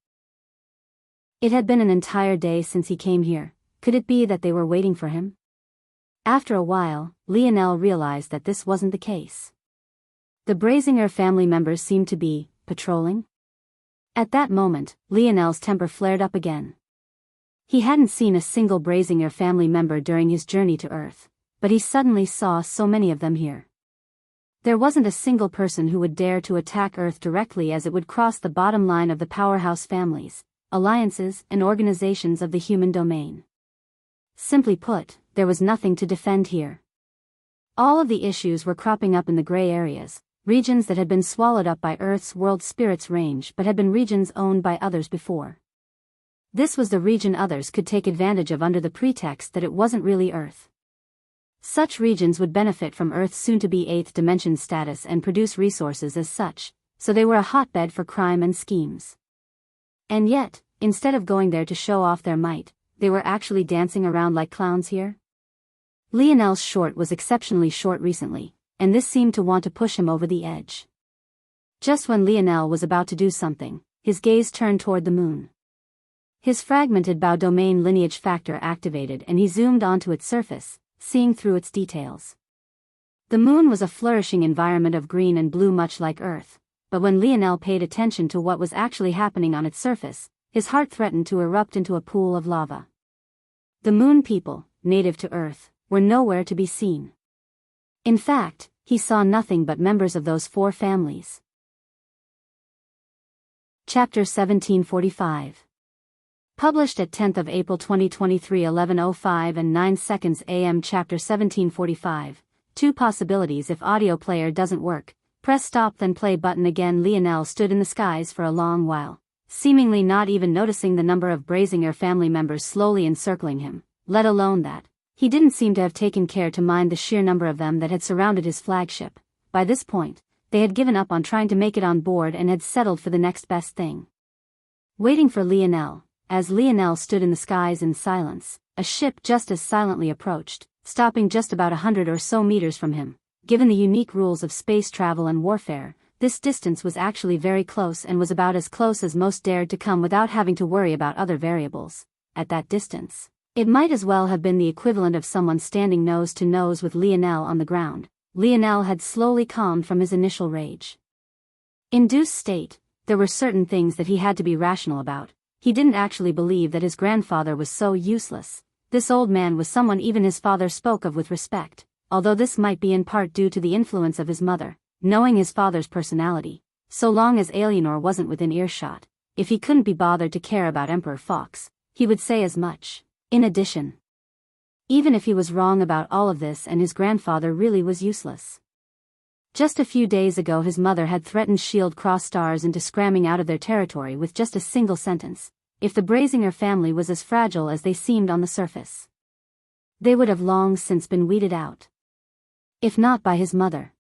It had been an entire day since he came here. Could it be that they were waiting for him? After a while, Lionel realized that this wasn't the case. The Brazinger family members seemed to be patrolling. At that moment, Lionel's temper flared up again. He hadn't seen a single Brazinger family member during his journey to Earth, but he suddenly saw so many of them here. There wasn't a single person who would dare to attack Earth directly, as it would cross the bottom line of the powerhouse families, alliances, and organizations of the human domain. Simply put, there was nothing to defend here. All of the issues were cropping up in the gray areas, regions that had been swallowed up by Earth's world spirits range but had been regions owned by others before. This was the region others could take advantage of under the pretext that it wasn't really Earth. Such regions would benefit from Earth's soon-to-be 8th dimension status and produce resources as such, so they were a hotbed for crime and schemes. And yet, instead of going there to show off their might, they were actually dancing around like clowns here. Lionel's short was exceptionally short recently, and this seemed to want to push him over the edge. Just when Lionel was about to do something, his gaze turned toward the moon. His fragmented Bao domain lineage factor activated and he zoomed onto its surface, seeing through its details. The moon was a flourishing environment of green and blue, much like Earth, but when Lionel paid attention to what was actually happening on its surface, his heart threatened to erupt into a pool of lava. The moon people, native to Earth, were nowhere to be seen. In fact, he saw nothing but members of those 4 families. Chapter 1745. Published at 10th of April 2023, 11:05 and 9 seconds AM. Chapter 1745. 2 possibilities if audio player doesn't work. Press stop then play button again. Lionel stood in the skies for a long while, seemingly not even noticing the number of Brazinger family members slowly encircling him, let alone that. He didn't seem to have taken care to mind the sheer number of them that had surrounded his flagship. By this point, they had given up on trying to make it on board and had settled for the next best thing. Waiting for Lionel. As Lionel stood in the skies in silence, a ship just as silently approached, stopping just about 100 or so meters from him. Given the unique rules of space travel and warfare, this distance was actually very close and was about as close as most dared to come without having to worry about other variables. At that distance, it might as well have been the equivalent of someone standing nose to nose with Lionel on the ground. Lionel had slowly calmed from his initial rage. Induced state, there were certain things that he had to be rational about. He didn't actually believe that his grandfather was so useless. This old man was someone even his father spoke of with respect, although this might be in part due to the influence of his mother. knowing his father's personality, so long as Alienor wasn't within earshot, if he couldn't be bothered to care about Emperor Fox, he would say as much. In addition, even if he was wrong about all of this and his grandfather really was useless. Just a few days ago his mother had threatened Shield Cross Stars into scramming out of their territory with just a single sentence. If the Brazinger family was as fragile as they seemed on the surface, they would have long since been weeded out. If not by his mother,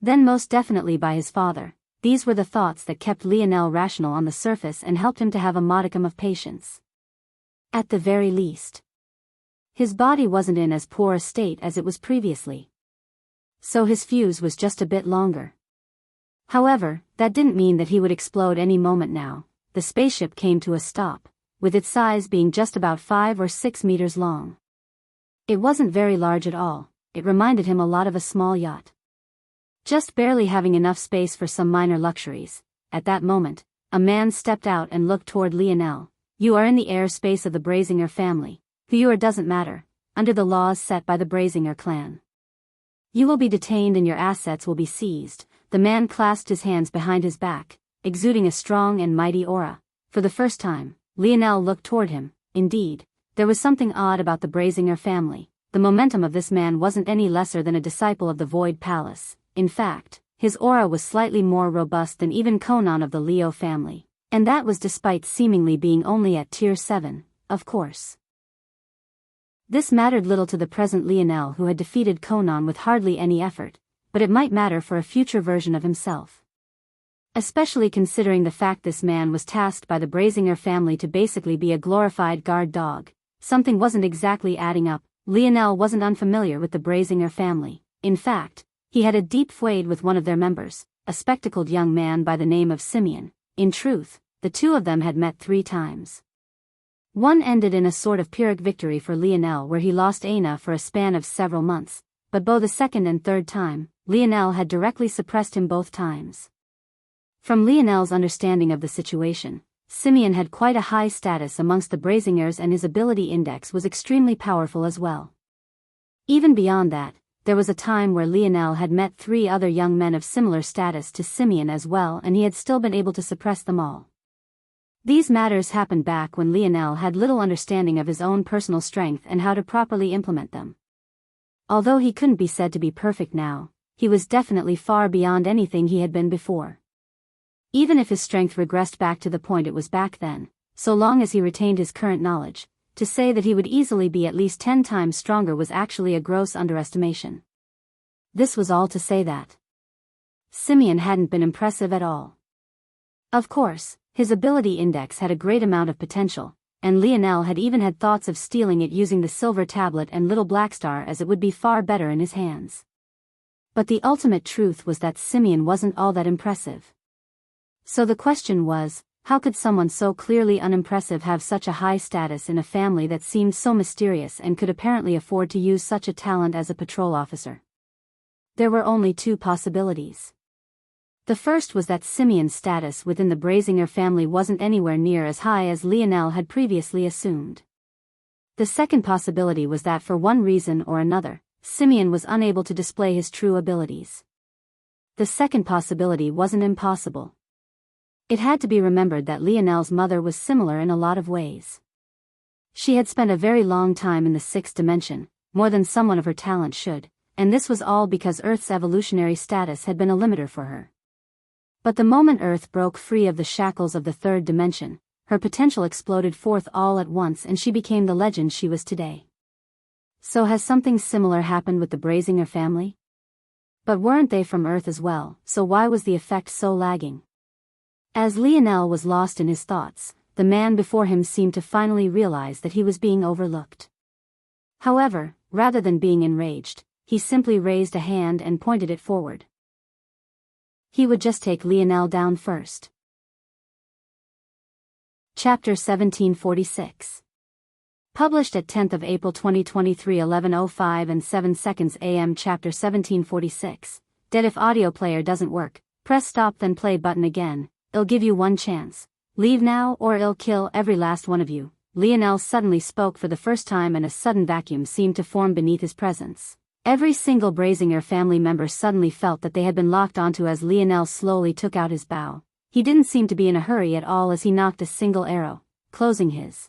then most definitely by his father. These were the thoughts that kept Lionel rational on the surface and helped him to have a modicum of patience. At the very least, his body wasn't in as poor a state as it was previously, so his fuse was just a bit longer. However, that didn't mean that he would explode any moment now. The spaceship came to a stop, with its size being just about 5 or 6 meters long. It wasn't very large at all. It reminded him a lot of a small yacht, just barely having enough space for some minor luxuries. At that moment, a man stepped out and looked toward Lionel. You are in the airspace of the Brazinger family. Who you are doesn't matter, under the laws set by the Brazinger clan. You will be detained and your assets will be seized. The man clasped his hands behind his back, exuding a strong and mighty aura. For the first time, Lionel looked toward him. Indeed, there was something odd about the Brazinger family. The momentum of this man wasn't any lesser than a disciple of the Void Palace. In fact, his aura was slightly more robust than even Conan of the Leo family, and that was despite seemingly being only at tier 7, of course. This mattered little to the present Lionel, who had defeated Conan with hardly any effort, but it might matter for a future version of himself. Especially considering the fact this man was tasked by the Brazinger family to basically be a glorified guard dog. Something wasn't exactly adding up. Lionel wasn't unfamiliar with the Brazinger family. In fact, he had a deep feud with one of their members, a spectacled young man by the name of Simeon. In truth, the two of them had met 3 times. One ended in a sort of Pyrrhic victory for Lionel, where he lost Aina for a span of several months, but both the second and third time, Lionel had directly suppressed him both times. From Lionel's understanding of the situation, Simeon had quite a high status amongst the Brazingers and his ability index was extremely powerful as well. Even beyond that, there was a time where Lionel had met 3 other young men of similar status to Simeon as well, and he had still been able to suppress them all. These matters happened back when Lionel had little understanding of his own personal strength and how to properly implement them. Although he couldn't be said to be perfect now, he was definitely far beyond anything he had been before. Even if his strength regressed back to the point it was back then, so long as he retained his current knowledge, to say that he would easily be at least 10 times stronger was actually a gross underestimation. This was all to say that Simeon hadn't been impressive at all. Of course, his ability index had a great amount of potential, and Lionel had even had thoughts of stealing it using the silver tablet and little black star, as it would be far better in his hands. But the ultimate truth was that Simeon wasn't all that impressive. So the question was, how could someone so clearly unimpressive have such a high status in a family that seemed so mysterious and could apparently afford to use such a talent as a patrol officer? There were only 2 possibilities. The first was that Simeon's status within the Brazinger family wasn't anywhere near as high as Lionel had previously assumed. The second possibility was that for one reason or another, Simeon was unable to display his true abilities. The second possibility wasn't impossible. It had to be remembered that Lionel's mother was similar in a lot of ways. She had spent a very long time in the 6th dimension, more than someone of her talent should, and this was all because Earth's evolutionary status had been a limiter for her. But the moment Earth broke free of the shackles of the 3rd dimension, her potential exploded forth all at once and she became the legend she was today. So has something similar happened with the Brazinger family? But weren't they from Earth as well, so why was the effect so lagging? As Lionel was lost in his thoughts, the man before him seemed to finally realize that he was being overlooked. However, rather than being enraged, he simply raised a hand and pointed it forward. He would just take Lionel down first. Chapter 1746. Published at 10th of April 2023, 11:05 and 7 seconds AM. Chapter 1746. Dead. If audio player doesn't work, press stop then play button again. It'll give you one chance. Leave now or it'll kill every last one of you. Lionel suddenly spoke for the first time and a sudden vacuum seemed to form beneath his presence. Every single Brazinger family member suddenly felt that they had been locked onto as Lionel slowly took out his bow. He didn't seem to be in a hurry at all as he nocked a single arrow, closing his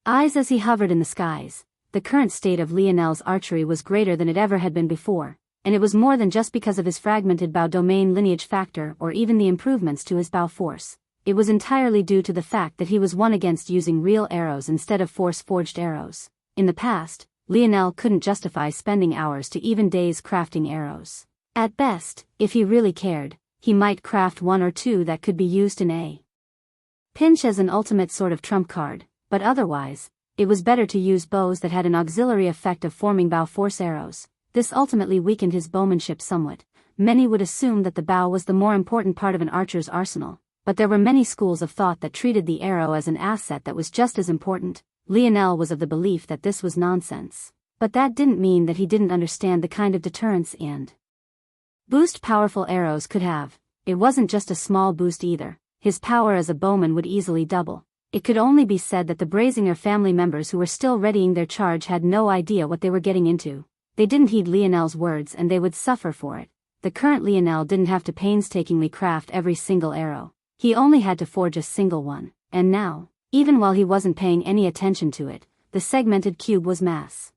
eyes as he hovered in the skies. The current state of Lionel's archery was greater than it ever had been before, and it was more than just because of his fragmented bow domain lineage factor or even the improvements to his bow force. It was entirely due to the fact that he was won against using real arrows instead of force-forged arrows. In the past, Lionel couldn't justify spending hours to even days crafting arrows. At best, if he really cared, he might craft one or two that could be used in a pinch as an ultimate sort of trump card, but otherwise, it was better to use bows that had an auxiliary effect of forming bow force arrows. This ultimately weakened his bowmanship somewhat. Many would assume that the bow was the more important part of an archer's arsenal, but there were many schools of thought that treated the arrow as an asset that was just as important. Lionel was of the belief that this was nonsense. But that didn't mean that he didn't understand the kind of deterrence and boost powerful arrows could have. It wasn't just a small boost either. His power as a bowman would easily double. It could only be said that the Brazinger family members who were still readying their charge had no idea what they were getting into. They didn't heed Lionel's words and they would suffer for it. The current Lionel didn't have to painstakingly craft every single arrow. He only had to forge a single one, and now, even while he wasn't paying any attention to it, the segmented cube was mass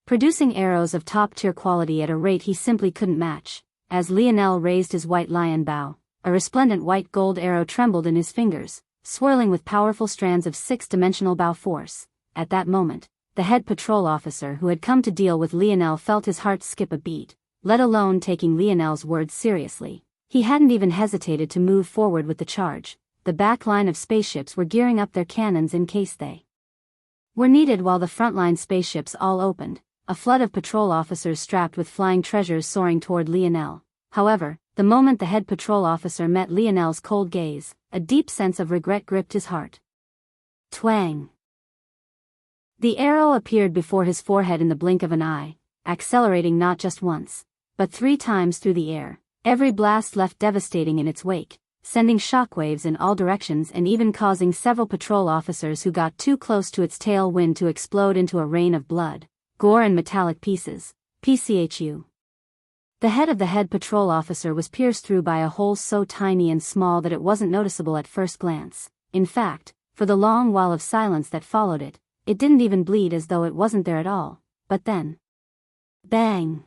producing arrows of top-tier quality at a rate he simply couldn't match. As Lionel raised his white lion bow, a resplendent white gold arrow trembled in his fingers, swirling with powerful strands of six-dimensional bow force. At that moment, the head patrol officer who had come to deal with Lionel felt his heart skip a beat, let alone taking Lionel's words seriously. He hadn't even hesitated to move forward with the charge. The back line of spaceships were gearing up their cannons in case they were needed while the frontline spaceships all opened, a flood of patrol officers strapped with flying treasures soaring toward Lionel. However, the moment the head patrol officer met Lionel's cold gaze, a deep sense of regret gripped his heart. Twang! The arrow appeared before his forehead in the blink of an eye, accelerating not just once, but 3 times through the air. Every blast left devastating in its wake, sending shockwaves in all directions and even causing several patrol officers who got too close to its tailwind to explode into a rain of blood, gore and metallic pieces. PCHU. The head of the head patrol officer was pierced through by a hole so tiny and small that it wasn't noticeable at first glance. In fact, for the long while of silence that followed it, it didn't even bleed as though it wasn't there at all. But then, bang!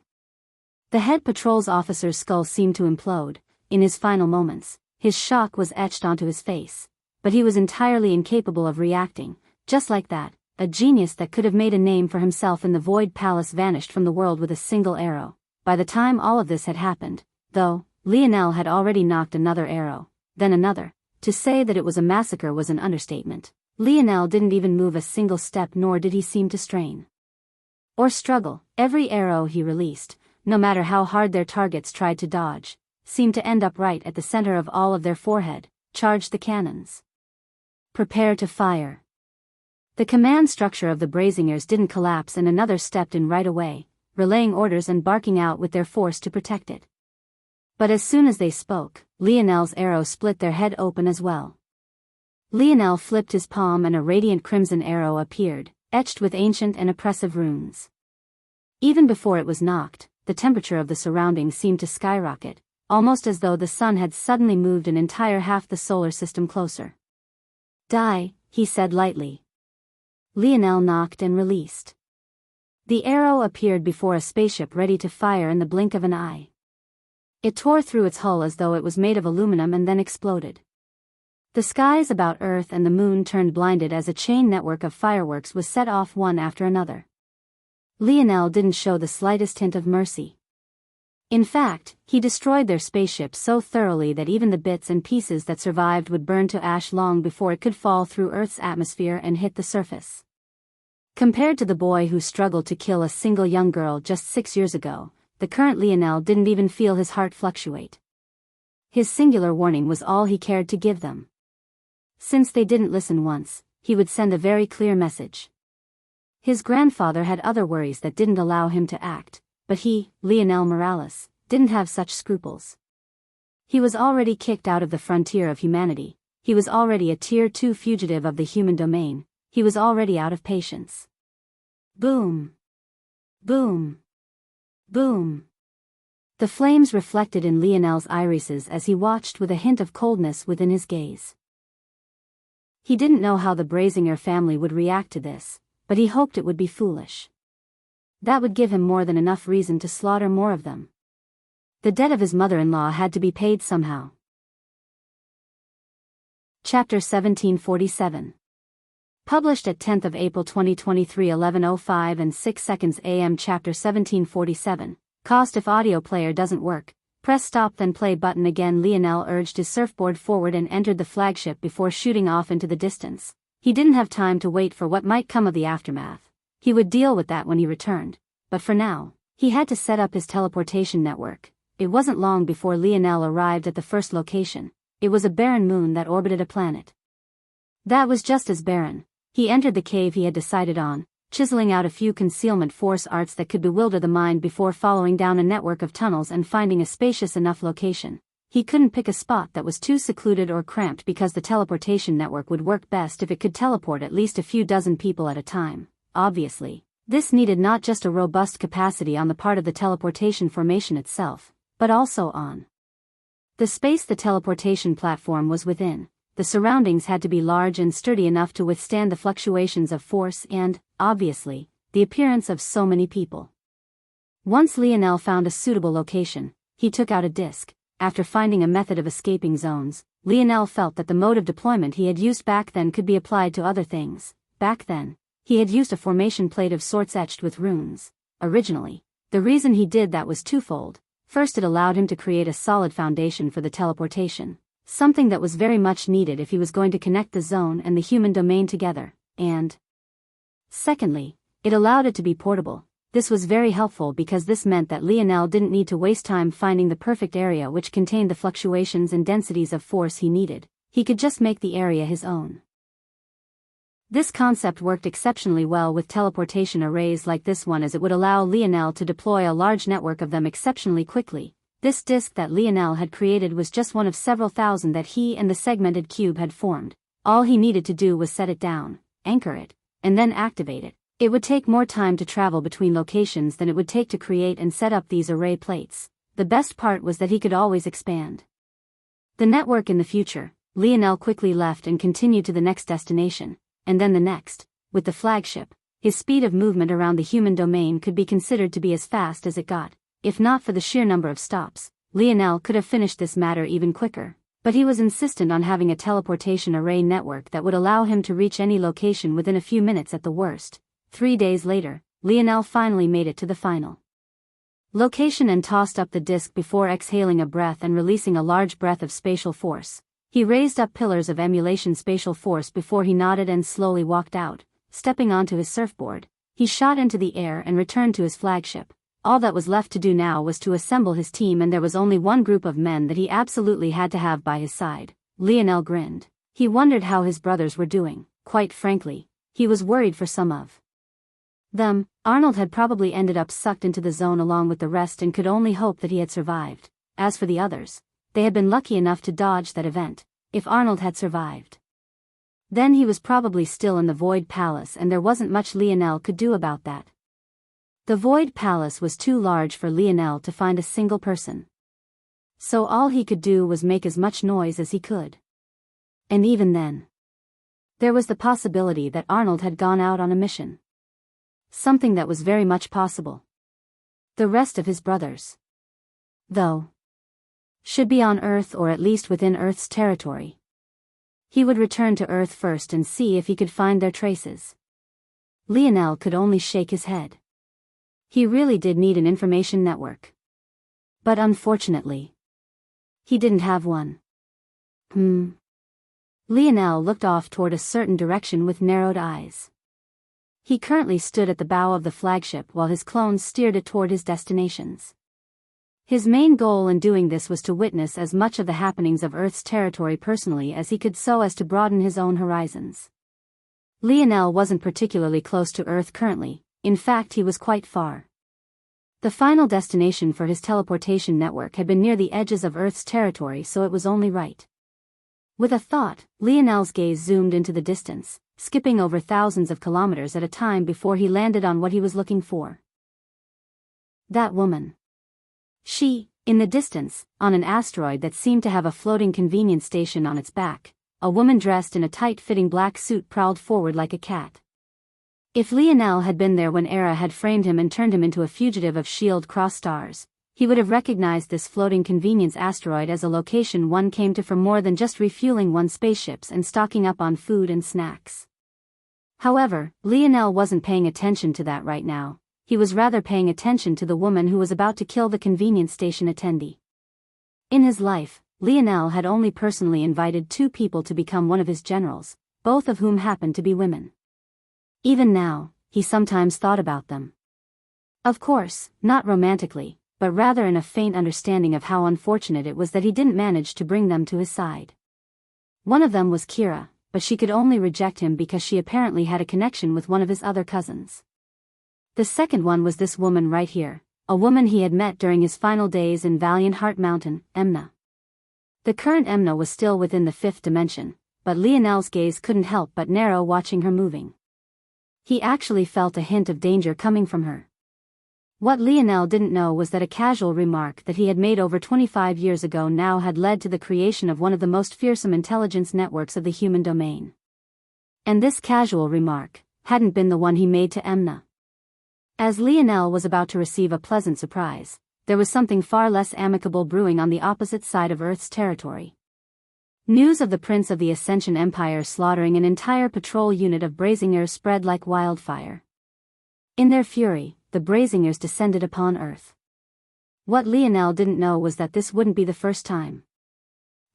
The head patrol's officer's skull seemed to implode. In his final moments, his shock was etched onto his face. But he was entirely incapable of reacting. Just like that, a genius that could have made a name for himself in the Void Palace vanished from the world with a single arrow. By the time all of this had happened, though, Lionel had already knocked another arrow, then another. To say that it was a massacre was an understatement. Lionel didn't even move a single step, nor did he seem to strain or struggle. Every arrow he released, no matter how hard their targets tried to dodge, seemed to end up right at the center of all of their forehead. Charge the cannons. Prepare to fire. The command structure of the Brazingers didn't collapse and another stepped in right away, relaying orders and barking out with their force to protect it. But as soon as they spoke, Lionel's arrow split their head open as well. Lionel flipped his palm and a radiant crimson arrow appeared, etched with ancient and oppressive runes. Even before it was knocked, the temperature of the surroundings seemed to skyrocket, almost as though the sun had suddenly moved an entire half the solar system closer. Die, he said lightly. Lionel knocked and released. The arrow appeared before a spaceship ready to fire in the blink of an eye. It tore through its hull as though it was made of aluminum and then exploded. The skies about Earth and the moon turned blinded as a chain network of fireworks was set off one after another. Lionel didn't show the slightest hint of mercy. In fact, he destroyed their spaceship so thoroughly that even the bits and pieces that survived would burn to ash long before it could fall through Earth's atmosphere and hit the surface. Compared to the boy who struggled to kill a single young girl just 6 years ago, the current Lionel didn't even feel his heart fluctuate. His singular warning was all he cared to give them. Since they didn't listen once, he would send a very clear message. His grandfather had other worries that didn't allow him to act, but he, Lionel Morales, didn't have such scruples. He was already kicked out of the frontier of humanity. He was already a Tier 2 fugitive of the human domain. He was already out of patience. Boom! Boom! Boom! The flames reflected in Lionel's irises as he watched with a hint of coldness within his gaze. He didn't know how the Brazinger family would react to this, but he hoped it would be foolish. That would give him more than enough reason to slaughter more of them. The debt of his mother-in-law had to be paid somehow. Chapter 1747. Published at 10th of April 2023 11:05 and 6 seconds AM. Chapter 1747. Cost: if audio player doesn't work, press stop then play button again. Lionel urged his surfboard forward and entered the flagship before shooting off into the distance. He didn't have time to wait for what might come of the aftermath. He would deal with that when he returned, but for now, he had to set up his teleportation network. It wasn't long before Lionel arrived at the first location. It was a barren moon that orbited a planet that was just as barren. He entered the cave he had decided on, chiseling out a few concealment force arts that could bewilder the mind before following down a network of tunnels and finding a spacious enough location. He couldn't pick a spot that was too secluded or cramped because the teleportation network would work best if it could teleport at least a few dozen people at a time. Obviously, this needed not just a robust capacity on the part of the teleportation formation itself, but also on the space the teleportation platform was within. The surroundings had to be large and sturdy enough to withstand the fluctuations of force and, obviously, the appearance of so many people. Once Lionel found a suitable location, he took out a disc. After finding a method of escaping zones, Lionel felt that the mode of deployment he had used back then could be applied to other things. Back then, he had used a formation plate of sorts etched with runes. Originally, the reason he did that was twofold. First, it allowed him to create a solid foundation for the teleportation, something that was very much needed if he was going to connect the zone and the human domain together, and secondly, it allowed it to be portable. This was very helpful because this meant that Lionel didn't need to waste time finding the perfect area which contained the fluctuations and densities of force he needed. He could just make the area his own. This concept worked exceptionally well with teleportation arrays like this one, as it would allow Lionel to deploy a large network of them exceptionally quickly. This disk that Lionel had created was just one of several thousand that he and the segmented cube had formed. All he needed to do was set it down, anchor it, and then activate it. It would take more time to travel between locations than it would take to create and set up these array plates. The best part was that he could always expand the network in the future. Lionel quickly left and continued to the next destination, and then the next. With the flagship, his speed of movement around the human domain could be considered to be as fast as it got. If not for the sheer number of stops, Lionel could have finished this matter even quicker. But he was insistent on having a teleportation array network that would allow him to reach any location within a few minutes at the worst. 3 days later, Lionel finally made it to the final location and tossed up the disc before exhaling a breath and releasing a large breath of spatial force. He raised up pillars of emulation spatial force before he nodded and slowly walked out. Stepping onto his surfboard, he shot into the air and returned to his flagship. All that was left to do now was to assemble his team, and there was only one group of men that he absolutely had to have by his side. Lionel grinned. He wondered how his brothers were doing. Quite frankly, he was worried for some of them. Arnold had probably ended up sucked into the zone along with the rest and could only hope that he had survived. As for the others, they had been lucky enough to dodge that event. If Arnold had survived, then he was probably still in the Void Palace, and there wasn't much Lionel could do about that. The Void Palace was too large for Lionel to find a single person. So all he could do was make as much noise as he could. And even then, there was the possibility that Arnold had gone out on a mission. Something that was very much possible. The rest of his brothers, though, should be on Earth, or at least within Earth's territory. He would return to Earth first and see if he could find their traces. Lionel could only shake his head. He really did need an information network. But unfortunately, he didn't have one. Lionel looked off toward a certain direction with narrowed eyes. He currently stood at the bow of the flagship while his clones steered it toward his destinations. His main goal in doing this was to witness as much of the happenings of Earth's territory personally as he could, so as to broaden his own horizons. Lionel wasn't particularly close to Earth currently. In fact, he was quite far. The final destination for his teleportation network had been near the edges of Earth's territory, so it was only right. With a thought, Lionel's gaze zoomed into the distance, skipping over thousands of kilometers at a time before he landed on what he was looking for. That woman. She, in the distance, on an asteroid that seemed to have a floating convenience station on its back, a woman dressed in a tight-fitting black suit prowled forward like a cat. If Lionel had been there when Era had framed him and turned him into a fugitive of S.H.I.E.L.D. cross stars, he would have recognized this floating convenience asteroid as a location one came to for more than just refueling one's spaceships and stocking up on food and snacks. However, Lionel wasn't paying attention to that right now. He was rather paying attention to the woman who was about to kill the convenience station attendee. In his life, Lionel had only personally invited 2 people to become one of his generals, both of whom happened to be women. Even now, he sometimes thought about them. Of course, not romantically, but rather in a faint understanding of how unfortunate it was that he didn't manage to bring them to his side. One of them was Kira, but she could only reject him because she apparently had a connection with one of his other cousins. The second one was this woman right here, a woman he had met during his final days in Valiant Heart Mountain, Emna. The current Emna was still within the 5th dimension, but Lionel's gaze couldn't help but narrow watching her moving. He actually felt a hint of danger coming from her. What Lionel didn't know was that a casual remark that he had made over 25 years ago now had led to the creation of one of the most fearsome intelligence networks of the human domain. And this casual remark hadn't been the one he made to Emna. As Lionel was about to receive a pleasant surprise, there was something far less amicable brewing on the opposite side of Earth's territory. News of the Prince of the Ascension Empire slaughtering an entire patrol unit of Brazingers spread like wildfire. In their fury, the Brazingers descended upon Earth. What Lionel didn't know was that this wouldn't be the first time.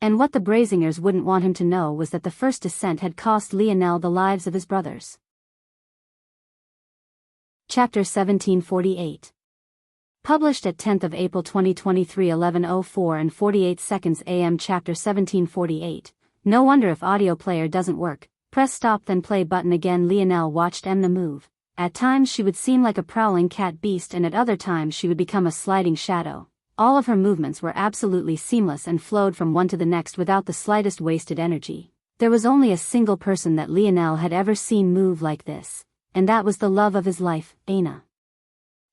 And what the Brazingers wouldn't want him to know was that the first descent had cost Lionel the lives of his brothers. Chapter 1748. Published at 10th of April 2023 11:04 and 48 seconds AM. Chapter 1748. No wonder if audio player doesn't work. Press stop then play button again. Lionel watched Emna move. At times she would seem like a prowling cat beast and at other times she would become a sliding shadow. All of her movements were absolutely seamless and flowed from one to the next without the slightest wasted energy. There was only a single person that Lionel had ever seen move like this, and that was the love of his life, Aina.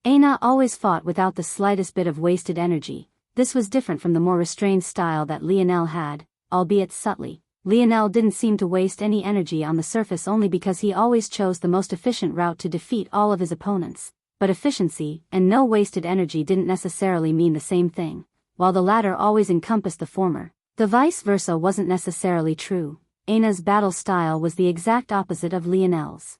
Aina always fought without the slightest bit of wasted energy. This was different from the more restrained style that Lionel had, albeit subtly. Lionel didn't seem to waste any energy on the surface only because he always chose the most efficient route to defeat all of his opponents. But efficiency and no wasted energy didn't necessarily mean the same thing. While the latter always encompassed the former, the vice versa wasn't necessarily true. Aina's battle style was the exact opposite of Lionel's.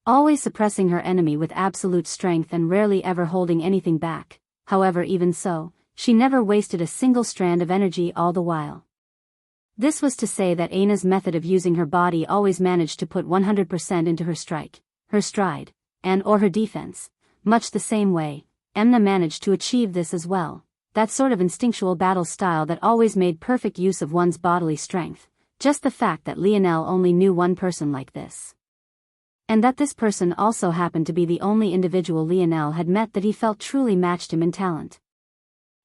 Always suppressing her enemy with absolute strength and rarely ever holding anything back. However, even so, she never wasted a single strand of energy all the while. This was to say that Aina's method of using her body always managed to put 100% into her strike, her stride, or her defense. Much the same way, Emna managed to achieve this as well. That sort of instinctual battle style that always made perfect use of one's bodily strength. Just the fact that Lionel only knew one person like this. And that this person also happened to be the only individual Lionel had met that he felt truly matched him in talent.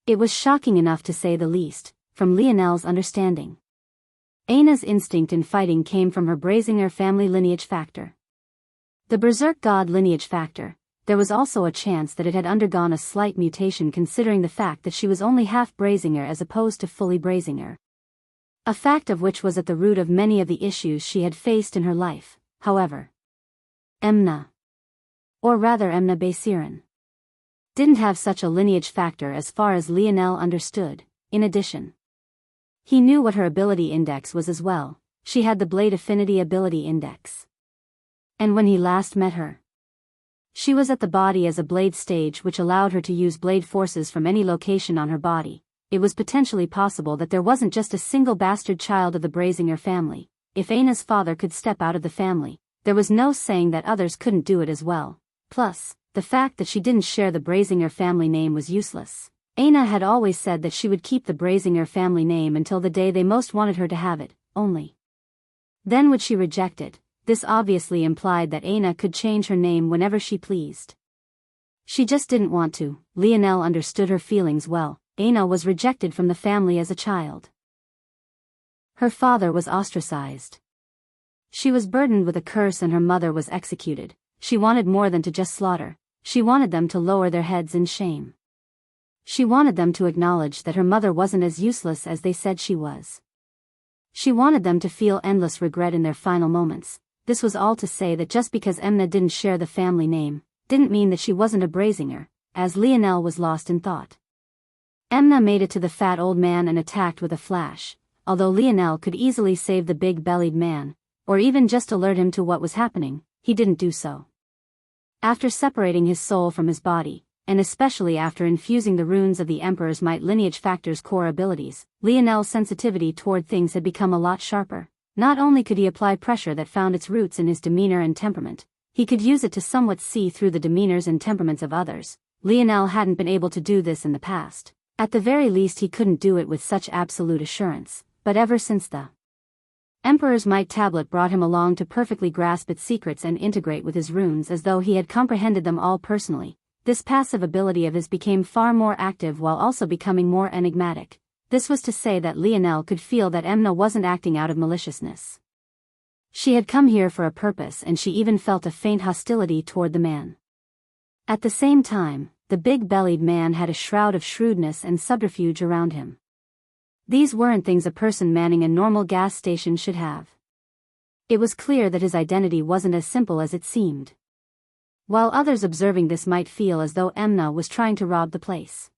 It was shocking enough to say the least, from Lionel's understanding. Aina's instinct in fighting came from her Brazinger family lineage factor. The Berserk God lineage factor. There was also a chance that it had undergone a slight mutation considering the fact that she was only half Brazinger as opposed to fully Brazinger. A fact of which was at the root of many of the issues she had faced in her life, however. Emna. Or rather Emna Basirin. Didn't have such a lineage factor as far as Lionel understood. In addition, he knew what her ability index was as well. She had the Blade Affinity Ability Index. And when he last met her, she was at the body as a blade stage which allowed her to use blade forces from any location on her body. It was potentially possible that there wasn't just a single bastard child of the Brazinger family. If Aina's father could step out of the family, there was no saying that others couldn't do it as well. Plus, the fact that she didn't share the Brazinger family name was useless. Aina had always said that she would keep the Brazinger family name until the day they most wanted her to have it, only then would she reject it. This obviously implied that Aina could change her name whenever she pleased. She just didn't want to. Lionel understood her feelings well. Aina was rejected from the family as a child. Her father was ostracized. She was burdened with a curse and her mother was executed. She wanted more than to just slaughter. She wanted them to lower their heads in shame. She wanted them to acknowledge that her mother wasn't as useless as they said she was. She wanted them to feel endless regret in their final moments. This was all to say that just because Emna didn't share the family name, didn't mean that she wasn't a Brazinger, as Lionel was lost in thought. Emna made it to the fat old man and attacked with a flash, although Lionel could easily save the big-bellied man, or even just alert him to what was happening, he didn't do so. After separating his soul from his body, and especially after infusing the runes of the Emperor's Might lineage factor's core abilities, Lionel's sensitivity toward things had become a lot sharper. Not only could he apply pressure that found its roots in his demeanor and temperament, he could use it to somewhat see through the demeanors and temperaments of others. Lionel hadn't been able to do this in the past. At the very least he couldn't do it with such absolute assurance, but ever since the Emperor's Might tablet brought him along to perfectly grasp its secrets and integrate with his runes as though he had comprehended them all personally, this passive ability of his became far more active while also becoming more enigmatic. This was to say that Lionel could feel that Emna wasn't acting out of maliciousness. She had come here for a purpose, and she even felt a faint hostility toward the man. At the same time, the big-bellied man had a shroud of shrewdness and subterfuge around him. These weren't things a person manning a normal gas station should have. It was clear that his identity wasn't as simple as it seemed. While others observing this might feel as though Emna was trying to rob the place.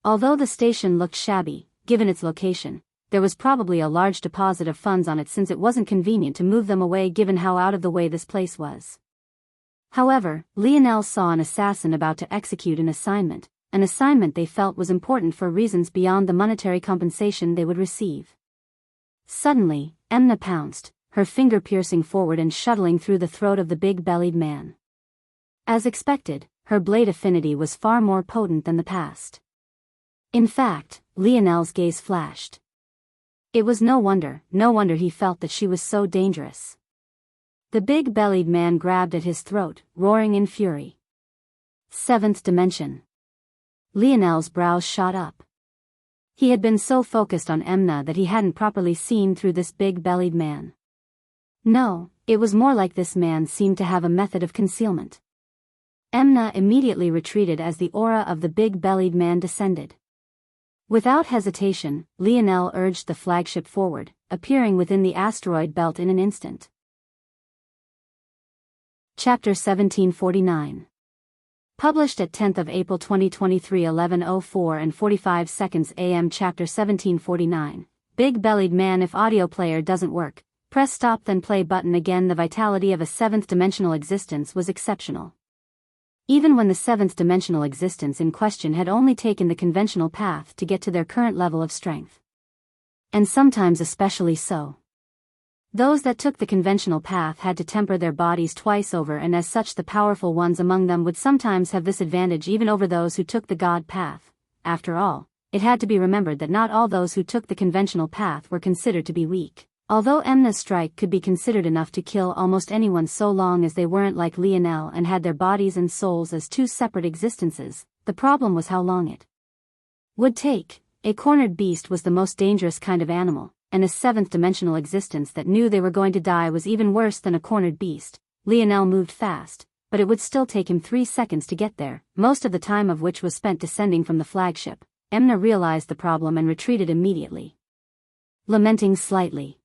Although the station looked shabby, given its location, there was probably a large deposit of funds on it since it wasn't convenient to move them away given how out of the way this place was. However, Lionel saw an assassin about to execute an assignment they felt was important for reasons beyond the monetary compensation they would receive. Suddenly, Emna pounced, her finger piercing forward and shuttling through the throat of the big-bellied man. As expected, her blade affinity was far more potent than the past. In fact, Lionel's gaze flashed. It was no wonder he felt that she was so dangerous. The big-bellied man grabbed at his throat, roaring in fury. Seventh dimension. Lionel's brows shot up. He had been so focused on Emna that he hadn't properly seen through this big-bellied man. No, it was more like this man seemed to have a method of concealment. Emna immediately retreated as the aura of the big-bellied man descended. Without hesitation, Lionel urged the flagship forward, appearing within the asteroid belt in an instant. Chapter 1749. Published at 10th of April 2023 11:04 and 45 seconds AM. Chapter 1749. Big-bellied man. If audio player doesn't work, press stop then play button again. The vitality of a seventh-dimensional existence was exceptional. Even when the seventh-dimensional existence in question had only taken the conventional path to get to their current level of strength. And sometimes especially so. Those that took the conventional path had to temper their bodies twice over, and as such the powerful ones among them would sometimes have this advantage even over those who took the God path. After all, it had to be remembered that not all those who took the conventional path were considered to be weak. Although Emna's strike could be considered enough to kill almost anyone so long as they weren't like Lionel and had their bodies and souls as two separate existences, the problem was how long it would take. A cornered beast was the most dangerous kind of animal, and a seventh-dimensional existence that knew they were going to die was even worse than a cornered beast. Lionel moved fast, but it would still take him 3 seconds to get there, most of the time of which was spent descending from the flagship. Emna realized the problem and retreated immediately, lamenting slightly.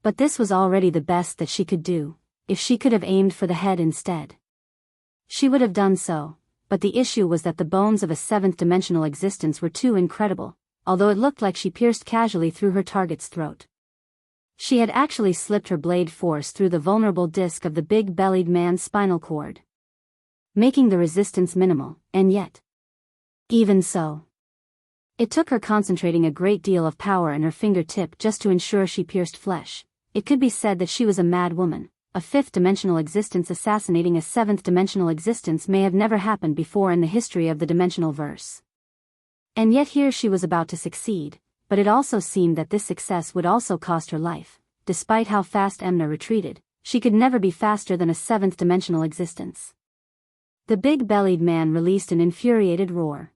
But this was already the best that she could do. If she could have aimed for the head instead, she would have done so, but the issue was that the bones of a seventh-dimensional existence were too incredible. Although it looked like she pierced casually through her target's throat, she had actually slipped her blade force through the vulnerable disc of the big-bellied man's spinal cord, making the resistance minimal. And yet, even so, it took her concentrating a great deal of power in her fingertip just to ensure she pierced flesh. It could be said that she was a mad woman. A fifth-dimensional existence assassinating a seventh-dimensional existence may have never happened before in the history of the dimensional verse. And yet here she was about to succeed, but it also seemed that this success would also cost her life. Despite how fast Emna retreated, she could never be faster than a seventh-dimensional existence. The big-bellied man released an infuriated roar,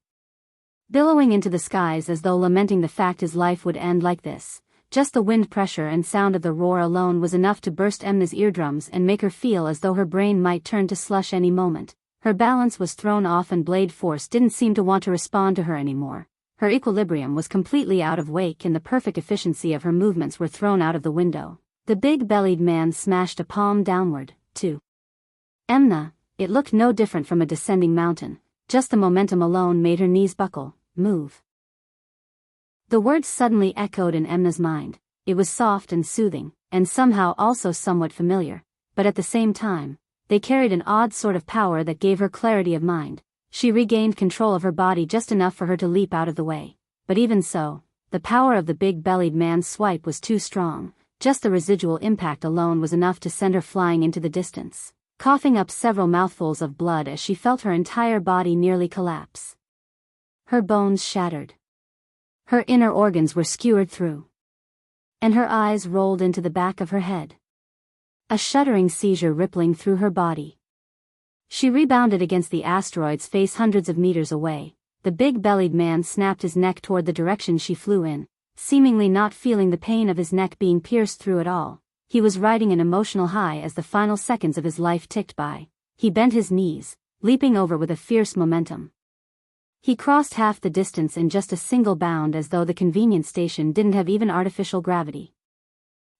billowing into the skies as though lamenting the fact his life would end like this. Just the wind pressure and sound of the roar alone was enough to burst Emna's eardrums and make her feel as though her brain might turn to slush any moment. Her balance was thrown off and blade force didn't seem to want to respond to her anymore. Her equilibrium was completely out of whack and the perfect efficiency of her movements were thrown out of the window. The big-bellied man smashed a palm downward, to Emna. It looked no different from a descending mountain, just the momentum alone made her knees buckle. Move. The words suddenly echoed in Emna's mind. It was soft and soothing, and somehow also somewhat familiar, but at the same time, they carried an odd sort of power that gave her clarity of mind. She regained control of her body just enough for her to leap out of the way. But even so, the power of the big-bellied man's swipe was too strong. Just the residual impact alone was enough to send her flying into the distance, coughing up several mouthfuls of blood as she felt her entire body nearly collapse. Her bones shattered. Her inner organs were skewered through. And her eyes rolled into the back of her head. A shuddering seizure rippling through her body. She rebounded against the asteroid's face hundreds of meters away. The big-bellied man snapped his neck toward the direction she flew in, seemingly not feeling the pain of his neck being pierced through at all. He was riding an emotional high as the final seconds of his life ticked by. He bent his knees, leaping over with a fierce momentum. He crossed half the distance in just a single bound as though the convenience station didn't have even artificial gravity.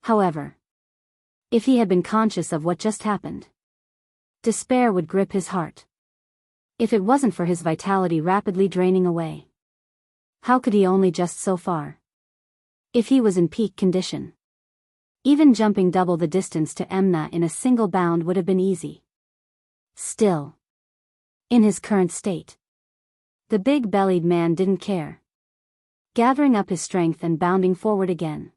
However, if he had been conscious of what just happened, despair would grip his heart. If it wasn't for his vitality rapidly draining away. How could he only just so far? If he was in peak condition, even jumping double the distance to Emna in a single bound would have been easy. Still, in his current state, the big-bellied man didn't care. Gathering up his strength and bounding forward again,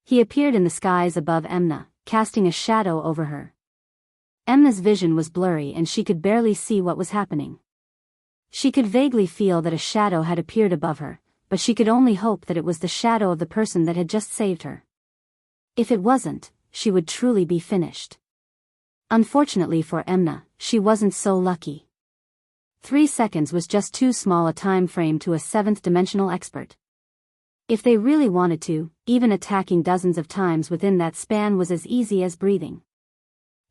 he appeared in the skies above Emna, casting a shadow over her. Emna's vision was blurry and she could barely see what was happening. She could vaguely feel that a shadow had appeared above her, but she could only hope that it was the shadow of the person that had just saved her. If it wasn't, she would truly be finished. Unfortunately for Emna, she wasn't so lucky. 3 seconds was just too small a time frame to a 7th-dimensional expert. If they really wanted to, even attacking dozens of times within that span was as easy as breathing.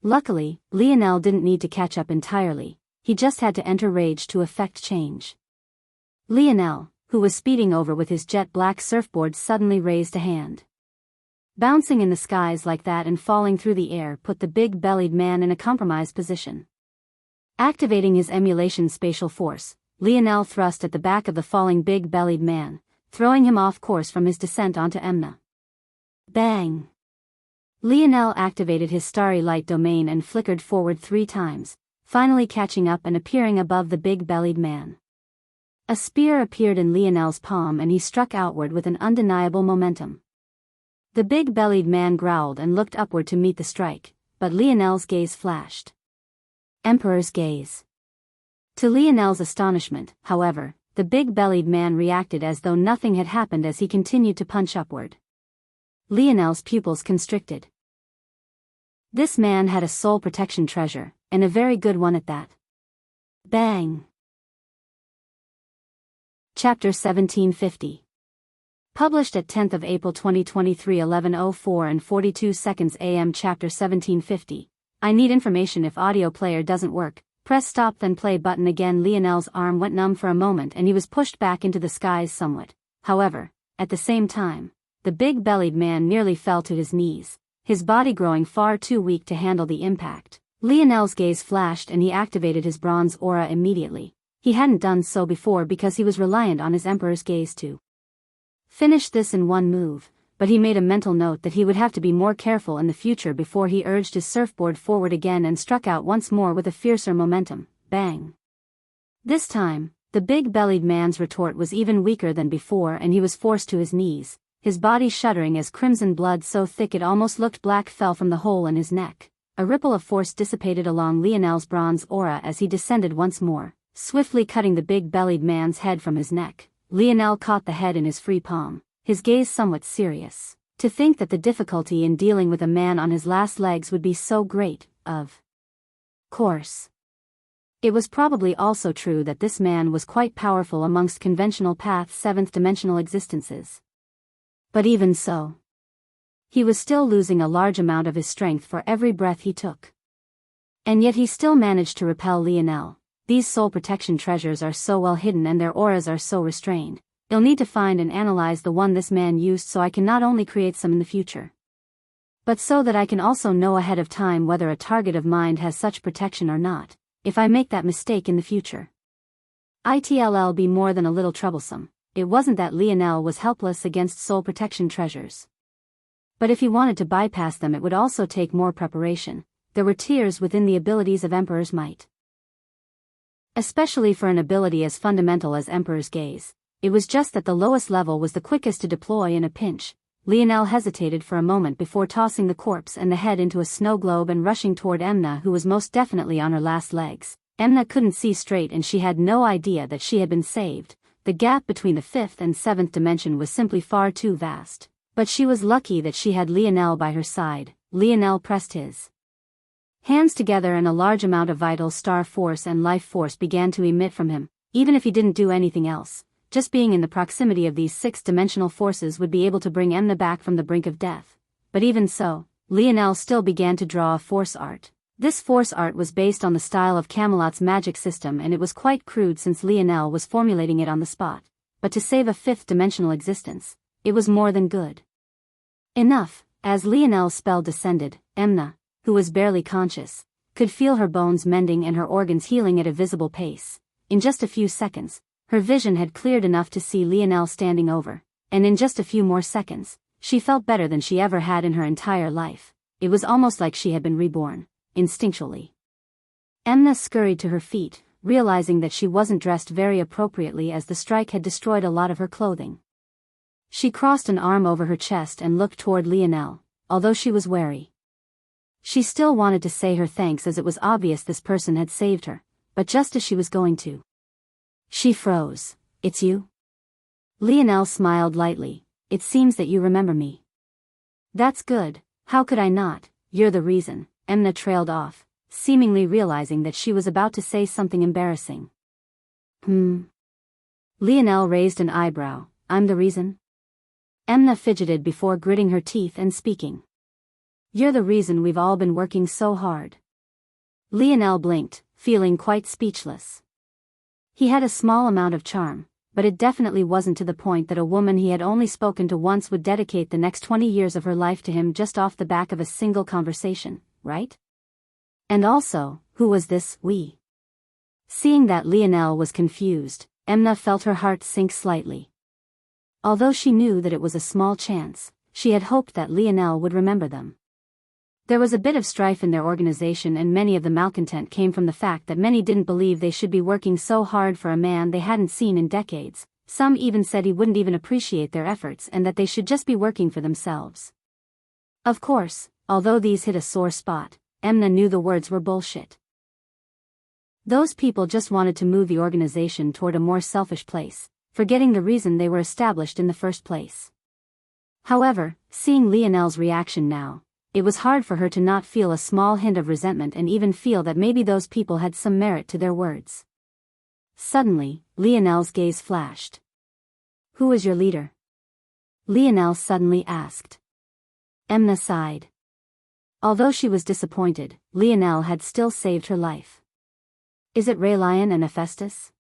Luckily, Lionel didn't need to catch up entirely, he just had to enter rage to effect change. Lionel, who was speeding over with his jet-black surfboard, suddenly raised a hand. Bouncing in the skies like that and falling through the air put the big-bellied man in a compromised position. Activating his emulation spatial force, Lionel thrust at the back of the falling big-bellied man, throwing him off course from his descent onto Emna. Bang! Lionel activated his starry light domain and flickered forward 3 times, finally catching up and appearing above the big-bellied man. A spear appeared in Lionel's palm and he struck outward with an undeniable momentum. The big-bellied man growled and looked upward to meet the strike, but Lionel's gaze flashed. Emperor's gaze. To Lionel's astonishment, however, the big-bellied man reacted as though nothing had happened as he continued to punch upward. Lionel's pupils constricted. This man had a soul protection treasure, and a very good one at that. Bang! Chapter 1750. Published at 10th of April 2023 11:04 and 42 seconds AM. Chapter 1750. I need information. If audio player doesn't work, press stop then play button again. Lionel's arm went numb for a moment and he was pushed back into the skies somewhat. However, at the same time, the big-bellied man nearly fell to his knees, his body growing far too weak to handle the impact. Lionel's gaze flashed and he activated his bronze aura immediately. He hadn't done so before because he was reliant on his Emperor's gaze to finish this in one move, but he made a mental note that he would have to be more careful in the future before he urged his surfboard forward again and struck out once more with a fiercer momentum. Bang! This time, the big-bellied man's retort was even weaker than before and he was forced to his knees, his body shuddering as crimson blood so thick it almost looked black fell from the hole in his neck. A ripple of force dissipated along Lionel's bronze aura as he descended once more, swiftly cutting the big-bellied man's head from his neck. Lionel caught the head in his free palm, his gaze somewhat serious. To think that the difficulty in dealing with a man on his last legs would be so great, of course. It was probably also true that this man was quite powerful amongst conventional path 7th-dimensional existences. But even so, he was still losing a large amount of his strength for every breath he took. And yet he still managed to repel Lionel. These soul protection treasures are so well hidden and their auras are so restrained. You'll need to find and analyze the one this man used so I can not only create some in the future, but so that I can also know ahead of time whether a target of mine has such protection or not, if I make that mistake in the future. It'll be more than a little troublesome. It wasn't that Lionel was helpless against soul protection treasures. But if he wanted to bypass them, it would also take more preparation. There were tiers within the abilities of Emperor's Might. Especially for an ability as fundamental as Emperor's Gaze. It was just that the lowest level was the quickest to deploy in a pinch. Lionel hesitated for a moment before tossing the corpse and the head into a snow globe and rushing toward Emna, who was most definitely on her last legs. Emna couldn't see straight and she had no idea that she had been saved. The gap between the 5th and 7th dimension was simply far too vast. But she was lucky that she had Lionel by her side. Lionel pressed his hands together and a large amount of vital star force and life force began to emit from him. Even if he didn't do anything else, just being in the proximity of these 6-dimensional forces would be able to bring Emna back from the brink of death. But even so, Lionel still began to draw a force art. This force art was based on the style of Camelot's magic system and it was quite crude since Lionel was formulating it on the spot. But to save a 5th-dimensional existence, it was more than good enough. As Lionel's spell descended, Emna, who was barely conscious, could feel her bones mending and her organs healing at a visible pace. In just a few seconds, her vision had cleared enough to see Lionel standing over, and in just a few more seconds, she felt better than she ever had in her entire life. It was almost like she had been reborn, instinctually. Emna scurried to her feet, realizing that she wasn't dressed very appropriately as the strike had destroyed a lot of her clothing. She crossed an arm over her chest and looked toward Lionel, although she was wary. She still wanted to say her thanks as it was obvious this person had saved her, but just as she was going to, she froze. "It's you?" Lionel smiled lightly. "It seems that you remember me." "That's good. How could I not? You're the reason." Emna trailed off, seemingly realizing that she was about to say something embarrassing. Lionel raised an eyebrow. "I'm the reason?" Emna fidgeted before gritting her teeth and speaking. "You're the reason we've all been working so hard." Lionel blinked, feeling quite speechless. He had a small amount of charm, but it definitely wasn't to the point that a woman he had only spoken to once would dedicate the next 20 years of her life to him just off the back of a single conversation, right? And also, who was this "we"? Seeing that Lionel was confused, Emna felt her heart sink slightly. Although she knew that it was a small chance, she had hoped that Lionel would remember them. There was a bit of strife in their organization and many of the malcontent came from the fact that many didn't believe they should be working so hard for a man they hadn't seen in decades. Some even said he wouldn't even appreciate their efforts and that they should just be working for themselves. Of course, although these hit a sore spot, Emna knew the words were bullshit. Those people just wanted to move the organization toward a more selfish place, forgetting the reason they were established in the first place. However, seeing Lionel's reaction now, it was hard for her to not feel a small hint of resentment and even feel that maybe those people had some merit to their words. Suddenly, Lionel's gaze flashed. "Who is your leader?" Lionel suddenly asked. Emna sighed. Although she was disappointed, Lionel had still saved her life. "Is it Raylion and Hephaestus?"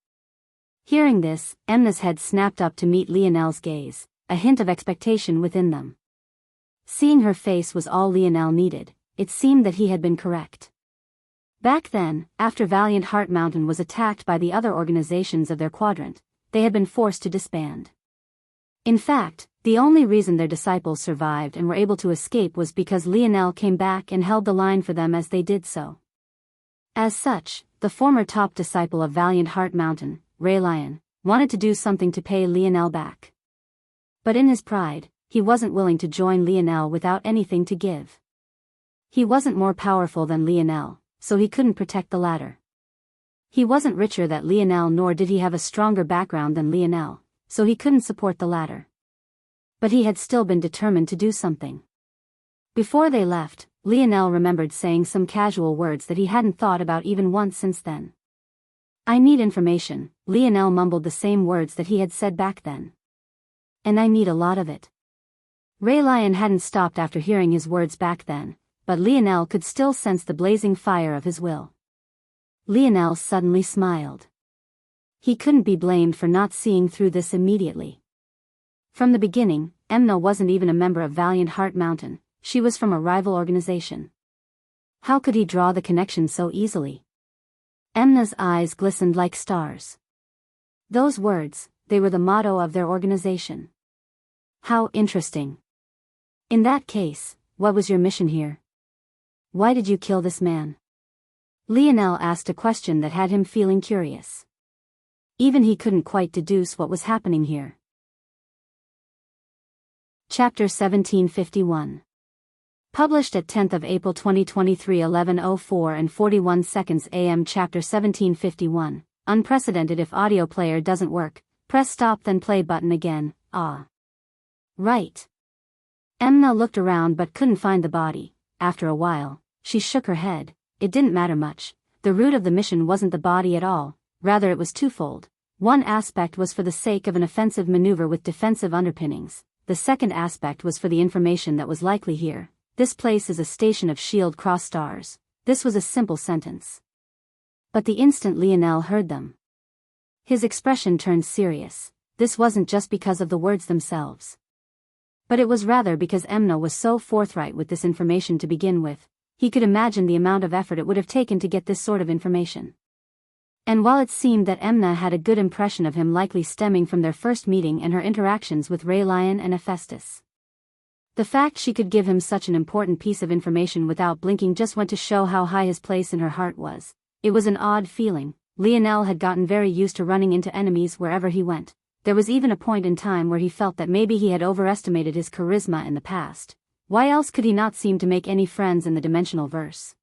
Hearing this, Emna's head snapped up to meet Lionel's gaze, a hint of expectation within them. Seeing her face was all Lionel needed. It seemed that he had been correct. Back then, after Valiant Heart Mountain was attacked by the other organizations of their quadrant, they had been forced to disband. In fact, the only reason their disciples survived and were able to escape was because Lionel came back and held the line for them as they did so. As such, the former top disciple of Valiant Heart Mountain, Raylion, wanted to do something to pay Lionel back. But in his pride, he wasn't willing to join Lionel without anything to give. He wasn't more powerful than Lionel, so he couldn't protect the latter. He wasn't richer than Lionel nor did he have a stronger background than Lionel, so he couldn't support the latter. But he had still been determined to do something. Before they left, Lionel remembered saying some casual words that he hadn't thought about even once since then. "I need information," Lionel mumbled the same words that he had said back then. "And I need a lot of it." Raylion hadn't stopped after hearing his words back then, but Lionel could still sense the blazing fire of his will. Lionel suddenly smiled. He couldn't be blamed for not seeing through this immediately. From the beginning, Emna wasn't even a member of Valiant Heart Mountain, she was from a rival organization. How could he draw the connection so easily? Emna's eyes glistened like stars. Those words, they were the motto of their organization. How interesting. In that case, what was your mission here? Why did you kill this man? Lionel asked a question that had him feeling curious. Even he couldn't quite deduce what was happening here. Chapter 1751. Published at 10th of April 2023 11:04 and 41 seconds AM. Chapter 1751. Unprecedented. If audio player doesn't work, press stop then play button again. Ah. Right. Emna looked around but couldn't find the body. After a while, she shook her head. It didn't matter much. The root of the mission wasn't the body at all, rather it was twofold. One aspect was for the sake of an offensive maneuver with defensive underpinnings. The second aspect was for the information that was likely here. This place is a station of shield cross stars. This was a simple sentence. But the instant Lionel heard them, his expression turned serious. This wasn't just because of the words themselves, but it was rather because Emna was so forthright with this information to begin with. He could imagine the amount of effort it would have taken to get this sort of information. And while it seemed that Emna had a good impression of him, likely stemming from their first meeting and her interactions with Ray Lion and Hephaestus, the fact she could give him such an important piece of information without blinking just went to show how high his place in her heart was. It was an odd feeling. Lionel had gotten very used to running into enemies wherever he went. There was even a point in time where he felt that maybe he had overestimated his charisma in the past. Why else could he not seem to make any friends in the dimensional verse?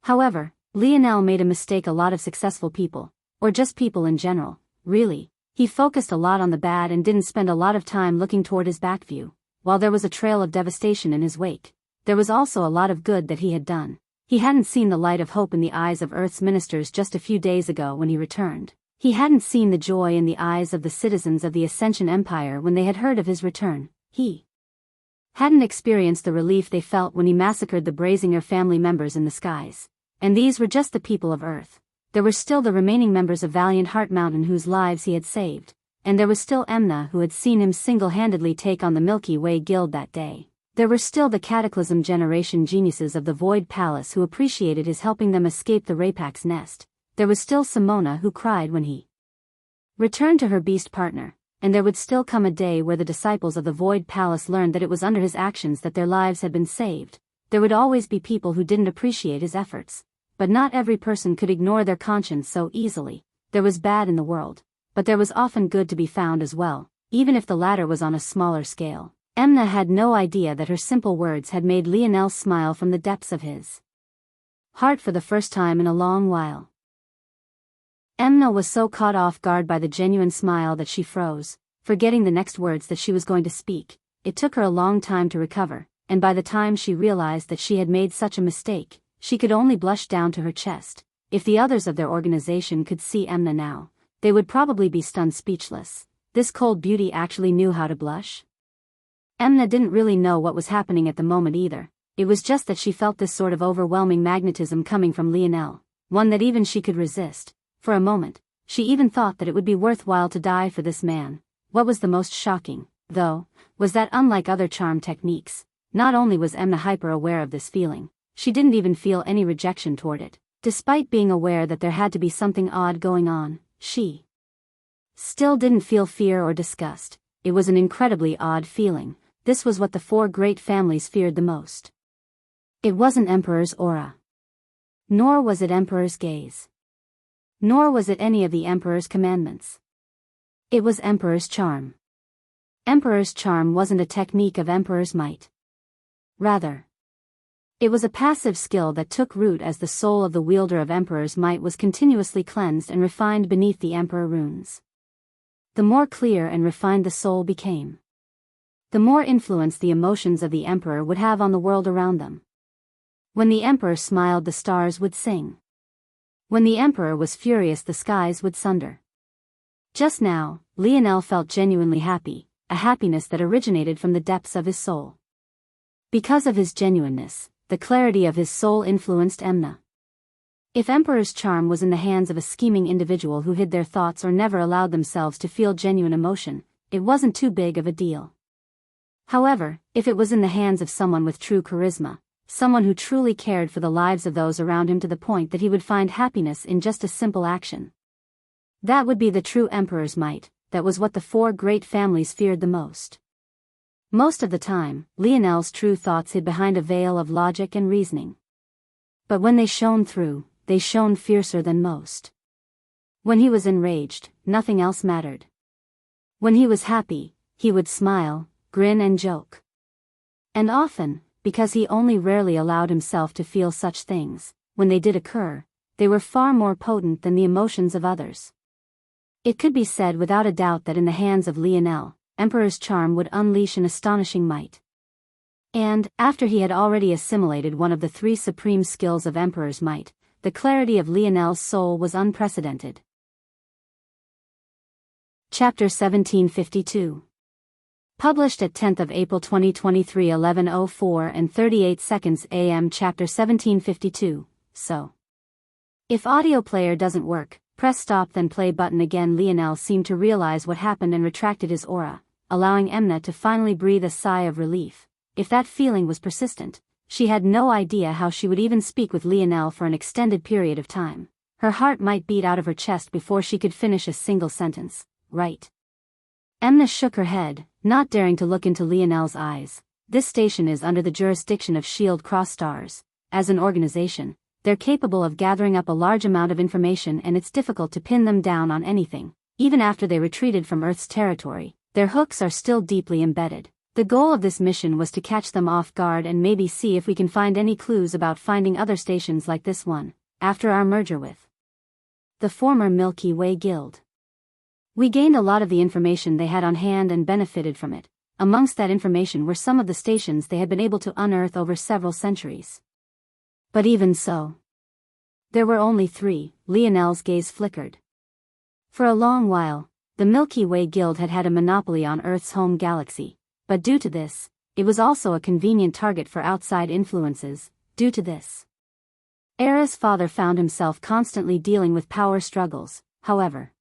However, Lionel made a mistake a lot of successful people, or just people in general, really. He focused a lot on the bad and didn't spend a lot of time looking toward his back view. While there was a trail of devastation in his wake, there was also a lot of good that he had done. He hadn't seen the light of hope in the eyes of Earth's ministers just a few days ago when he returned. He hadn't seen the joy in the eyes of the citizens of the Ascension Empire when they had heard of his return. He hadn't experienced the relief they felt when he massacred the Brazinger family members in the skies. And these were just the people of Earth. There were still the remaining members of Valiant Heart Mountain whose lives he had saved. And there was still Emna, who had seen him single-handedly take on the Milky Way Guild that day. There were still the Cataclysm Generation geniuses of the Void Palace who appreciated his helping them escape the Rapak's nest. There was still Simona, who cried when he returned to her beast partner. And there would still come a day where the disciples of the Void Palace learned that it was under his actions that their lives had been saved. There would always be people who didn't appreciate his efforts. But not every person could ignore their conscience so easily. There was bad in the world, but there was often good to be found as well, even if the latter was on a smaller scale. Emna had no idea that her simple words had made Lionel smile from the depths of his heart for the first time in a long while. Emna was so caught off guard by the genuine smile that she froze, forgetting the next words that she was going to speak. It took her a long time to recover, and by the time she realized that she had made such a mistake, she could only blush down to her chest. If the others of their organization could see Emna now, they would probably be stunned speechless. This cold beauty actually knew how to blush? Emna didn't really know what was happening at the moment either. It was just that she felt this sort of overwhelming magnetism coming from Lionel, one that even she could resist. For a moment, she even thought that it would be worthwhile to die for this man. What was the most shocking, though, was that unlike other charm techniques, not only was Emna hyper-aware of this feeling, she didn't even feel any rejection toward it. Despite being aware that there had to be something odd going on, she still didn't feel fear or disgust. It was an incredibly odd feeling. This was what the four great families feared the most. It wasn't Emperor's aura. Nor was it Emperor's gaze. Nor was it any of the Emperor's commandments. It was Emperor's charm. Emperor's charm wasn't a technique of Emperor's might. Rather, it was a passive skill that took root as the soul of the wielder of Emperor's might was continuously cleansed and refined beneath the Emperor runes. The more clear and refined the soul became, the more influence the emotions of the Emperor would have on the world around them. When the Emperor smiled, the stars would sing. When the Emperor was furious, the skies would sunder. Just now, Lionel felt genuinely happy, a happiness that originated from the depths of his soul. Because of his genuineness, the clarity of his soul influenced Emna. If Emperor's charm was in the hands of a scheming individual who hid their thoughts or never allowed themselves to feel genuine emotion, it wasn't too big of a deal. However, if it was in the hands of someone with true charisma, someone who truly cared for the lives of those around him to the point that he would find happiness in just a simple action, that would be the true emperor's might. That was what the four great families feared the most. Most of the time, Lionel's true thoughts hid behind a veil of logic and reasoning. But when they shone through, they shone fiercer than most. When he was enraged, nothing else mattered. When he was happy, he would smile, grin and joke. And often, because he only rarely allowed himself to feel such things, when they did occur, they were far more potent than the emotions of others. It could be said without a doubt that in the hands of Lionel, Emperor's charm would unleash an astonishing might. And, after he had already assimilated one of the three supreme skills of Emperor's might, the clarity of Lionel's soul was unprecedented. Chapter 1752. Published at 10th of April 2023 11:04 and 38 seconds AM. Chapter 1752, so. If audio player doesn't work, press stop then play button again. Lionel seemed to realize what happened and retracted his aura, allowing Emna to finally breathe a sigh of relief. If that feeling was persistent, she had no idea how she would even speak with Lionel for an extended period of time. Her heart might beat out of her chest before she could finish a single sentence. Right. Emna shook her head, not daring to look into Lionel's eyes. This station is under the jurisdiction of Shield Cross Stars. As an organization, they're capable of gathering up a large amount of information, and it's difficult to pin them down on anything. Even after they retreated from Earth's territory, their hooks are still deeply embedded. The goal of this mission was to catch them off guard and maybe see if we can find any clues about finding other stations like this one, after our merger with the former Milky Way Guild. We gained a lot of the information they had on hand and benefited from it. Amongst that information were some of the stations they had been able to unearth over several centuries. But even so, there were only 3. Lionel's gaze flickered. For a long while, the Milky Way Guild had had a monopoly on Earth's home galaxy, but due to this, it was also a convenient target for outside influences. Due to this, Era's father found himself constantly dealing with power struggles. However,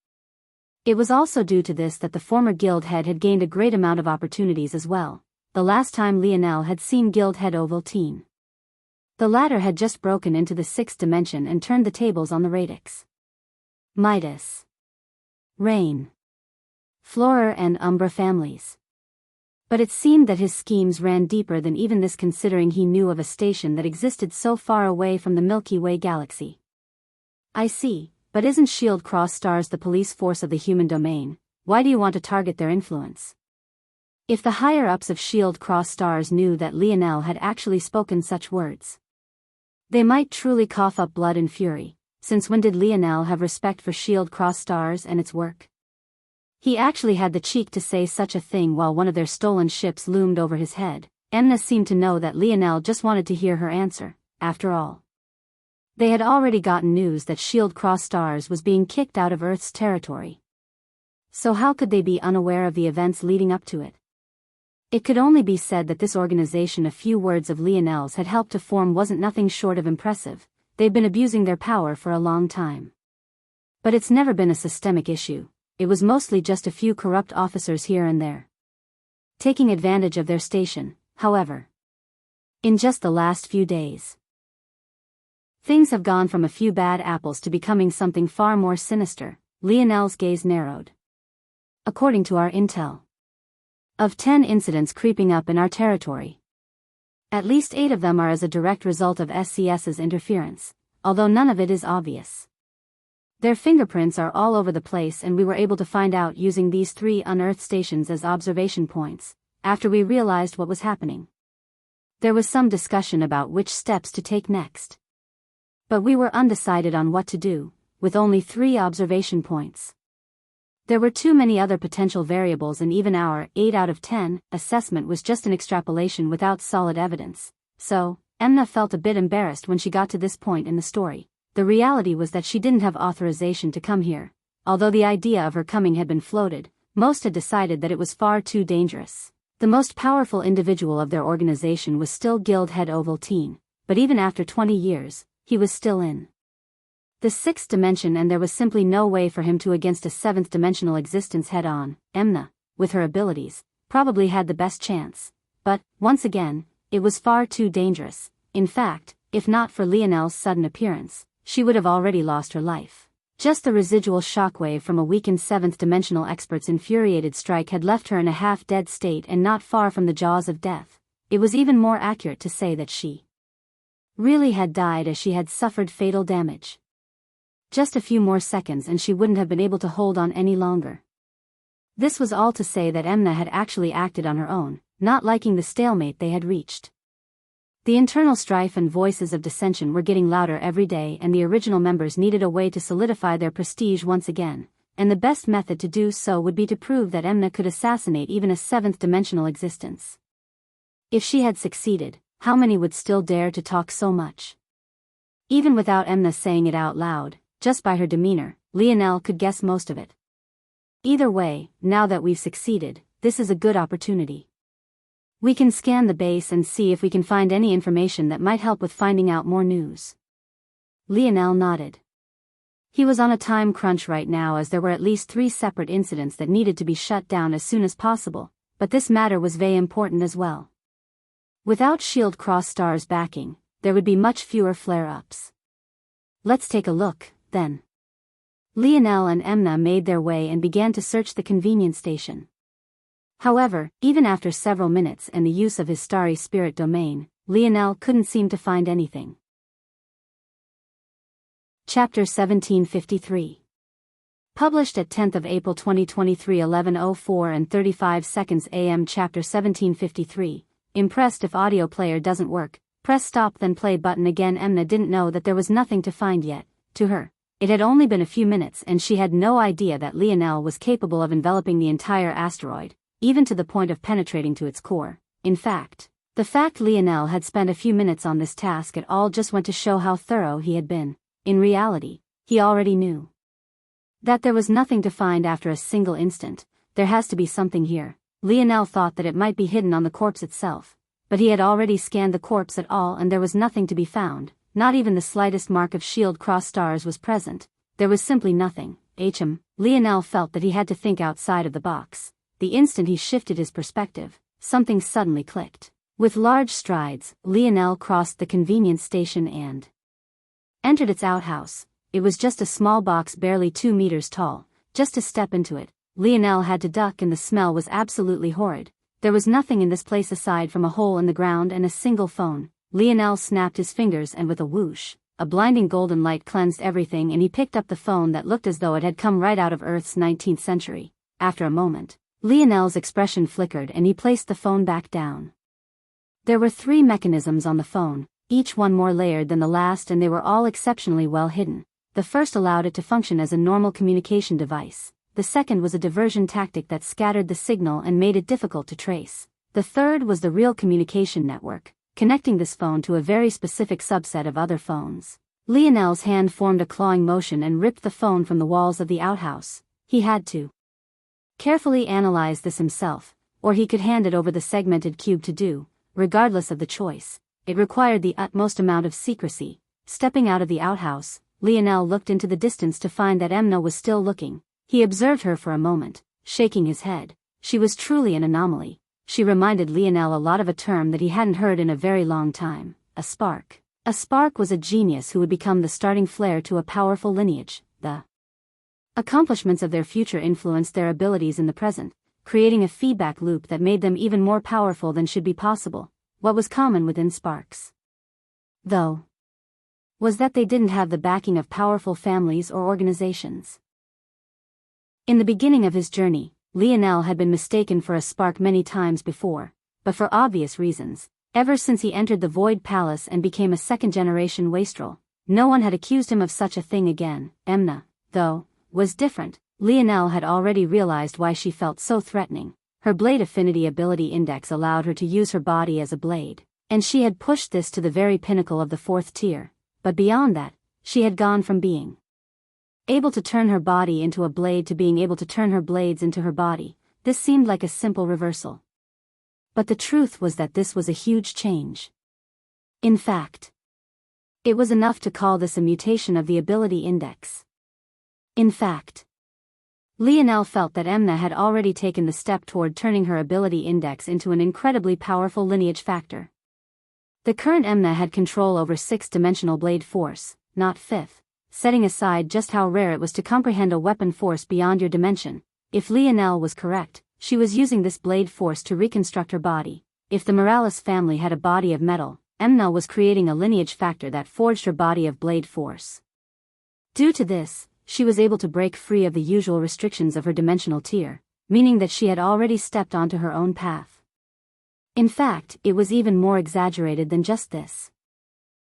it was also due to this that the former guild head had gained a great amount of opportunities as well. The last time Lionel had seen guild head Ovaltine, the latter had just broken into the 6th dimension and turned the tables on the Radix, Midas, Rain, Florer and Umbra families. But it seemed that his schemes ran deeper than even this, considering he knew of a station that existed so far away from the Milky Way galaxy. I see, but isn't Shield Cross Stars the police force of the human domain? Why do you want to target their influence? If the higher-ups of Shield Cross Stars knew that Lionel had actually spoken such words, they might truly cough up blood and fury. Since when did Lionel have respect for Shield Cross Stars and its work? He actually had the cheek to say such a thing while one of their stolen ships loomed over his head. Emna seemed to know that Lionel just wanted to hear her answer. After all, they had already gotten news that Shield Cross Stars was being kicked out of Earth's territory. So how could they be unaware of the events leading up to it? It could only be said that this organization a few words of Lionel's had helped to form wasn't nothing short of impressive. They've been abusing their power for a long time. But it's never been a systemic issue. It was mostly just a few corrupt officers here and there, taking advantage of their station. However, in just the last few days, things have gone from a few bad apples to becoming something far more sinister. Lionel's gaze narrowed. According to our intel, of 10 incidents creeping up in our territory, at least 8 of them are as a direct result of SCS's interference, although none of it is obvious. Their fingerprints are all over the place, and we were able to find out using these 3 unearthed stations as observation points. After we realized what was happening, there was some discussion about which steps to take next. But we were undecided on what to do, with only 3 observation points. There were too many other potential variables, and even our 8 out of 10 assessment was just an extrapolation without solid evidence. So, Emna felt a bit embarrassed when she got to this point in the story. The reality was that she didn't have authorization to come here. Although the idea of her coming had been floated, most had decided that it was far too dangerous. The most powerful individual of their organization was still Guild Head Ovaltine. but even after 20 years, he was still in the sixth dimension, and there was simply no way for him to against a seventh dimensional existence head-on. Emna, with her abilities, probably had the best chance. But, once again, it was far too dangerous. In fact, if not for Lionel's sudden appearance, she would have already lost her life. Just the residual shockwave from a weakened seventh dimensional expert's infuriated strike had left her in a half-dead state and not far from the jaws of death. It was even more accurate to say that she really had died, as she had suffered fatal damage. Just a few more seconds and she wouldn't have been able to hold on any longer. This was all to say that Emna had actually acted on her own, not liking the stalemate they had reached. The internal strife and voices of dissension were getting louder every day, and the original members needed a way to solidify their prestige once again, and the best method to do so would be to prove that Emna could assassinate even a seventh-dimensional existence. If she had succeeded, how many would still dare to talk so much? Even without Emna saying it out loud, just by her demeanor, Lionel could guess most of it. Either way, now that we've succeeded, this is a good opportunity. We can scan the base and see if we can find any information that might help with finding out more news. Lionel nodded. He was on a time crunch right now, as there were at least 3 separate incidents that needed to be shut down as soon as possible, but this matter was very important as well. Without Shield Cross Star's backing, there would be much fewer flare-ups. Let's take a look, then. Lionel and Emna made their way and began to search the convenience station. However, even after several minutes and the use of his starry spirit domain, Lionel couldn't seem to find anything. Chapter 1753. Published at 10th of April 2023, 11:04 and 35 seconds AM. Chapter 1753. Impressed. If audio player doesn't work, press stop then play button again. Emna didn't know that there was nothing to find yet. To her, it had only been a few minutes, and she had no idea that Lionel was capable of enveloping the entire asteroid, even to the point of penetrating to its core. In fact, the fact Lionel had spent a few minutes on this task at all just went to show how thorough he had been. In reality, he already knew that there was nothing to find after a single instant. There has to be something here. Lionel thought that it might be hidden on the corpse itself, but he had already scanned the corpse at all and there was nothing to be found. Not even the slightest mark of shield cross stars was present. There was simply nothing. Lionel felt that he had to think outside of the box. The instant he shifted his perspective, something suddenly clicked. With large strides, Lionel crossed the convenience station and entered its outhouse. It was just a small box barely 2 meters tall. Just to step into it, Lionel had to duck, and the smell was absolutely horrid. There was nothing in this place aside from a hole in the ground and a single phone. Lionel snapped his fingers and with a whoosh, a blinding golden light cleansed everything, and he picked up the phone that looked as though it had come right out of Earth's 19th century. After a moment, Lionel's expression flickered and he placed the phone back down. There were 3 mechanisms on the phone, each one more layered than the last, and they were all exceptionally well hidden. The first allowed it to function as a normal communication device. The second was a diversion tactic that scattered the signal and made it difficult to trace. The third was the real communication network, connecting this phone to a very specific subset of other phones. Lionel's hand formed a clawing motion and ripped the phone from the walls of the outhouse. He had to carefully analyze this himself, or he could hand it over the segmented cube to do. Regardless of the choice, it required the utmost amount of secrecy. Stepping out of the outhouse, Lionel looked into the distance to find that Emna was still looking. He observed her for a moment, shaking his head. She was truly an anomaly. She reminded Lionel a lot of a term that he hadn't heard in a very long time: a spark. A spark was a genius who would become the starting flare to a powerful lineage. The accomplishments of their future influenced their abilities in the present, creating a feedback loop that made them even more powerful than should be possible. What was common within sparks, though, was that they didn't have the backing of powerful families or organizations. In the beginning of his journey, Lionel had been mistaken for a spark many times before, but for obvious reasons. Ever since he entered the Void Palace and became a second-generation wastrel, no one had accused him of such a thing again. Emna, though, was different. Lionel had already realized why she felt so threatening. Her blade affinity ability index allowed her to use her body as a blade, and she had pushed this to the very pinnacle of the 4th tier. But beyond that, she had gone from being able to turn her body into a blade to being able to turn her blades into her body. This seemed like a simple reversal. But the truth was that this was a huge change. In fact, It was enough to call this a mutation of the ability index. In fact, Lionel felt that Emna had already taken the step toward turning her ability index into an incredibly powerful lineage factor. The current Emna had control over 6th-dimensional blade force, not 5th, setting aside just how rare it was to comprehend a weapon force beyond your dimension. If Lionel was correct, she was using this blade force to reconstruct her body. If the Morales family had a body of metal, Emna was creating a lineage factor that forged her body of blade force. Due to this, she was able to break free of the usual restrictions of her dimensional tier, meaning that she had already stepped onto her own path. In fact, it was even more exaggerated than just this.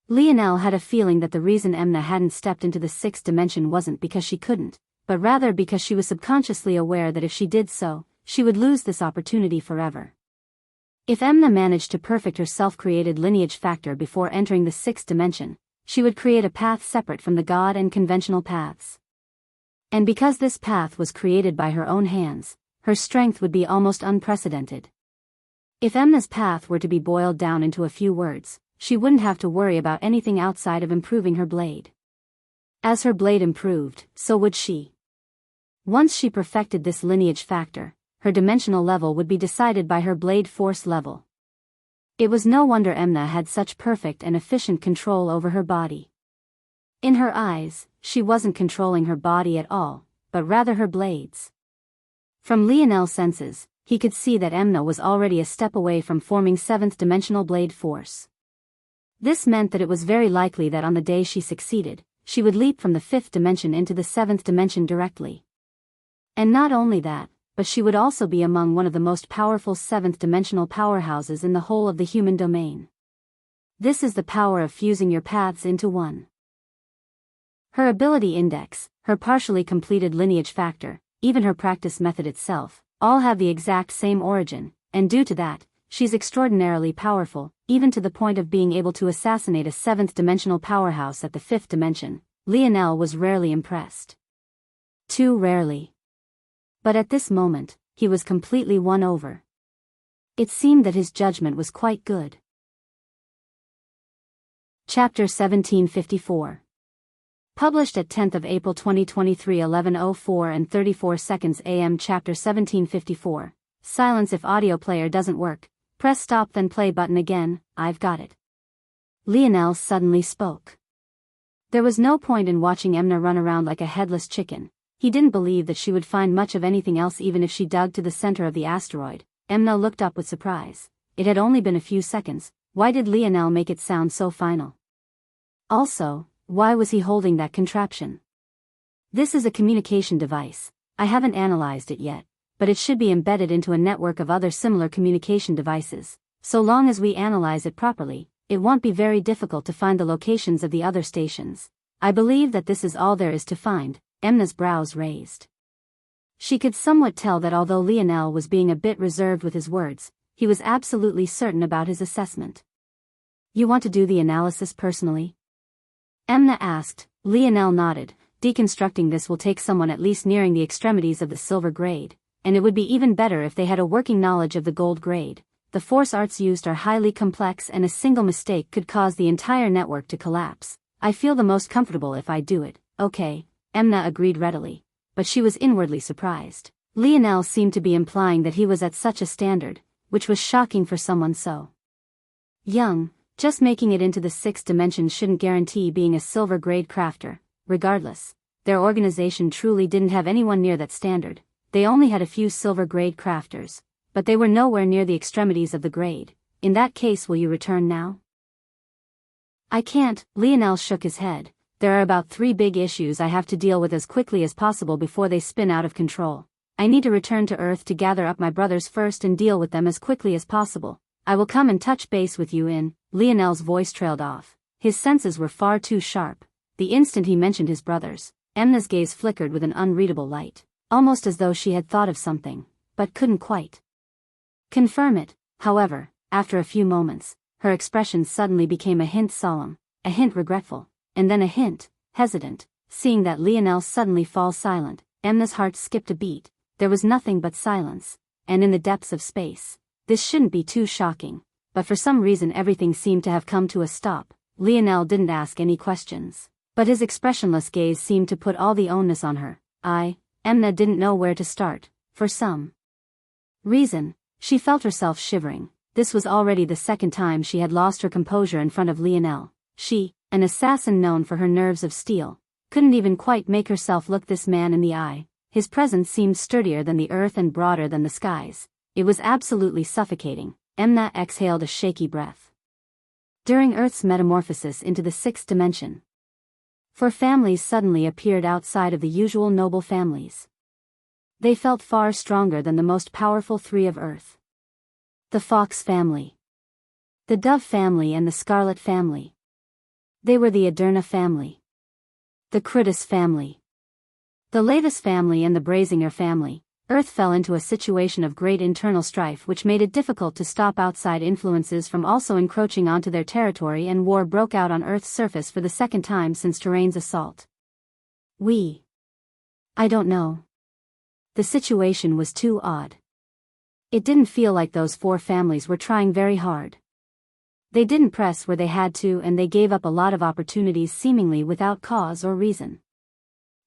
Lionel had a feeling that the reason Emna hadn't stepped into the 6th dimension wasn't because she couldn't, but rather because she was subconsciously aware that if she did so, she would lose this opportunity forever. If Emna managed to perfect her self-created lineage factor before entering the 6th dimension, she would create a path separate from the God and conventional paths. And because this path was created by her own hands, her strength would be almost unprecedented. If Emna's path were to be boiled down into a few words, she wouldn't have to worry about anything outside of improving her blade. As her blade improved, so would she. Once she perfected this lineage factor, her dimensional level would be decided by her blade force level. It was no wonder Emna had such perfect and efficient control over her body. In her eyes, she wasn't controlling her body at all, but rather her blades. From Lionel's senses, he could see that Emna was already a step away from forming 7th-dimensional blade force. This meant that it was very likely that on the day she succeeded, she would leap from the 5th dimension into the 7th dimension directly. And not only that, but she would also be among one of the most powerful 7th-dimensional powerhouses in the whole of the human domain. This is the power of fusing your paths into one. Her ability index, her partially completed lineage factor, even her practice method itself, all have the exact same origin, and due to that, she's extraordinarily powerful, even to the point of being able to assassinate a 7th-dimensional powerhouse at the 5th dimension. Lionel was rarely impressed. Too rarely. But at this moment, he was completely won over. It seemed that his judgment was quite good. Chapter 1754. Published at 10th of April 2023 11:04 and 34 seconds AM. Chapter 1754. Silence if audio player doesn't work. Press stop then play button again. I've got it. Lionel suddenly spoke. There was no point in watching Emna run around like a headless chicken. He didn't believe that she would find much of anything else even if she dug to the center of the asteroid. Emna looked up with surprise. It had only been a few seconds. Why did Lionel make it sound so final? Also, why was he holding that contraption? This is a communication device. I haven't analyzed it yet, but it should be embedded into a network of other similar communication devices. So long as we analyze it properly, it won't be very difficult to find the locations of the other stations. I believe that this is all there is to find. Emna's brows raised. She could somewhat tell that although Lionel was being a bit reserved with his words, he was absolutely certain about his assessment. You want to do the analysis personally? Emna asked. Lionel nodded. Deconstructing this will take someone at least nearing the extremities of the silver grade, and it would be even better if they had a working knowledge of the gold grade. The force arts used are highly complex and a single mistake could cause the entire network to collapse. I feel the most comfortable if I do it. Okay, Emna agreed readily, but she was inwardly surprised. Lionel seemed to be implying that he was at such a standard, which was shocking for someone so young. Just making it into the 6th dimension shouldn't guarantee being a silver grade crafter. Regardless, their organization truly didn't have anyone near that standard. They only had a few silver grade crafters, but they were nowhere near the extremities of the grade. In that case, will you return now? I can't. Lionel shook his head. There are about 3 big issues I have to deal with as quickly as possible before they spin out of control. I need to return to Earth to gather up my brothers first and deal with them as quickly as possible. I will come and touch base with you in. Lionel's voice trailed off. His senses were far too sharp. The instant he mentioned his brothers, Emna's gaze flickered with an unreadable light, almost as though she had thought of something, but couldn't quite confirm it. However, after a few moments, her expression suddenly became a hint solemn, a hint regretful, and then a hint hesitant. Seeing that Lionel suddenly fall silent, Emna's heart skipped a beat. There was nothing but silence, and in the depths of space. This shouldn't be too shocking, but for some reason everything seemed to have come to a stop. Lionel didn't ask any questions, but his expressionless gaze seemed to put all the onus on her. Emna didn't know where to start. For some reason, she felt herself shivering. This was already the second time she had lost her composure in front of Lionel. She, an assassin known for her nerves of steel, couldn't even quite make herself look this man in the eye. His presence seemed sturdier than the earth and broader than the skies. It was absolutely suffocating. Emna exhaled a shaky breath. During Earth's metamorphosis into the sixth dimension, four families suddenly appeared outside of the usual noble families. They felt far stronger than the most powerful three of Earth. The Fox family, the Dove family and the Scarlet family. They were the Aderna family, the Critus family, the Lavis family and the Brazinger family. Earth fell into a situation of great internal strife which made it difficult to stop outside influences from also encroaching onto their territory, and war broke out on Earth's surface for the second time since Terrain's assault. I don't know. The situation was too odd. It didn't feel like those four families were trying very hard. They didn't press where they had to, and they gave up a lot of opportunities seemingly without cause or reason.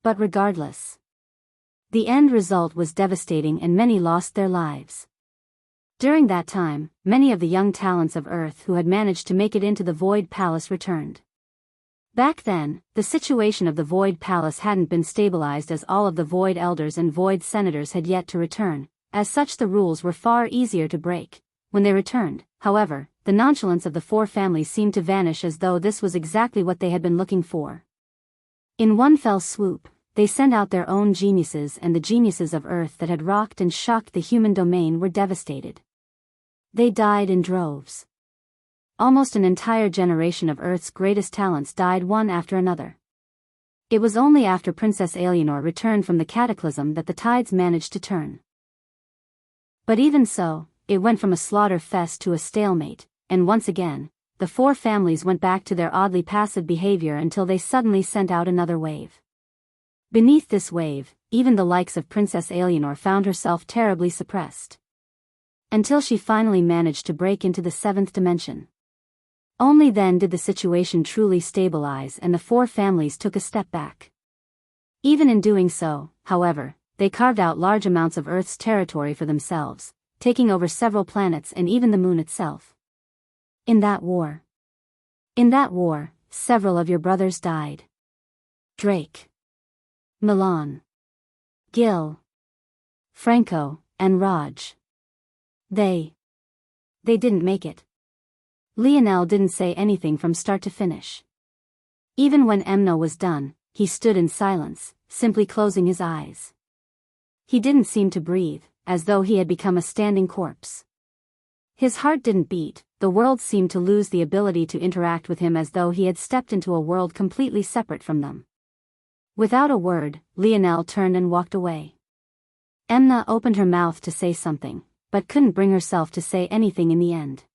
But regardless, the end result was devastating and many lost their lives. During that time, many of the young talents of Earth who had managed to make it into the Void Palace returned. Back then, the situation of the Void Palace hadn't been stabilized, as all of the Void Elders and Void Senators had yet to return. As such, the rules were far easier to break. When they returned, however, the nonchalance of the four families seemed to vanish, as though this was exactly what they had been looking for. In one fell swoop, they sent out their own geniuses, and the geniuses of Earth that had rocked and shocked the human domain were devastated. They died in droves. Almost an entire generation of Earth's greatest talents died one after another. It was only after Princess Alienor returned from the cataclysm that the tides managed to turn. But even so, it went from a slaughter fest to a stalemate, and once again, the four families went back to their oddly passive behavior until they suddenly sent out another wave. Beneath this wave, even the likes of Princess Alienor found herself terribly suppressed. Until she finally managed to break into the seventh dimension. Only then did the situation truly stabilize, and the four families took a step back. Even in doing so, however, they carved out large amounts of Earth's territory for themselves, taking over several planets and even the moon itself. In that war, several of your brothers died. Drake, Milan, Gil, Franco, and Raj. They didn't make it. Lionel didn't say anything from start to finish. Even when Emna was done, he stood in silence, simply closing his eyes. He didn't seem to breathe, as though he had become a standing corpse. His heart didn't beat. The world seemed to lose the ability to interact with him, as though he had stepped into a world completely separate from them. Without a word, Lionel turned and walked away. Emna opened her mouth to say something, but couldn't bring herself to say anything in the end.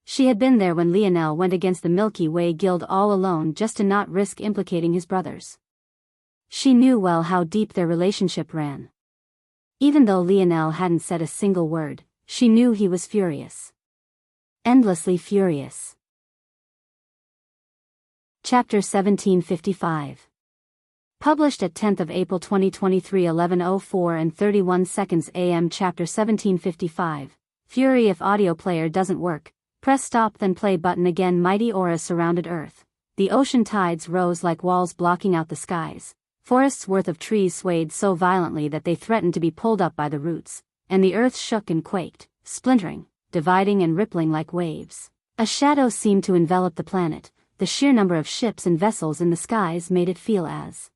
She had been there when Lionel went against the Milky Way Guild all alone just to not risk implicating his brothers. She knew well how deep their relationship ran. Even though Lionel hadn't said a single word, she knew he was furious. Endlessly furious. Chapter 1755. Published at 10th of April 2023, 11:04 and 31 seconds AM. Chapter 1755. Fury. If audio player doesn't work, press stop then play button again. Mighty auras surrounded Earth. The ocean tides rose like walls blocking out the skies. Forests worth of trees swayed so violently that they threatened to be pulled up by the roots, and the earth shook and quaked, splintering, dividing and rippling like waves. A shadow seemed to envelop the planet. The sheer number of ships and vessels in the skies made it feel as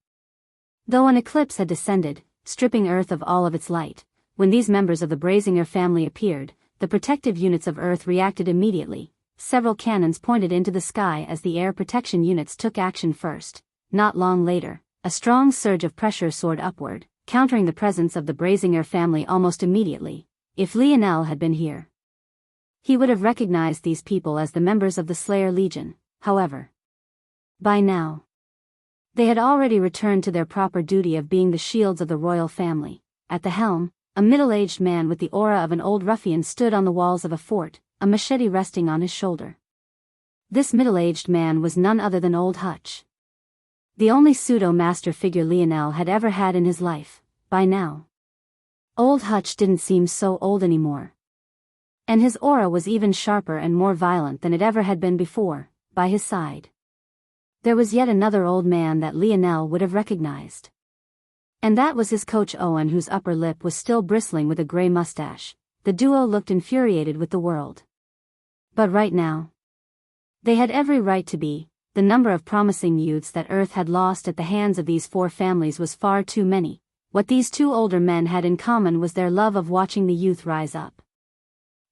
though an eclipse had descended, stripping Earth of all of its light. When these members of the Brazinger family appeared, the protective units of Earth reacted immediately. Several cannons pointed into the sky as the air protection units took action first. Not long later, a strong surge of pressure soared upward, countering the presence of the Brazinger family almost immediately. If Lionel had been here, he would have recognized these people as the members of the Slayer Legion. However, by now, they had already returned to their proper duty of being the shields of the royal family. At the helm, a middle-aged man with the aura of an old ruffian stood on the walls of a fort, a machete resting on his shoulder. This middle-aged man was none other than Old Hutch. The only pseudo-master figure Lionel had ever had in his life, by now. Old Hutch didn't seem so old anymore. And his aura was even sharper and more violent than it ever had been before, by his side. There was yet another old man that Lionel would have recognized. And that was his coach Owen, whose upper lip was still bristling with a gray mustache. The duo looked infuriated with the world. But right now, they had every right to be. The number of promising youths that Earth had lost at the hands of these four families was far too many. What these two older men had in common was their love of watching the youth rise up.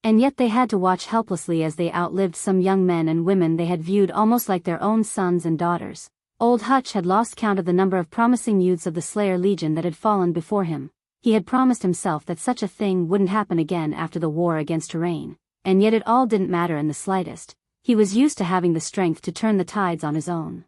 And yet they had to watch helplessly as they outlived some young men and women they had viewed almost like their own sons and daughters. Old Hutch had lost count of the number of promising youths of the Slayer Legion that had fallen before him. He had promised himself that such a thing wouldn't happen again after the war against Terrain, and yet it all didn't matter in the slightest. He was used to having the strength to turn the tides on his own.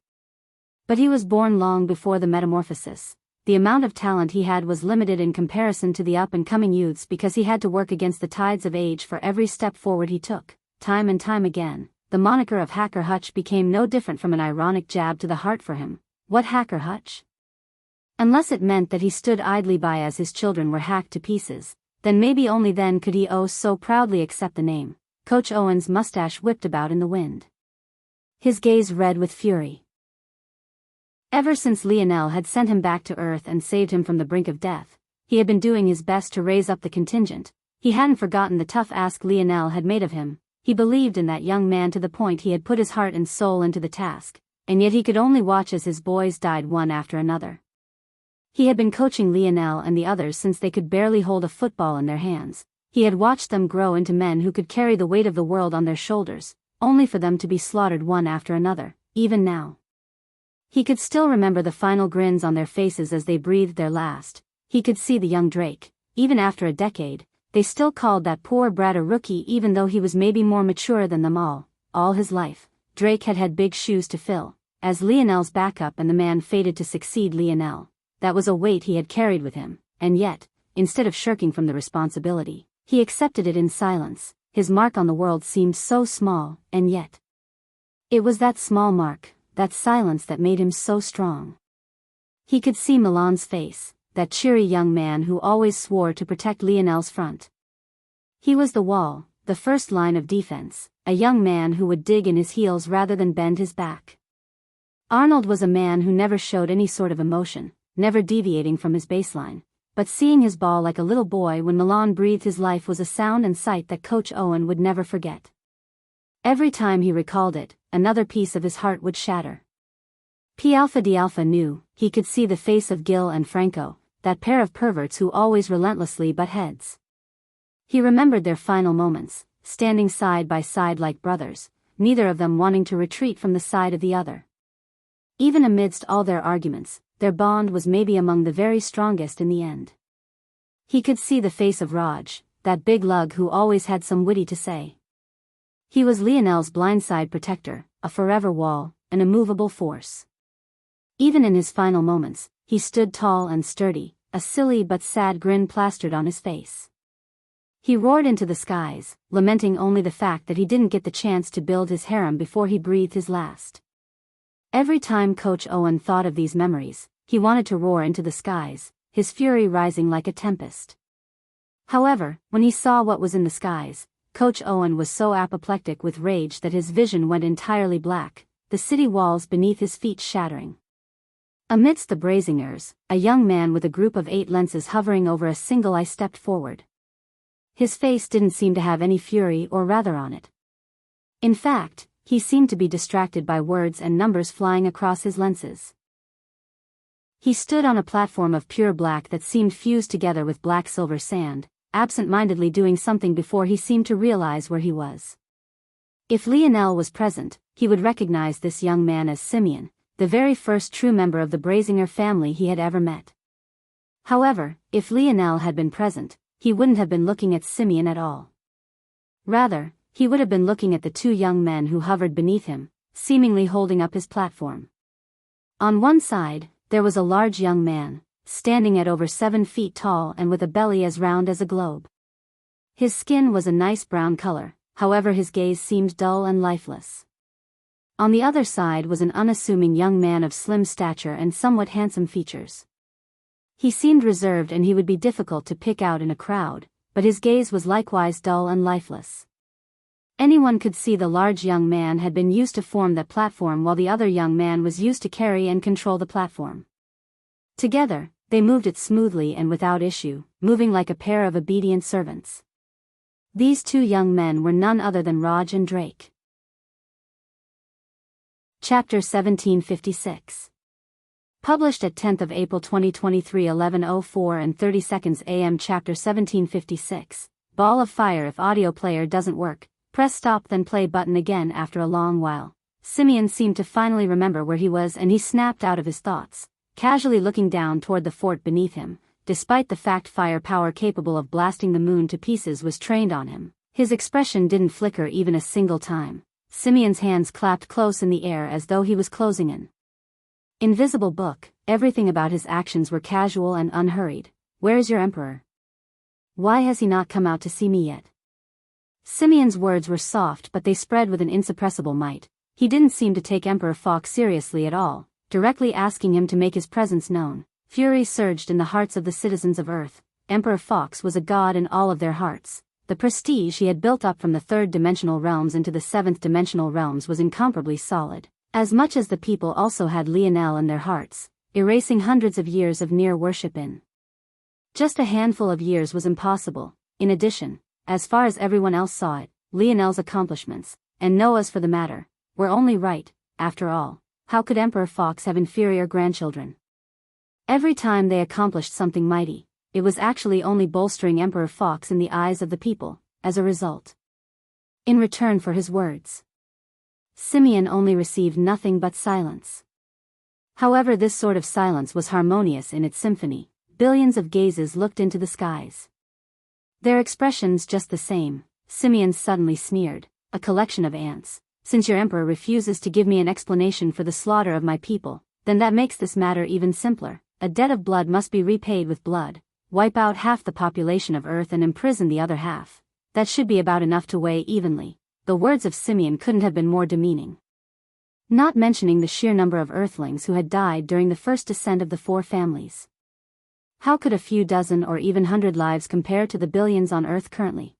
But he was born long before the metamorphosis. The amount of talent he had was limited in comparison to the up-and-coming youths because he had to work against the tides of age for every step forward he took. Time and time again, the moniker of Hacker Hutch became no different from an ironic jab to the heart for him. What Hacker Hutch? Unless it meant that he stood idly by as his children were hacked to pieces, then maybe only then could he so proudly accept the name. Coach Owen's mustache whipped about in the wind. His gaze red with fury. Ever since Lionel had sent him back to Earth and saved him from the brink of death, he had been doing his best to raise up the contingent. He hadn't forgotten the tough ask Lionel had made of him. He believed in that young man to the point he had put his heart and soul into the task, and yet he could only watch as his boys died one after another. He had been coaching Lionel and the others since they could barely hold a football in their hands. He had watched them grow into men who could carry the weight of the world on their shoulders, only for them to be slaughtered one after another. Even now, he could still remember the final grins on their faces as they breathed their last. He could see the young Drake. Even after a decade, they still called that poor brat a rookie, even though he was maybe more mature than them all. All his life, Drake had had big shoes to fill. As Lionel's backup and the man fated to succeed Lionel, that was a weight he had carried with him, and yet, instead of shirking from the responsibility, he accepted it in silence. His mark on the world seemed so small, and yet it was that small mark, that silence, that made him so strong. He could see Milan's face, that cheery young man who always swore to protect Lionel's front. He was the wall, the first line of defense, a young man who would dig in his heels rather than bend his back. Arnold was a man who never showed any sort of emotion, never deviating from his baseline, but seeing his ball like a little boy when Milan breathed his life was a sound and sight that Coach Owen would never forget. Every time he recalled it, another piece of his heart would shatter. P Alpha D Alpha knew. He could see the face of Gil and Franco, that pair of perverts who always relentlessly butt heads. He remembered their final moments, standing side by side like brothers, neither of them wanting to retreat from the side of the other. Even amidst all their arguments, their bond was maybe among the very strongest in the end. He could see the face of Raj, that big lug who always had some witty to say. He was Lionel's blindside protector, a forever wall, an immovable force. Even in his final moments, he stood tall and sturdy, a silly but sad grin plastered on his face. He roared into the skies, lamenting only the fact that he didn't get the chance to build his harem before he breathed his last. Every time Coach Owen thought of these memories, he wanted to roar into the skies, his fury rising like a tempest. However, when he saw what was in the skies, Coach Owen was so apoplectic with rage that his vision went entirely black, the city walls beneath his feet shattering. Amidst the brazingers, a young man with a group of 8 lenses hovering over a single eye stepped forward. His face didn't seem to have any fury or wrath on it. In fact, he seemed to be distracted by words and numbers flying across his lenses. He stood on a platform of pure black that seemed fused together with black silver sand, absent-mindedly doing something before he seemed to realize where he was. If Lionel was present, he would recognize this young man as Simeon, the very first true member of the Brazinger family he had ever met. However, if Lionel had been present, he wouldn't have been looking at Simeon at all. Rather, he would have been looking at the 2 young men who hovered beneath him, seemingly holding up his platform. On one side, there was a large young man, standing at over 7 feet tall and with a belly as round as a globe. His skin was a nice brown color, however his gaze seemed dull and lifeless. On the other side was an unassuming young man of slim stature and somewhat handsome features. He seemed reserved and he would be difficult to pick out in a crowd, but his gaze was likewise dull and lifeless. Anyone could see the large young man had been used to form that platform while the other young man was used to carry and control the platform. Together, they moved it smoothly and without issue, moving like a pair of obedient servants. These two young men were none other than Raj and Drake. Chapter 1756. Published at 10th of April 2023 11:04 and 30 seconds AM. Chapter 1756. Ball of fire. If audio player doesn't work, press stop then play button again. After a long while, Simeon seemed to finally remember where he was and he snapped out of his thoughts, casually looking down toward the fort beneath him. Despite the fact firepower capable of blasting the moon to pieces was trained on him, his expression didn't flicker even a single time. Simeon's hands clapped close in the air as though he was closing an invisible book. Everything about his actions were casual and unhurried. Where's your emperor? Why has he not come out to see me yet? Simeon's words were soft but they spread with an insuppressible might. He didn't seem to take Emperor Fox seriously at all, directly asking him to make his presence known. Fury surged in the hearts of the citizens of Earth. Emperor Fox was a god in all of their hearts. The prestige he had built up from the third-dimensional realms into the seventh-dimensional realms was incomparably solid. As much as the people also had Lionel in their hearts, erasing hundreds of years of near worship in just a handful of years was impossible. In addition, as far as everyone else saw it, Lionel's accomplishments, and Noah's for the matter, were only right. After all, how could Emperor Fox have inferior grandchildren? Every time they accomplished something mighty, it was actually only bolstering Emperor Fox in the eyes of the people. As a result, in return for his words, Simeon only received nothing but silence. However, this sort of silence was harmonious in its symphony. Billions of gazes looked into the skies, their expressions just the same. Simeon suddenly sneered, "A collection of ants. Since your emperor refuses to give me an explanation for the slaughter of my people, then that makes this matter even simpler. A debt of blood must be repaid with blood. Wipe out half the population of Earth and imprison the other half. That should be about enough to weigh evenly." The words of Simeon couldn't have been more demeaning. Not mentioning the sheer number of Earthlings who had died during the first descent of the four families. How could a few dozen or even 100 lives compare to the billions on Earth currently?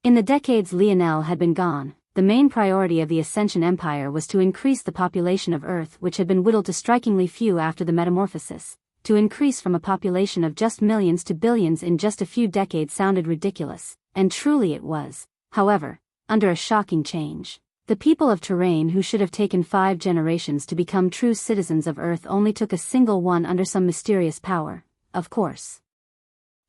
In the decades Lionel had been gone, the main priority of the Ascension Empire was to increase the population of Earth, which had been whittled to strikingly few after the metamorphosis. To increase from a population of just millions to billions in just a few decades sounded ridiculous, and truly it was. However, under a shocking change, the people of Terrain who should have taken 5 generations to become true citizens of Earth only took a single one under some mysterious power. Of course,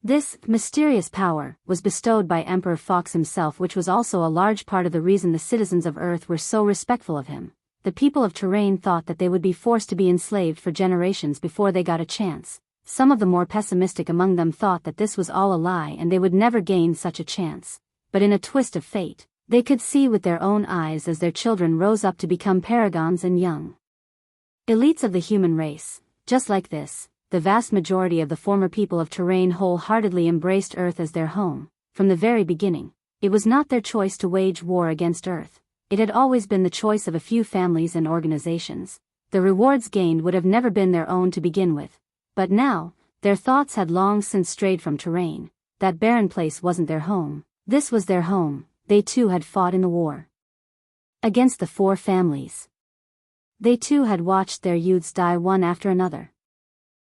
this mysterious power was bestowed by Emperor Fox himself, which was also a large part of the reason the citizens of Earth were so respectful of him. The people of Terrain thought that they would be forced to be enslaved for generations before they got a chance. Some of the more pessimistic among them thought that this was all a lie and they would never gain such a chance. But in a twist of fate, they could see with their own eyes as their children rose up to become paragons and young elites of the human race. Just like this, the vast majority of the former people of Terrain wholeheartedly embraced Earth as their home. From the very beginning, it was not their choice to wage war against Earth. It had always been the choice of a few families and organizations. The rewards gained would have never been their own to begin with. But now, their thoughts had long since strayed from Terrain. That barren place wasn't their home. This was their home. They too had fought in the war against the four families. They too had watched their youths die one after another.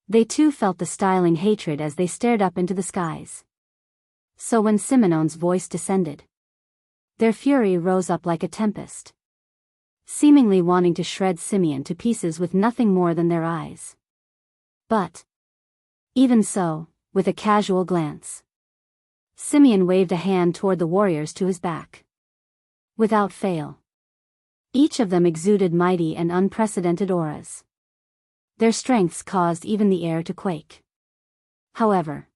They too felt the styling hatred as they stared up into the skies. So when Simeon's voice descended, their fury rose up like a tempest, seemingly wanting to shred Simeon to pieces with nothing more than their eyes. But even so, with a casual glance, Simeon waved a hand toward the warriors to his back. Without fail, each of them exuded mighty and unprecedented auras. Their strengths caused even the air to quake. However,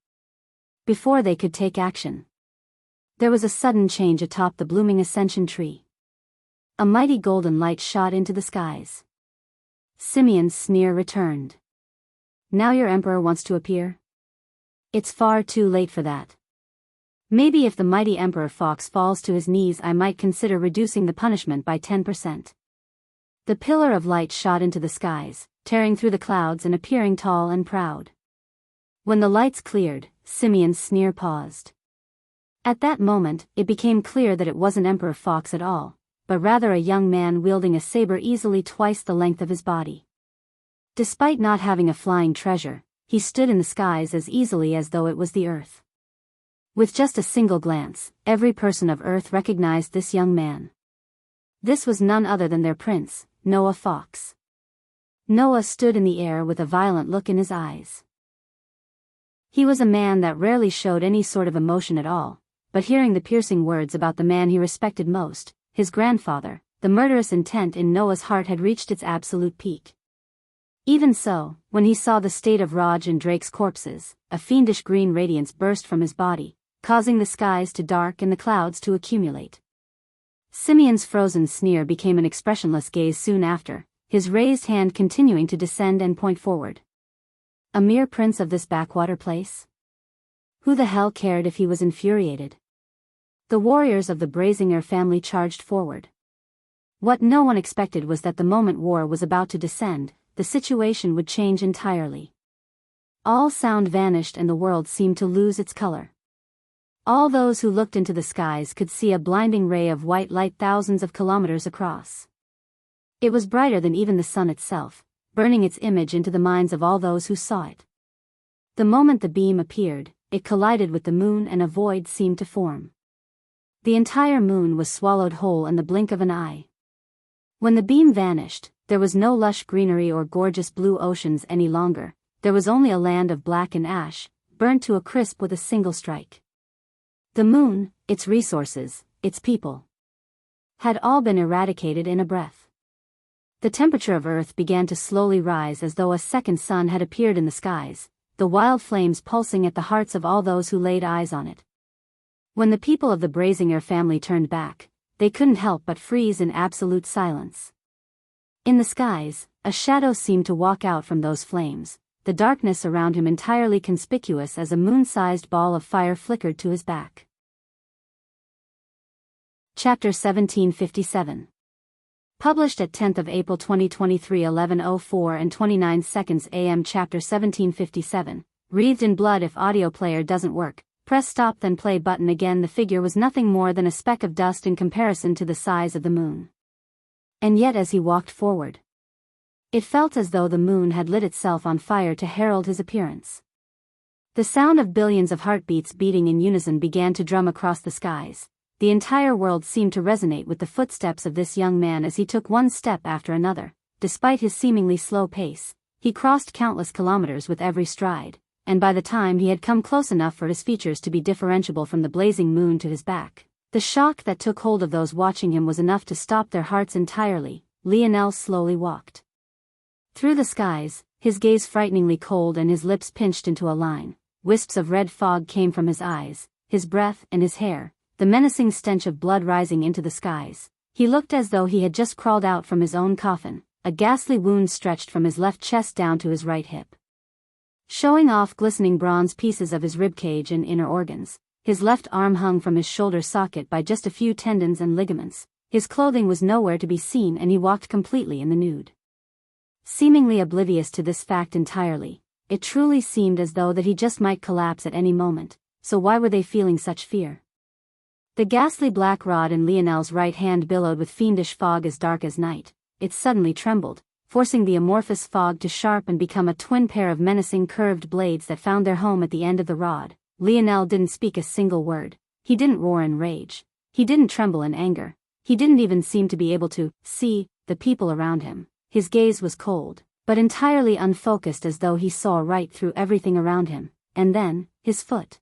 before they could take action, there was a sudden change atop the blooming ascension tree. A mighty golden light shot into the skies. Simeon's sneer returned. "Now your emperor wants to appear? It's far too late for that. Maybe if the mighty Emperor Fox falls to his knees, I might consider reducing the punishment by 10%. The pillar of light shot into the skies, tearing through the clouds and appearing tall and proud. When the lights cleared, Simeon's sneer paused. At that moment, it became clear that it wasn't Emperor Fox at all, but rather a young man wielding a saber easily twice the length of his body. Despite not having a flying treasure, he stood in the skies as easily as though it was the earth. With just a single glance, every person of Earth recognized this young man. This was none other than their prince, Noah Fox. Noah stood in the air with a violent look in his eyes. He was a man that rarely showed any sort of emotion at all, but hearing the piercing words about the man he respected most, his grandfather, the murderous intent in Noah's heart had reached its absolute peak. Even so, when he saw the state of Raj and Drake's corpses, a fiendish green radiance burst from his body, causing the skies to dark and the clouds to accumulate. Simeon's frozen sneer became an expressionless gaze soon after, his raised hand continuing to descend and point forward. A mere prince of this backwater place? Who the hell cared if he was infuriated? The warriors of the Brazinger family charged forward. What no one expected was that the moment war was about to descend, the situation would change entirely. All sound vanished and the world seemed to lose its color. All those who looked into the skies could see a blinding ray of white light thousands of kilometers across. It was brighter than even the sun itself, burning its image into the minds of all those who saw it. The moment the beam appeared, it collided with the moon and a void seemed to form. The entire moon was swallowed whole in the blink of an eye. When the beam vanished, there was no lush greenery or gorgeous blue oceans any longer, there was only a land of black and ash, burnt to a crisp with a single strike. The moon, its resources, its people, had all been eradicated in a breath. The temperature of Earth began to slowly rise as though a second sun had appeared in the skies, the wild flames pulsing at the hearts of all those who laid eyes on it. When the people of the Brazinger family turned back, they couldn't help but freeze in absolute silence. In the skies, a shadow seemed to walk out from those flames, the darkness around him entirely conspicuous as a moon-sized ball of fire flickered to his back. Chapter 1757. Published at 10th of April 2023 11:04 and 29 seconds AM. Chapter 1757. Wreathed in blood. If audio player doesn't work, press stop then play button again. The figure was nothing more than a speck of dust in comparison to the size of the moon. And yet as he walked forward, it felt as though the moon had lit itself on fire to herald his appearance. The sound of billions of heartbeats beating in unison began to drum across the skies. The entire world seemed to resonate with the footsteps of this young man as he took one step after another. Despite his seemingly slow pace, he crossed countless kilometers with every stride, and by the time he had come close enough for his features to be differentiable from the blazing moon to his back, the shock that took hold of those watching him was enough to stop their hearts entirely. Lionel slowly walked through the skies, his gaze frighteningly cold and his lips pinched into a line. Wisps of red fog came from his eyes, his breath and his hair, the menacing stench of blood rising into the skies. He looked as though he had just crawled out from his own coffin. A ghastly wound stretched from his left chest down to his right hip, showing off glistening bronze pieces of his ribcage and inner organs. His left arm hung from his shoulder socket by just a few tendons and ligaments. His clothing was nowhere to be seen and he walked completely in the nude. Seemingly oblivious to this fact entirely, it truly seemed as though that he just might collapse at any moment, so why were they feeling such fear? The ghastly black rod in Lionel's right hand billowed with fiendish fog as dark as night. It suddenly trembled, forcing the amorphous fog to sharp and become a twin pair of menacing curved blades that found their home at the end of the rod. Lionel didn't speak a single word. He didn't roar in rage. He didn't tremble in anger. He didn't even seem to be able to see the people around him. His gaze was cold, but entirely unfocused, as though he saw right through everything around him. And then, his foot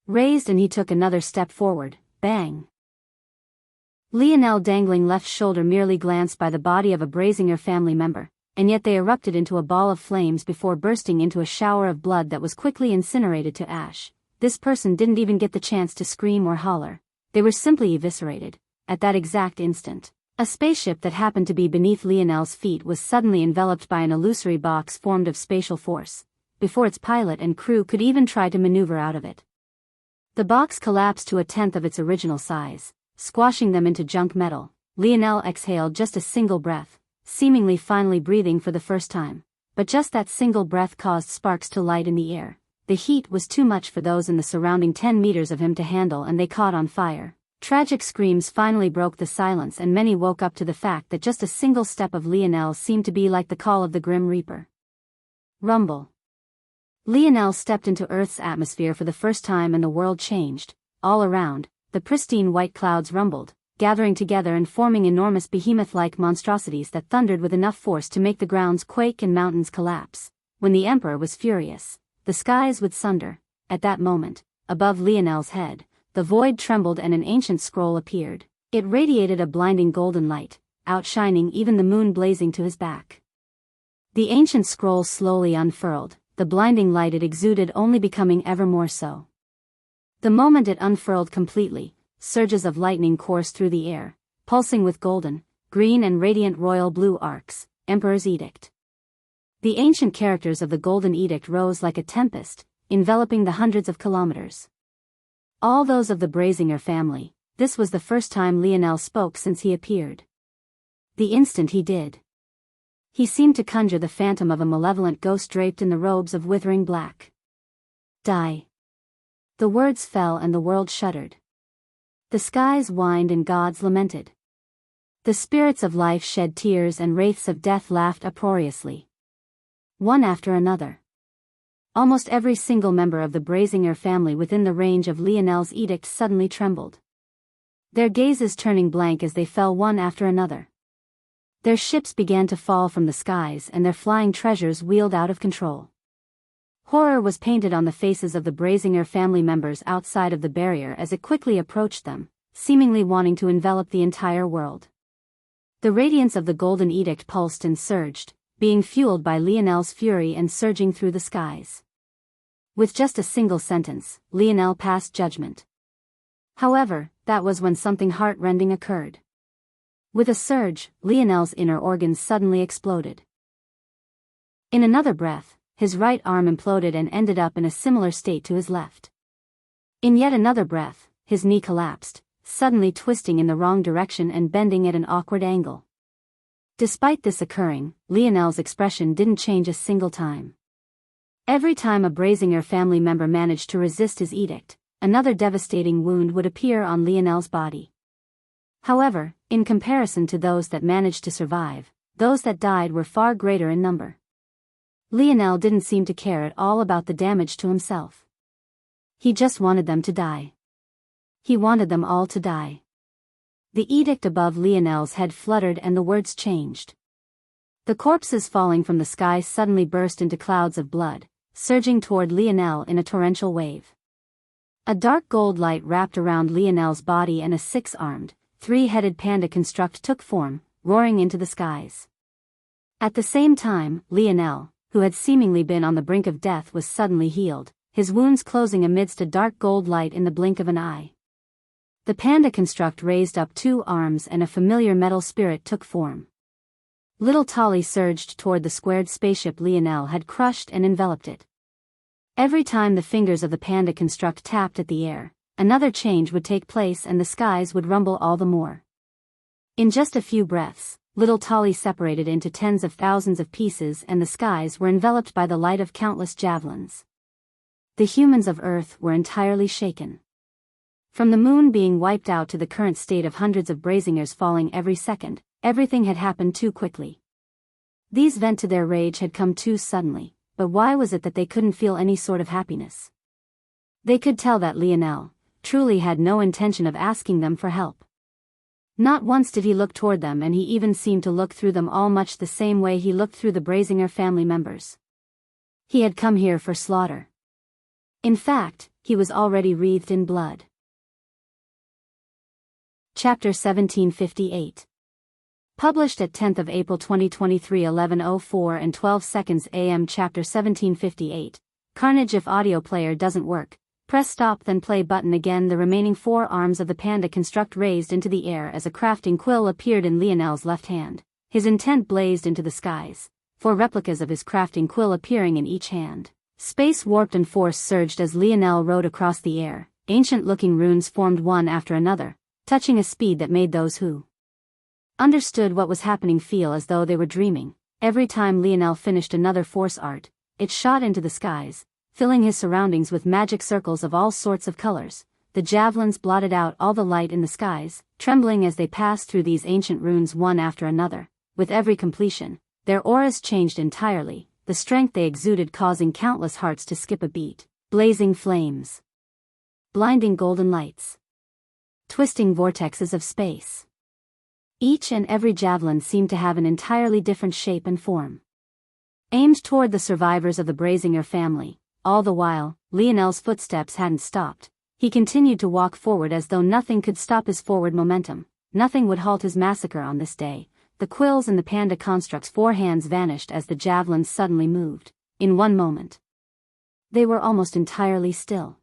raised and he took another step forward. Bang! Lionel's dangling left shoulder merely glanced by the body of a Brazinger family member, and yet they erupted into a ball of flames before bursting into a shower of blood that was quickly incinerated to ash. This person didn't even get the chance to scream or holler. They were simply eviscerated. At that exact instant, a spaceship that happened to be beneath Lionel's feet was suddenly enveloped by an illusory box formed of spatial force, before its pilot and crew could even try to maneuver out of it. The box collapsed to a tenth of its original size, squashing them into junk metal. Lionel exhaled just a single breath, seemingly finally breathing for the first time. But just that single breath caused sparks to light in the air. The heat was too much for those in the surrounding 10 meters of him to handle, and they caught on fire. Tragic screams finally broke the silence, and many woke up to the fact that just a single step of Lionel seemed to be like the call of the Grim Reaper. Rumble. Lionel stepped into Earth's atmosphere for the first time, and the world changed. All around, the pristine white clouds rumbled, gathering together and forming enormous behemoth-like monstrosities that thundered with enough force to make the grounds quake and mountains collapse. When the Emperor was furious, the skies would sunder. At that moment, above Lionel's head, the void trembled and an ancient scroll appeared. It radiated a blinding golden light, outshining even the moon blazing to his back. The ancient scroll slowly unfurled, the blinding light it exuded only becoming ever more so. The moment it unfurled completely, surges of lightning coursed through the air, pulsing with golden, green and radiant royal blue arcs. Emperor's Edict. The ancient characters of the Golden Edict rose like a tempest, enveloping the hundreds of kilometers. All those of the Brazinger family. This was the first time Lionel spoke since he appeared. The instant he did, he seemed to conjure the phantom of a malevolent ghost draped in the robes of withering black. Die. The words fell and the world shuddered. The skies whined and gods lamented. The spirits of life shed tears and wraiths of death laughed uproariously. One after another. Almost every single member of the Brazinger family within the range of Lionel's edict suddenly trembled. Their gazes turning blank as they fell one after another. Their ships began to fall from the skies and their flying treasures wheeled out of control. Horror was painted on the faces of the Brazinger family members outside of the barrier as it quickly approached them, seemingly wanting to envelop the entire world. The radiance of the Golden Edict pulsed and surged, being fueled by Lionel's fury and surging through the skies. With just a single sentence, Lionel passed judgment. However, that was when something heart-rending occurred. With a surge, Lionel's inner organs suddenly exploded. In another breath, his right arm imploded and ended up in a similar state to his left. In yet another breath, his knee collapsed, suddenly twisting in the wrong direction and bending at an awkward angle. Despite this occurring, Lionel's expression didn't change a single time. Every time a Brazinger family member managed to resist his edict, another devastating wound would appear on Lionel's body. However, in comparison to those that managed to survive, those that died were far greater in number. Lionel didn't seem to care at all about the damage to himself. He just wanted them to die. He wanted them all to die. The edict above Lionel's head fluttered and the words changed. The corpses falling from the sky suddenly burst into clouds of blood, surging toward Lionel in a torrential wave. A dark gold light wrapped around Lionel's body and a six-armed, three-headed panda construct took form, roaring into the skies. At the same time, Lionel, who had seemingly been on the brink of death, was suddenly healed, his wounds closing amidst a dark gold light in the blink of an eye. The panda construct raised up two arms and a familiar metal spirit took form. Little Tolly surged toward the squared spaceship Lionel had crushed and enveloped it. Every time the fingers of the panda construct tapped at the air, another change would take place and the skies would rumble all the more. In just a few breaths, Little Tolly separated into tens of thousands of pieces and the skies were enveloped by the light of countless javelins. The humans of Earth were entirely shaken. From the moon being wiped out to the current state of hundreds of Brazingers falling every second, everything had happened too quickly. These vent to their rage had come too suddenly, but why was it that they couldn't feel any sort of happiness? They could tell that Lionel truly had no intention of asking them for help. Not once did he look toward them, and he even seemed to look through them all much the same way he looked through the Brazinger family members. He had come here for slaughter. In fact, he was already wreathed in blood. Chapter 1758. Published at 10th of April 2023 11:04 and 12 seconds AM. Chapter 1758. Carnage. If audio player doesn't work, press stop then play button again. The remaining four arms of the panda construct raised into the air as a crafting quill appeared in Lionel's left hand. His intent blazed into the skies, four replicas of his crafting quill appearing in each hand. Space warped and force surged as Lionel rode across the air, ancient-looking runes formed one after another, touching a speed that made those who understood what was happening feel as though they were dreaming. Every time Lionel finished another force art, it shot into the skies, filling his surroundings with magic circles of all sorts of colors. The javelins blotted out all the light in the skies, trembling as they passed through these ancient runes one after another. With every completion, their auras changed entirely, the strength they exuded causing countless hearts to skip a beat. Blazing flames, blinding golden lights, twisting vortexes of space. Each and every javelin seemed to have an entirely different shape and form, aimed toward the survivors of the Brazinger family. All the while, Lionel's footsteps hadn't stopped. He continued to walk forward as though nothing could stop his forward momentum. Nothing would halt his massacre on this day. The quills in the panda construct's four hands vanished as the javelins suddenly moved. In one moment, they were almost entirely still.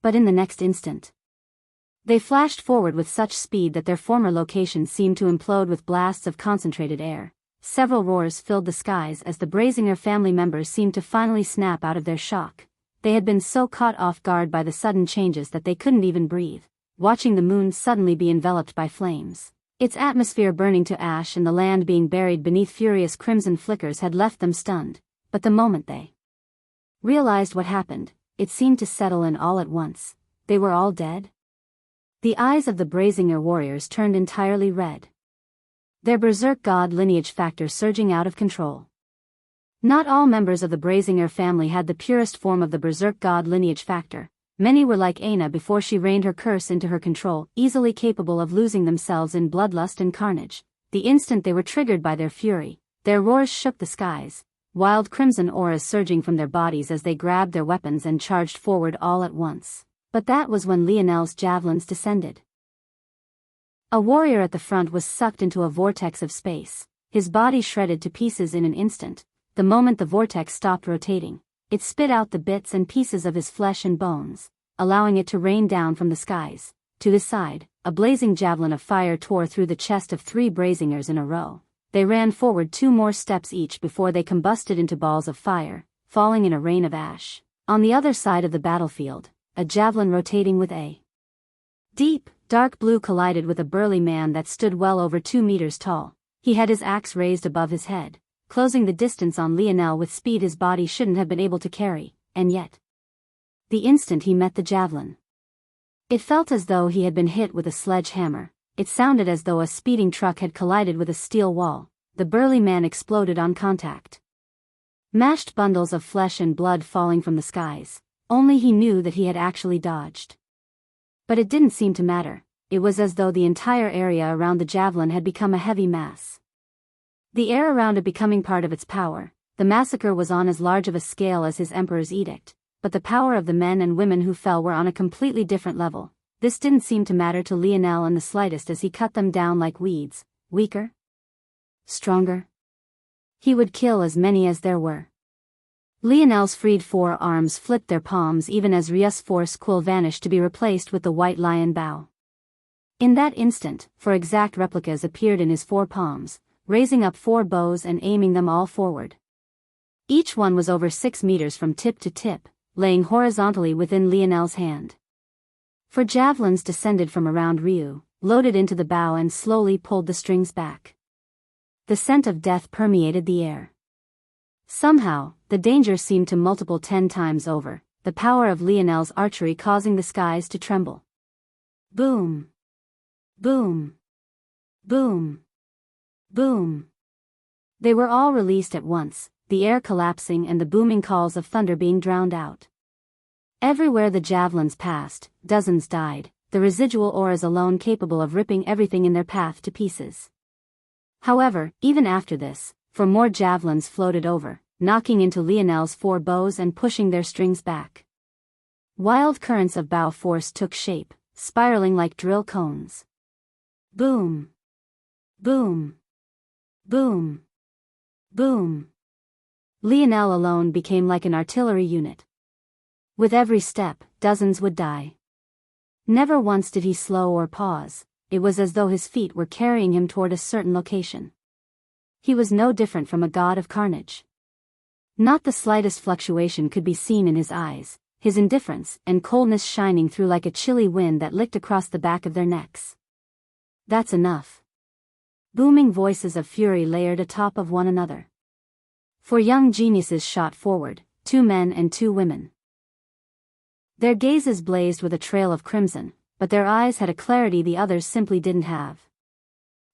But in the next instant, they flashed forward with such speed that their former location seemed to implode with blasts of concentrated air. Several roars filled the skies as the Brazinger family members seemed to finally snap out of their shock. They had been so caught off guard by the sudden changes that they couldn't even breathe. Watching the moon suddenly be enveloped by flames, its atmosphere burning to ash and the land being buried beneath furious crimson flickers had left them stunned. But the moment they realized what happened, it seemed to settle in all at once. They were all dead? The eyes of the Brazinger warriors turned entirely red, their berserk god lineage factor surging out of control. Not all members of the Brazinger family had the purest form of the berserk god lineage factor. Many were like Aina before she reined her curse into her control, easily capable of losing themselves in bloodlust and carnage. The instant they were triggered by their fury, their roars shook the skies, wild crimson auras surging from their bodies as they grabbed their weapons and charged forward all at once. But that was when Lionel's javelins descended. A warrior at the front was sucked into a vortex of space, his body shredded to pieces in an instant. The moment the vortex stopped rotating, it spit out the bits and pieces of his flesh and bones, allowing it to rain down from the skies. To his side, a blazing javelin of fire tore through the chest of three Brazingers in a row. They ran forward 2 more steps each before they combusted into balls of fire, falling in a rain of ash. On the other side of the battlefield, a javelin rotating with a deep, dark blue collided with a burly man that stood well over 2 meters tall. He had his axe raised above his head, closing the distance on Lionel with speed his body shouldn't have been able to carry, and yet, the instant he met the javelin, it felt as though he had been hit with a sledgehammer. It sounded as though a speeding truck had collided with a steel wall. The burly man exploded on contact, mashed bundles of flesh and blood falling from the skies. Only he knew that he had actually dodged. But it didn't seem to matter. It was as though the entire area around the javelin had become a heavy mass, the air around it becoming part of its power. The massacre was on as large of a scale as his emperor's edict, but the power of the men and women who fell were on a completely different level. This didn't seem to matter to Lionel in the slightest as he cut them down like weeds. Weaker? Stronger? He would kill as many as there were. Lionel's freed 4 arms flipped their palms even as Ria's force quill vanished to be replaced with the white lion bow. In that instant, 4 exact replicas appeared in his 4 palms, raising up 4 bows and aiming them all forward. Each one was over 6 meters from tip to tip, laying horizontally within Lionel's hand. 4 javelins descended from around Ryu, loaded into the bow and slowly pulled the strings back. The scent of death permeated the air. Somehow, the danger seemed to multiple 10 times over, the power of Lionel's archery causing the skies to tremble. Boom! Boom! Boom! Boom! They were all released at once, the air collapsing and the booming calls of thunder being drowned out. Everywhere the javelins passed, dozens died, the residual auras alone capable of ripping everything in their path to pieces. However, even after this, 4 more javelins floated over, knocking into Lionel's 4 bows and pushing their strings back. Wild currents of bow force took shape, spiraling like drill cones. Boom! Boom! Boom! Boom! Lionel alone became like an artillery unit. With every step, dozens would die. Never once did he slow or pause. It was as though his feet were carrying him toward a certain location. He was no different from a god of carnage. Not the slightest fluctuation could be seen in his eyes. his indifference and coldness shining through like a chilly wind that licked across the back of their necks. That's enough. Booming voices of fury layered atop of one another. 4 young geniuses shot forward, 2 men and 2 women. Their gazes blazed with a trail of crimson, but their eyes had a clarity the others simply didn't have.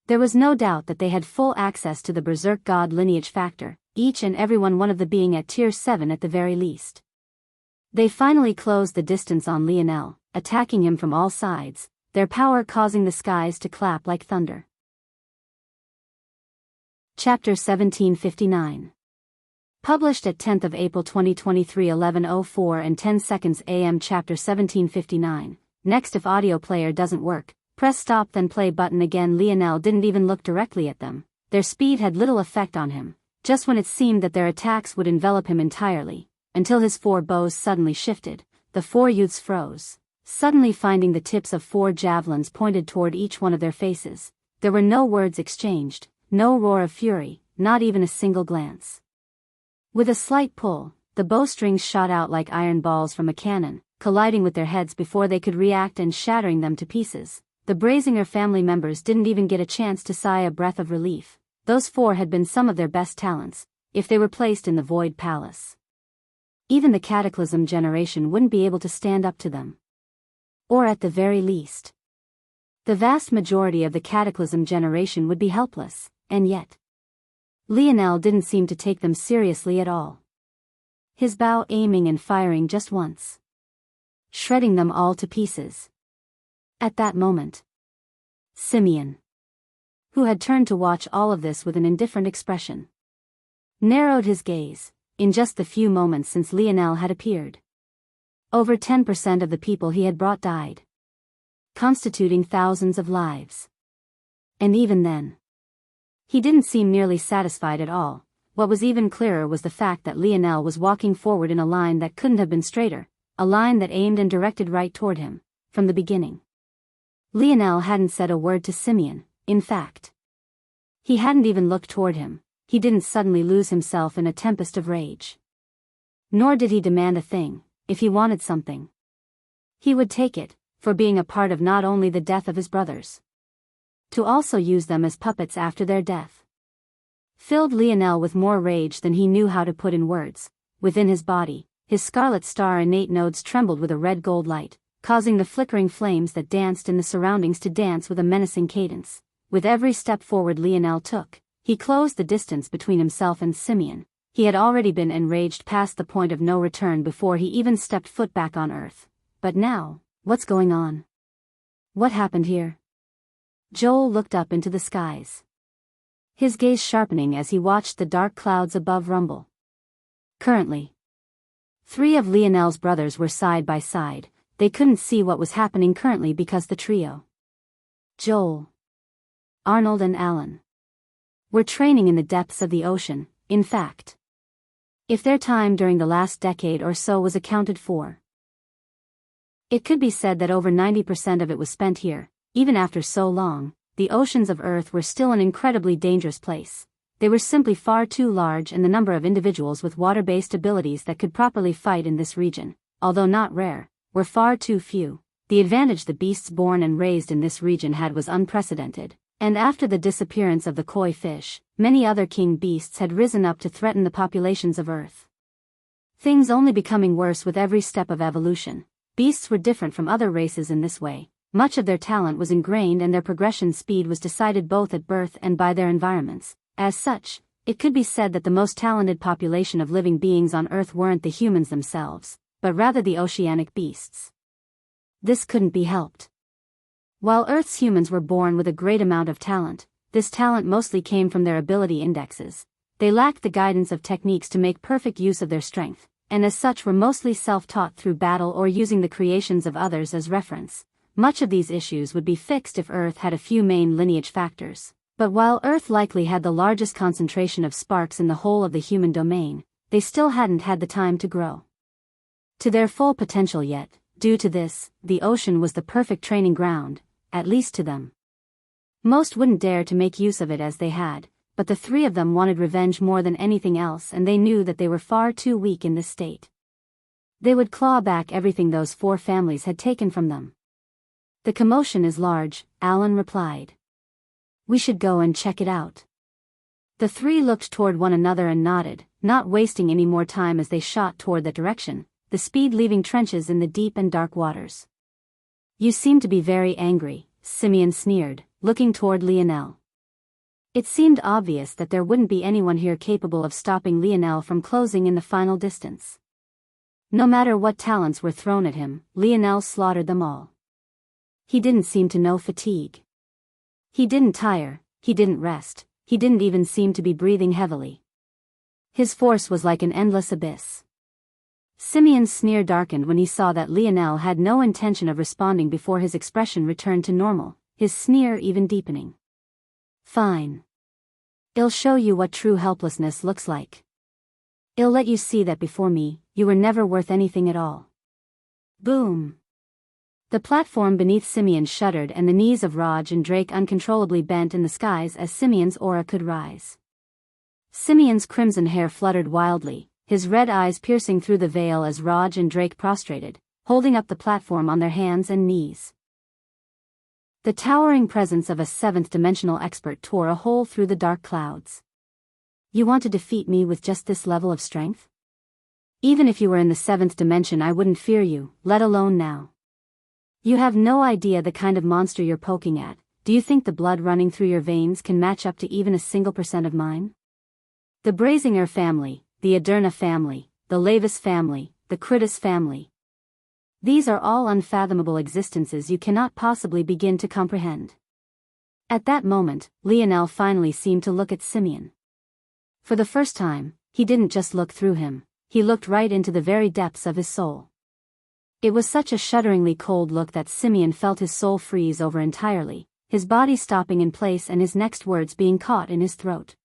There was no doubt that they had full access to the Berserk God lineage factor, each and every one of the being at tier 7 at the very least. They finally closed the distance on Lionel, attacking him from all sides, their power causing the skies to clap like thunder. Chapter 1759. Published at 10th of April 2023 11:04 and 10 seconds AM. Chapter 1759. Next, if audio player doesn't work, press stop then play button again. Lionel didn't even look directly at them. Their speed had little effect on him, just when it seemed that their attacks would envelop him entirely, until his 4 bows suddenly shifted. The 4 youths froze, suddenly finding the tips of 4 javelins pointed toward each one of their faces. There were no words exchanged, no roar of fury, not even a single glance. With a slight pull, the bowstrings shot out like iron balls from a cannon, colliding with their heads before they could react and shattering them to pieces. The Brazinger family members didn't even get a chance to sigh a breath of relief. Those 4 had been some of their best talents, if they were placed in the Void Palace. Even the Cataclysm generation wouldn't be able to stand up to them. Or at the very least, the vast majority of the Cataclysm generation would be helpless, and yet Lionel didn't seem to take them seriously at all. His bow aiming and firing just once, shredding them all to pieces. At that moment, Simeon, who had turned to watch all of this with an indifferent expression, narrowed his gaze. In just the few moments since Lionel had appeared, over 10% of the people he had brought died, constituting thousands of lives. And even then, he didn't seem nearly satisfied at all. What was even clearer was the fact that Lionel was walking forward in a line that couldn't have been straighter, a line that aimed and directed right toward him, from the beginning. Lionel hadn't said a word to Simeon. In fact, he hadn't even looked toward him. He didn't suddenly lose himself in a tempest of rage. Nor did he demand a thing. If he wanted something, he would take it, for being a part of not only the death of his brothers, to also use them as puppets after their death. Filled Lionel with more rage than he knew how to put in words. Within his body, his scarlet star innate nodes trembled with a red-gold light, causing the flickering flames that danced in the surroundings to dance with a menacing cadence. With every step forward Lionel took, he closed the distance between himself and Simeon. He had already been enraged past the point of no return before he even stepped foot back on Earth. But now, what's going on? What happened here? Joel looked up into the skies, his gaze sharpening as he watched the dark clouds above rumble. Currently, 3 of Lionel's brothers were side by side. They couldn't see what was happening currently because the trio, Joel, Arnold and Alan, were training in the depths of the ocean. In fact, if their time during the last decade or so was accounted for, it could be said that over 90% of it was spent here. Even after so long, the oceans of Earth were still an incredibly dangerous place. They were simply far too large, and the number of individuals with water-based abilities that could properly fight in this region, although not rare, were far too few. The advantage the beasts born and raised in this region had was unprecedented. And after the disappearance of the koi fish, many other king beasts had risen up to threaten the populations of Earth. Things only becoming worse with every step of evolution. Beasts were different from other races in this way. Much of their talent was ingrained and their progression speed was decided both at birth and by their environments. As such, it could be said that the most talented population of living beings on Earth weren't the humans themselves, but rather the oceanic beasts. This couldn't be helped. While Earth's humans were born with a great amount of talent, this talent mostly came from their ability indexes. They lacked the guidance of techniques to make perfect use of their strength, and as such were mostly self-taught through battle or using the creations of others as reference. Much of these issues would be fixed if Earth had a few main lineage factors. But while Earth likely had the largest concentration of sparks in the whole of the human domain, they still hadn't had the time to grow to their full potential yet. Due to this, the ocean was the perfect training ground, at least to them. Most wouldn't dare to make use of it as they had, but the 3 of them wanted revenge more than anything else, and they knew that they were far too weak in this state. They would claw back everything those 4 families had taken from them. The commotion is large, Alan replied. We should go and check it out. The 3 looked toward one another and nodded, not wasting any more time as they shot toward that direction, the speed leaving trenches in the deep and dark waters. You seem to be very angry, Simeon sneered, looking toward Lionel. It seemed obvious that there wouldn't be anyone here capable of stopping Lionel from closing in the final distance. No matter what talents were thrown at him, Lionel slaughtered them all. He didn't seem to know fatigue. He didn't tire, he didn't rest, he didn't even seem to be breathing heavily. His force was like an endless abyss. Simeon's sneer darkened when he saw that Lionel had no intention of responding before his expression returned to normal, his sneer even deepening. Fine. I'll show you what true helplessness looks like. I'll let you see that before me, you were never worth anything at all. Boom. The platform beneath Simeon shuddered and the knees of Raj and Drake uncontrollably bent in the skies as Simeon's aura could rise. Simeon's crimson hair fluttered wildly, his red eyes piercing through the veil as Raj and Drake prostrated, holding up the platform on their hands and knees. The towering presence of a 7th-dimensional expert tore a hole through the dark clouds. You want to defeat me with just this level of strength? Even if you were in the 7th dimension I wouldn't fear you, let alone now. You have no idea the kind of monster you're poking at. Do you think the blood running through your veins can match up to even a single % of mine? The Brazinger family, the Aderna family, the Lavis family, the Critus family. These are all unfathomable existences you cannot possibly begin to comprehend. At that moment, Lionel finally seemed to look at Simeon. For the first time, he didn't just look through him, he looked right into the very depths of his soul. It was such a shudderingly cold look that Simeon felt his soul freeze over entirely, his body stopping in place and his next words being caught in his throat.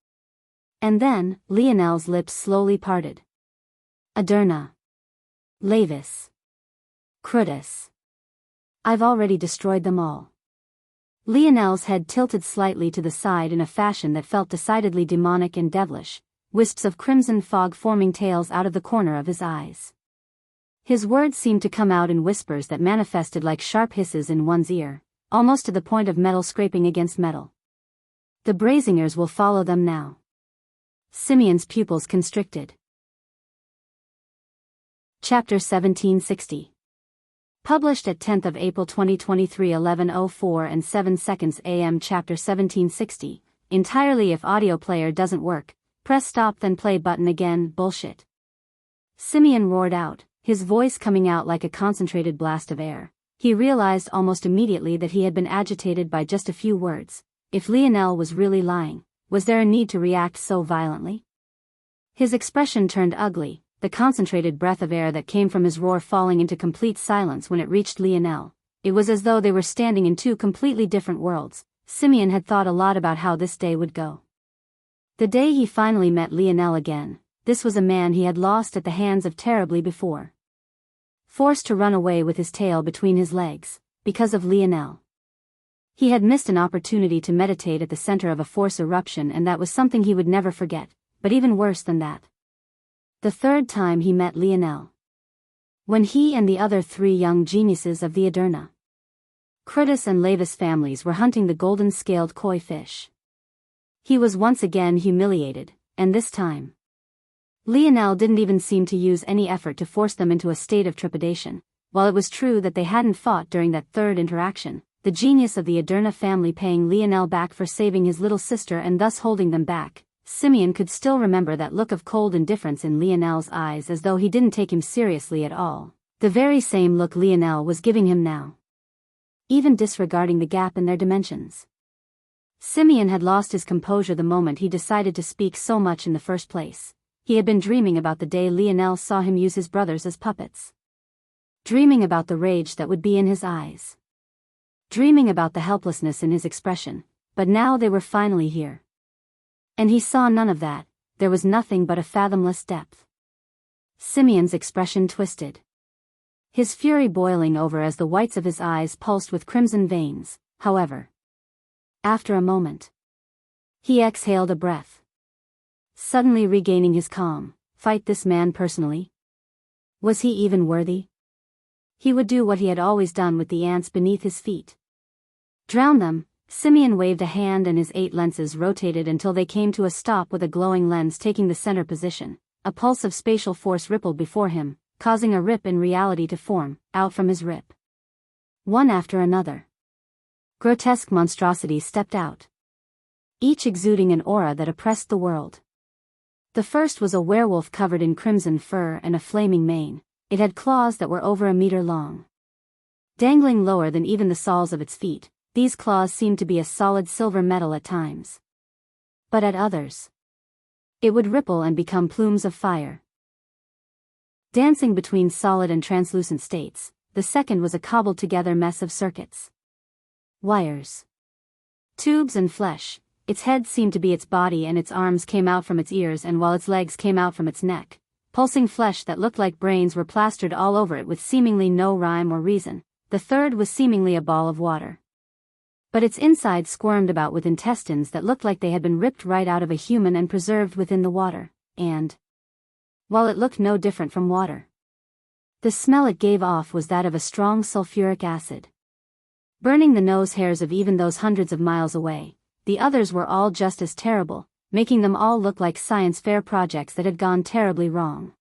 And then, Lionel's lips slowly parted. Aderna. Lavis. Critus. I've already destroyed them all. Lionel's head tilted slightly to the side in a fashion that felt decidedly demonic and devilish, wisps of crimson fog forming tails out of the corner of his eyes. His words seemed to come out in whispers that manifested like sharp hisses in one's ear, almost to the point of metal scraping against metal. The Brazingers will follow them now. Simeon's pupils constricted. Chapter 1760. Published at 10th of April 2023 11:04 and 7 seconds AM. Chapter 1760. Entirely if audio player doesn't work, press stop then play button again. Bullshit. Simeon roared out, his voice coming out like a concentrated blast of air. He realized almost immediately that he had been agitated by just a few words. If Lionel was really lying, was there a need to react so violently? His expression turned ugly, the concentrated breath of air that came from his roar falling into complete silence when it reached Lionel. It was as though they were standing in 2 completely different worlds. Simeon had thought a lot about how this day would go. The day he finally met Lionel again, this was a man he had lost at the hands of terribly before. Forced to run away with his tail between his legs, because of Lionel. He had missed an opportunity to meditate at the center of a force eruption, and that was something he would never forget, but even worse than that. The 3rd time he met Lionel. When he and the other 3 young geniuses of the Aderna, Critus and Lavis families were hunting the golden-scaled koi fish. He was once again humiliated, and this time, Lionel didn't even seem to use any effort to force them into a state of trepidation. While it was true that they hadn't fought during that 3rd interaction, the genius of the Aderna family paying Lionel back for saving his little sister and thus holding them back, Simeon could still remember that look of cold indifference in Lionel's eyes, as though he didn't take him seriously at all, the very same look Lionel was giving him now. Even disregarding the gap in their dimensions. Simeon had lost his composure the moment he decided to speak so much in the first place. He had been dreaming about the day Lionel saw him use his brothers as puppets. Dreaming about the rage that would be in his eyes. Dreaming about the helplessness in his expression, but now they were finally here. And he saw none of that, there was nothing but a fathomless depth. Simeon's expression twisted. His fury boiling over as the whites of his eyes pulsed with crimson veins, however. After a moment, he exhaled a breath. Suddenly regaining his calm, fight this man personally? Was he even worthy? He would do what he had always done with the ants beneath his feet. Drown them. Simeon waved a hand and his 8 lenses rotated until they came to a stop with a glowing lens taking the center position. A pulse of spatial force rippled before him, causing a rip in reality to form, out from his rip. One after another. Grotesque monstrosities stepped out. Each exuding an aura that oppressed the world. The first was a werewolf covered in crimson fur and a flaming mane. It had claws that were over a meter long. Dangling lower than even the soles of its feet, these claws seemed to be a solid silver metal at times. But at others, it would ripple and become plumes of fire. Dancing between solid and translucent states, the second was a cobbled-together mess of circuits. Wires. Tubes and flesh. Its head seemed to be its body and its arms came out from its ears and while its legs came out from its neck. Pulsing flesh that looked like brains were plastered all over it with seemingly no rhyme or reason. The third was seemingly a ball of water. But its inside squirmed about with intestines that looked like they had been ripped right out of a human and preserved within the water, and, while it looked no different from water, the smell it gave off was that of a strong sulfuric acid. Burning the nose hairs of even those hundreds of miles away, the others were all just as terrible, making them all look like science fair projects that had gone terribly wrong.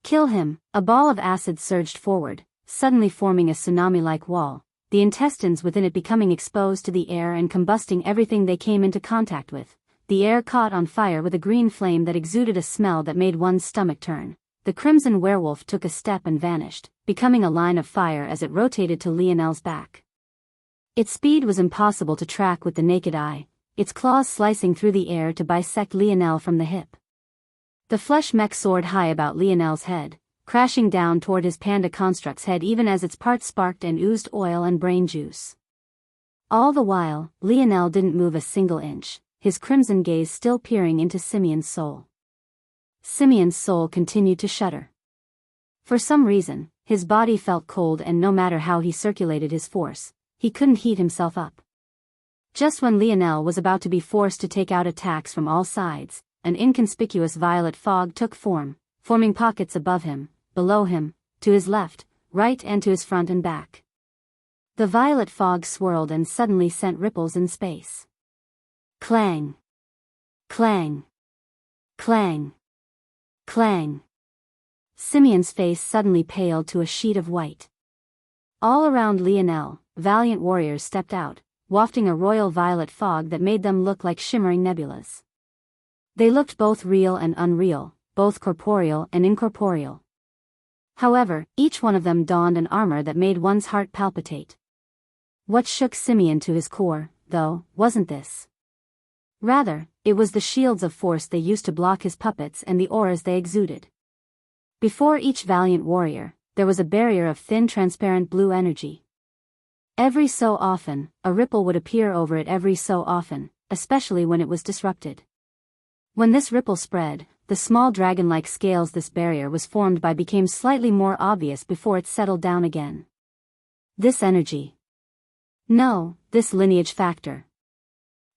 Kill him. A ball of acid surged forward, suddenly forming a tsunami-like wall, the intestines within it becoming exposed to the air and combusting everything they came into contact with. The air caught on fire with a green flame that exuded a smell that made one's stomach turn. The crimson werewolf took a step and vanished, becoming a line of fire as it rotated to Lionel's back. Its speed was impossible to track with the naked eye, its claws slicing through the air to bisect Lionel from the hip. The flesh mech soared high about Lionel's head, crashing down toward his panda construct's head even as its parts sparked and oozed oil and brain juice. All the while, Lionel didn't move a single inch, his crimson gaze still peering into Simeon's soul. Simeon's soul continued to shudder. For some reason, his body felt cold and no matter how he circulated his force, he couldn't heat himself up. Just when Lionel was about to be forced to take out attacks from all sides, an inconspicuous violet fog took form, forming pockets above him, below him, to his left, right and to his front and back. The violet fog swirled and suddenly sent ripples in space. Clang! Clang! Clang! Clang! Simeon's face suddenly paled to a sheet of white. All around Lionel, valiant warriors stepped out, wafting a royal violet fog that made them look like shimmering nebulas. They looked both real and unreal, both corporeal and incorporeal. However, each one of them donned an armor that made one's heart palpitate. What shook Simeon to his core, though, wasn't this. Rather, it was the shields of force they used to block his puppets and the auras they exuded. Before each valiant warrior, there was a barrier of thin transparent blue energy. Every so often, a ripple would appear over it every so often, especially when it was disrupted. When this ripple spread, the small dragon-like scales this barrier was formed by became slightly more obvious before it settled down again. This energy. No, this lineage factor.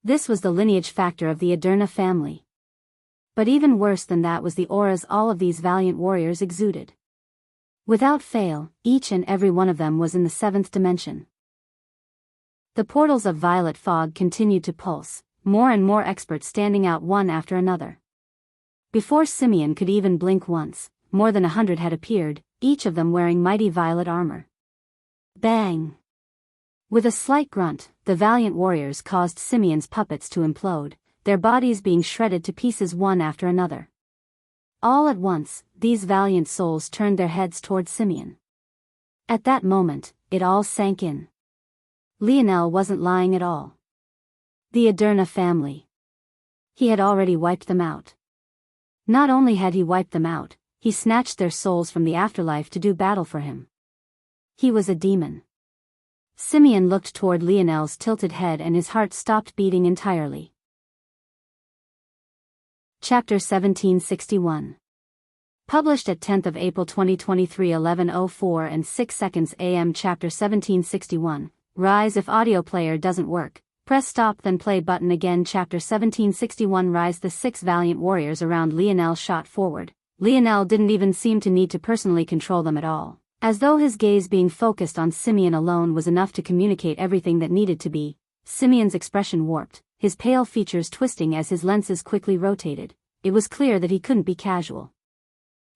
This was the lineage factor of the Aderna family. But even worse than that was the auras all of these valiant warriors exuded. Without fail, each and every one of them was in the 7th dimension. The portals of violet fog continued to pulse, more and more experts standing out one after another. Before Simeon could even blink once, more than 100 had appeared, each of them wearing mighty violet armor. Bang! With a slight grunt, the valiant warriors caused Simeon's puppets to implode, their bodies being shredded to pieces one after another. All at once, these valiant souls turned their heads toward Simeon. At that moment, it all sank in. Lionel wasn't lying at all. The Aderna family. He had already wiped them out. Not only had he wiped them out, he snatched their souls from the afterlife to do battle for him. He was a demon. Simeon looked toward Lionel's tilted head and his heart stopped beating entirely. Chapter 1761. Published at 10th of April 2023 11:04 and 6 seconds AM. Chapter 1761. Rise. If audio player doesn't work, press stop then play button again. Chapter 1761. Rise. The 6 valiant warriors around Lionel shot forward, Lionel didn't even seem to need to personally control them at all, as though his gaze being focused on Simeon alone was enough to communicate everything that needed to be. Simeon's expression warped, his pale features twisting as his lenses quickly rotated. It was clear that he couldn't be casual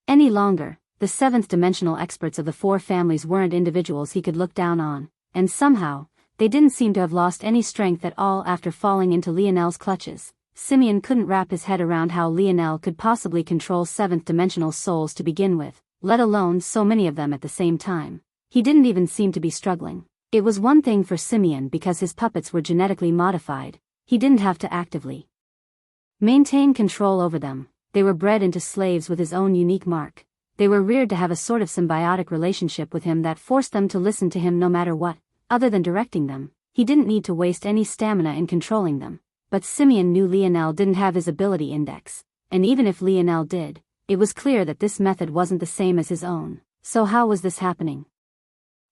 any longer. The seventh-dimensional experts of the four families weren't individuals he could look down on, and somehow, they didn't seem to have lost any strength at all after falling into Lionel's clutches. Simeon couldn't wrap his head around how Lionel could possibly control seventh-dimensional souls to begin with, let alone so many of them at the same time. He didn't even seem to be struggling. It was one thing for Simeon because his puppets were genetically modified. He didn't have to actively maintain control over them. They were bred into slaves with his own unique mark. They were reared to have a sort of symbiotic relationship with him that forced them to listen to him no matter what. Other than directing them, he didn't need to waste any stamina in controlling them. But Simeon knew Lionel didn't have his ability index, and even if Lionel did, it was clear that this method wasn't the same as his own. So how was this happening?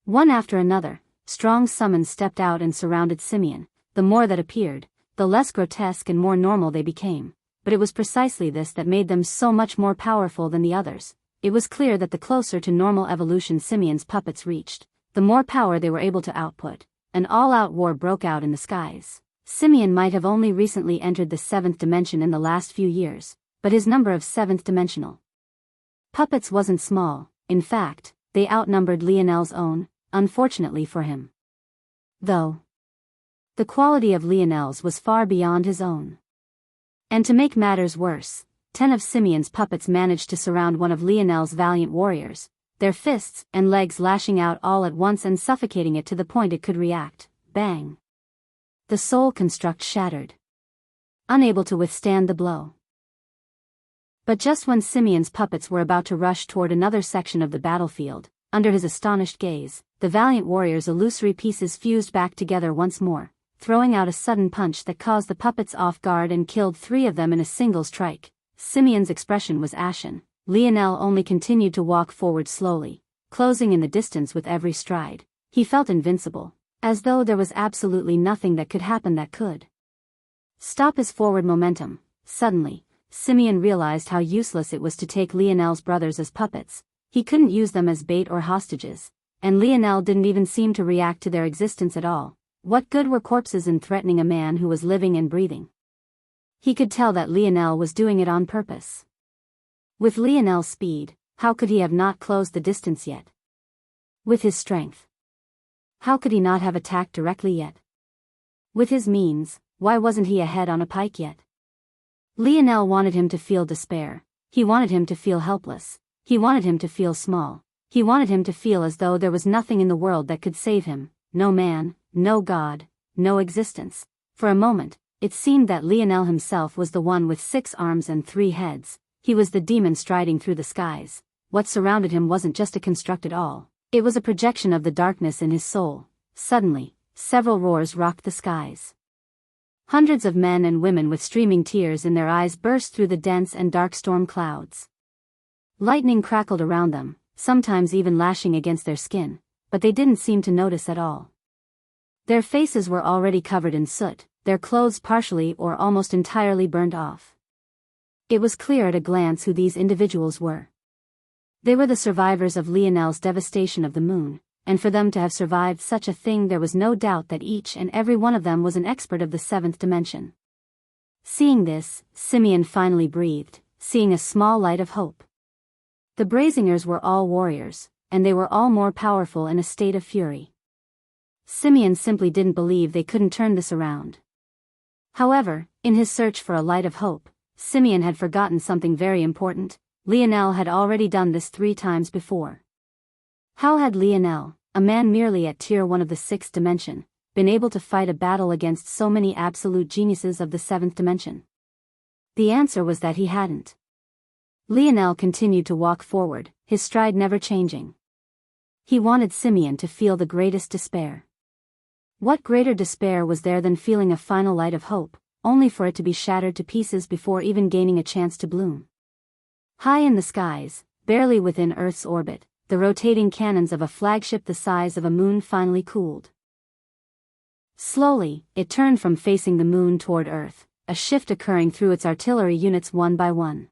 One after another, strong summons stepped out and surrounded Simeon. The more that appeared, the less grotesque and more normal they became. But it was precisely this that made them so much more powerful than the others. It was clear that the closer to normal evolution Simeon's puppets reached, the more power they were able to output. An all-out war broke out in the skies. Simeon might have only recently entered the seventh dimension in the last few years, but his number of seventh-dimensional puppets wasn't small. In fact, they outnumbered Lionel's own, unfortunately for him. Though the quality of Lionel's was far beyond his own. And to make matters worse, 10 of Simeon's puppets managed to surround one of Lionel's valiant warriors, their fists and legs lashing out all at once and suffocating it to the point it could react. Bang! The soul construct shattered, unable to withstand the blow. But just when Simeon's puppets were about to rush toward another section of the battlefield, under his astonished gaze, the valiant warrior's illusory pieces fused back together once more, throwing out a sudden punch that caused the puppets off guard and killed 3 of them in a single strike. Simeon's expression was ashen. Lionel only continued to walk forward slowly, closing in the distance with every stride. He felt invincible, as though there was absolutely nothing that could happen that could stop his forward momentum. Suddenly, Simeon realized how useless it was to take Lionel's brothers as puppets. He couldn't use them as bait or hostages, and Lionel didn't even seem to react to their existence at all. What good were corpses in threatening a man who was living and breathing? He could tell that Lionel was doing it on purpose. With Lionel's speed, how could he have not closed the distance yet? With his strength, how could he not have attacked directly yet? With his means, why wasn't he ahead on a pike yet? Lionel wanted him to feel despair. He wanted him to feel helpless. He wanted him to feel small. He wanted him to feel as though there was nothing in the world that could save him. No man, no God, no existence. For a moment, it seemed that Lionel himself was the one with 6 arms and 3 heads. He was the demon striding through the skies. What surrounded him wasn't just a construct at all. It was a projection of the darkness in his soul. Suddenly, several roars rocked the skies. Hundreds of men and women with streaming tears in their eyes burst through the dense and dark storm clouds. Lightning crackled around them, sometimes even lashing against their skin, but they didn't seem to notice at all. Their faces were already covered in soot, their clothes partially or almost entirely burned off. It was clear at a glance who these individuals were. They were the survivors of Lionel's devastation of the moon, and for them to have survived such a thing there was no doubt that each and every one of them was an expert of the 7th dimension. Seeing this, Simeon finally breathed, seeing a small light of hope. The Brazingers were all warriors, and they were all more powerful in a state of fury. Simeon simply didn't believe they couldn't turn this around. However, in his search for a light of hope, Simeon had forgotten something very important. Lionel had already done this 3 times before. How had Lionel, a man merely at tier 1 of the 6th dimension, been able to fight a battle against so many absolute geniuses of the 7th dimension? The answer was that he hadn't. Lionel continued to walk forward, his stride never changing. He wanted Simeon to feel the greatest despair. What greater despair was there than feeling a final light of hope, only for it to be shattered to pieces before even gaining a chance to bloom? High in the skies, barely within Earth's orbit, the rotating cannons of a flagship the size of a moon finally cooled. Slowly, it turned from facing the moon toward Earth, a shift occurring through its artillery units one by one.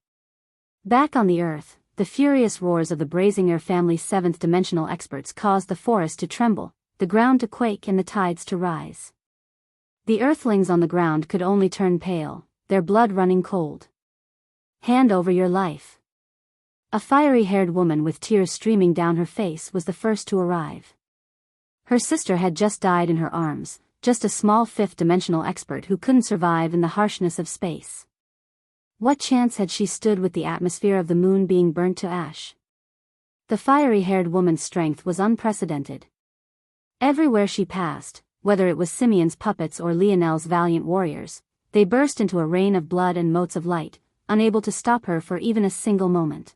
Back on the Earth, the furious roars of the Brazinger family's seventh-dimensional experts caused the forest to tremble, the ground to quake and the tides to rise. The Earthlings on the ground could only turn pale, their blood running cold. "Hand over your life." A fiery-haired woman with tears streaming down her face was the first to arrive. Her sister had just died in her arms, just a small fifth-dimensional expert who couldn't survive in the harshness of space. What chance had she stood with the atmosphere of the moon being burnt to ash? The fiery-haired woman's strength was unprecedented. Everywhere she passed, whether it was Simeon's puppets or Lionel's valiant warriors, they burst into a rain of blood and motes of light, unable to stop her for even a single moment.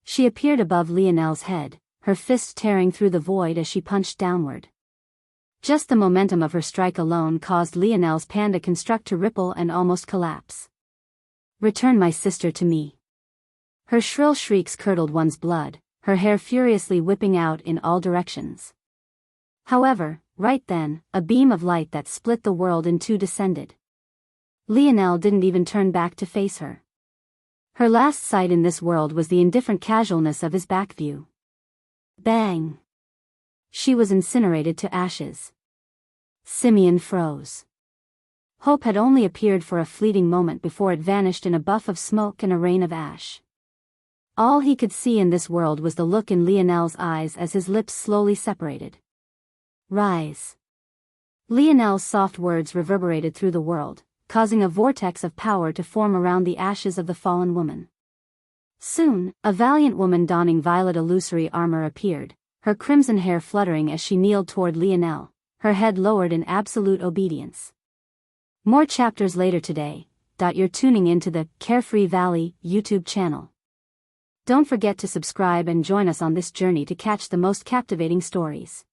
She appeared above Lionel's head, her fist tearing through the void as she punched downward. Just the momentum of her strike alone caused Lionel's panda construct to ripple and almost collapse. "Return my sister to me." Her shrill shrieks curdled one's blood, her hair furiously whipping out in all directions. However, right then, a beam of light that split the world in two descended. Lionel didn't even turn back to face her. Her last sight in this world was the indifferent casualness of his back view. Bang! She was incinerated to ashes. Simeon froze. Hope had only appeared for a fleeting moment before it vanished in a buff of smoke and a rain of ash. All he could see in this world was the look in Lionel's eyes as his lips slowly separated. "Rise." Lionel's soft words reverberated through the world, causing a vortex of power to form around the ashes of the fallen woman. Soon, a valiant woman donning violet illusory armor appeared, her crimson hair fluttering as she kneeled toward Lionel, her head lowered in absolute obedience. More chapters later today. You're tuning into the Carefree Valley YouTube channel. Don't forget to subscribe and join us on this journey to catch the most captivating stories.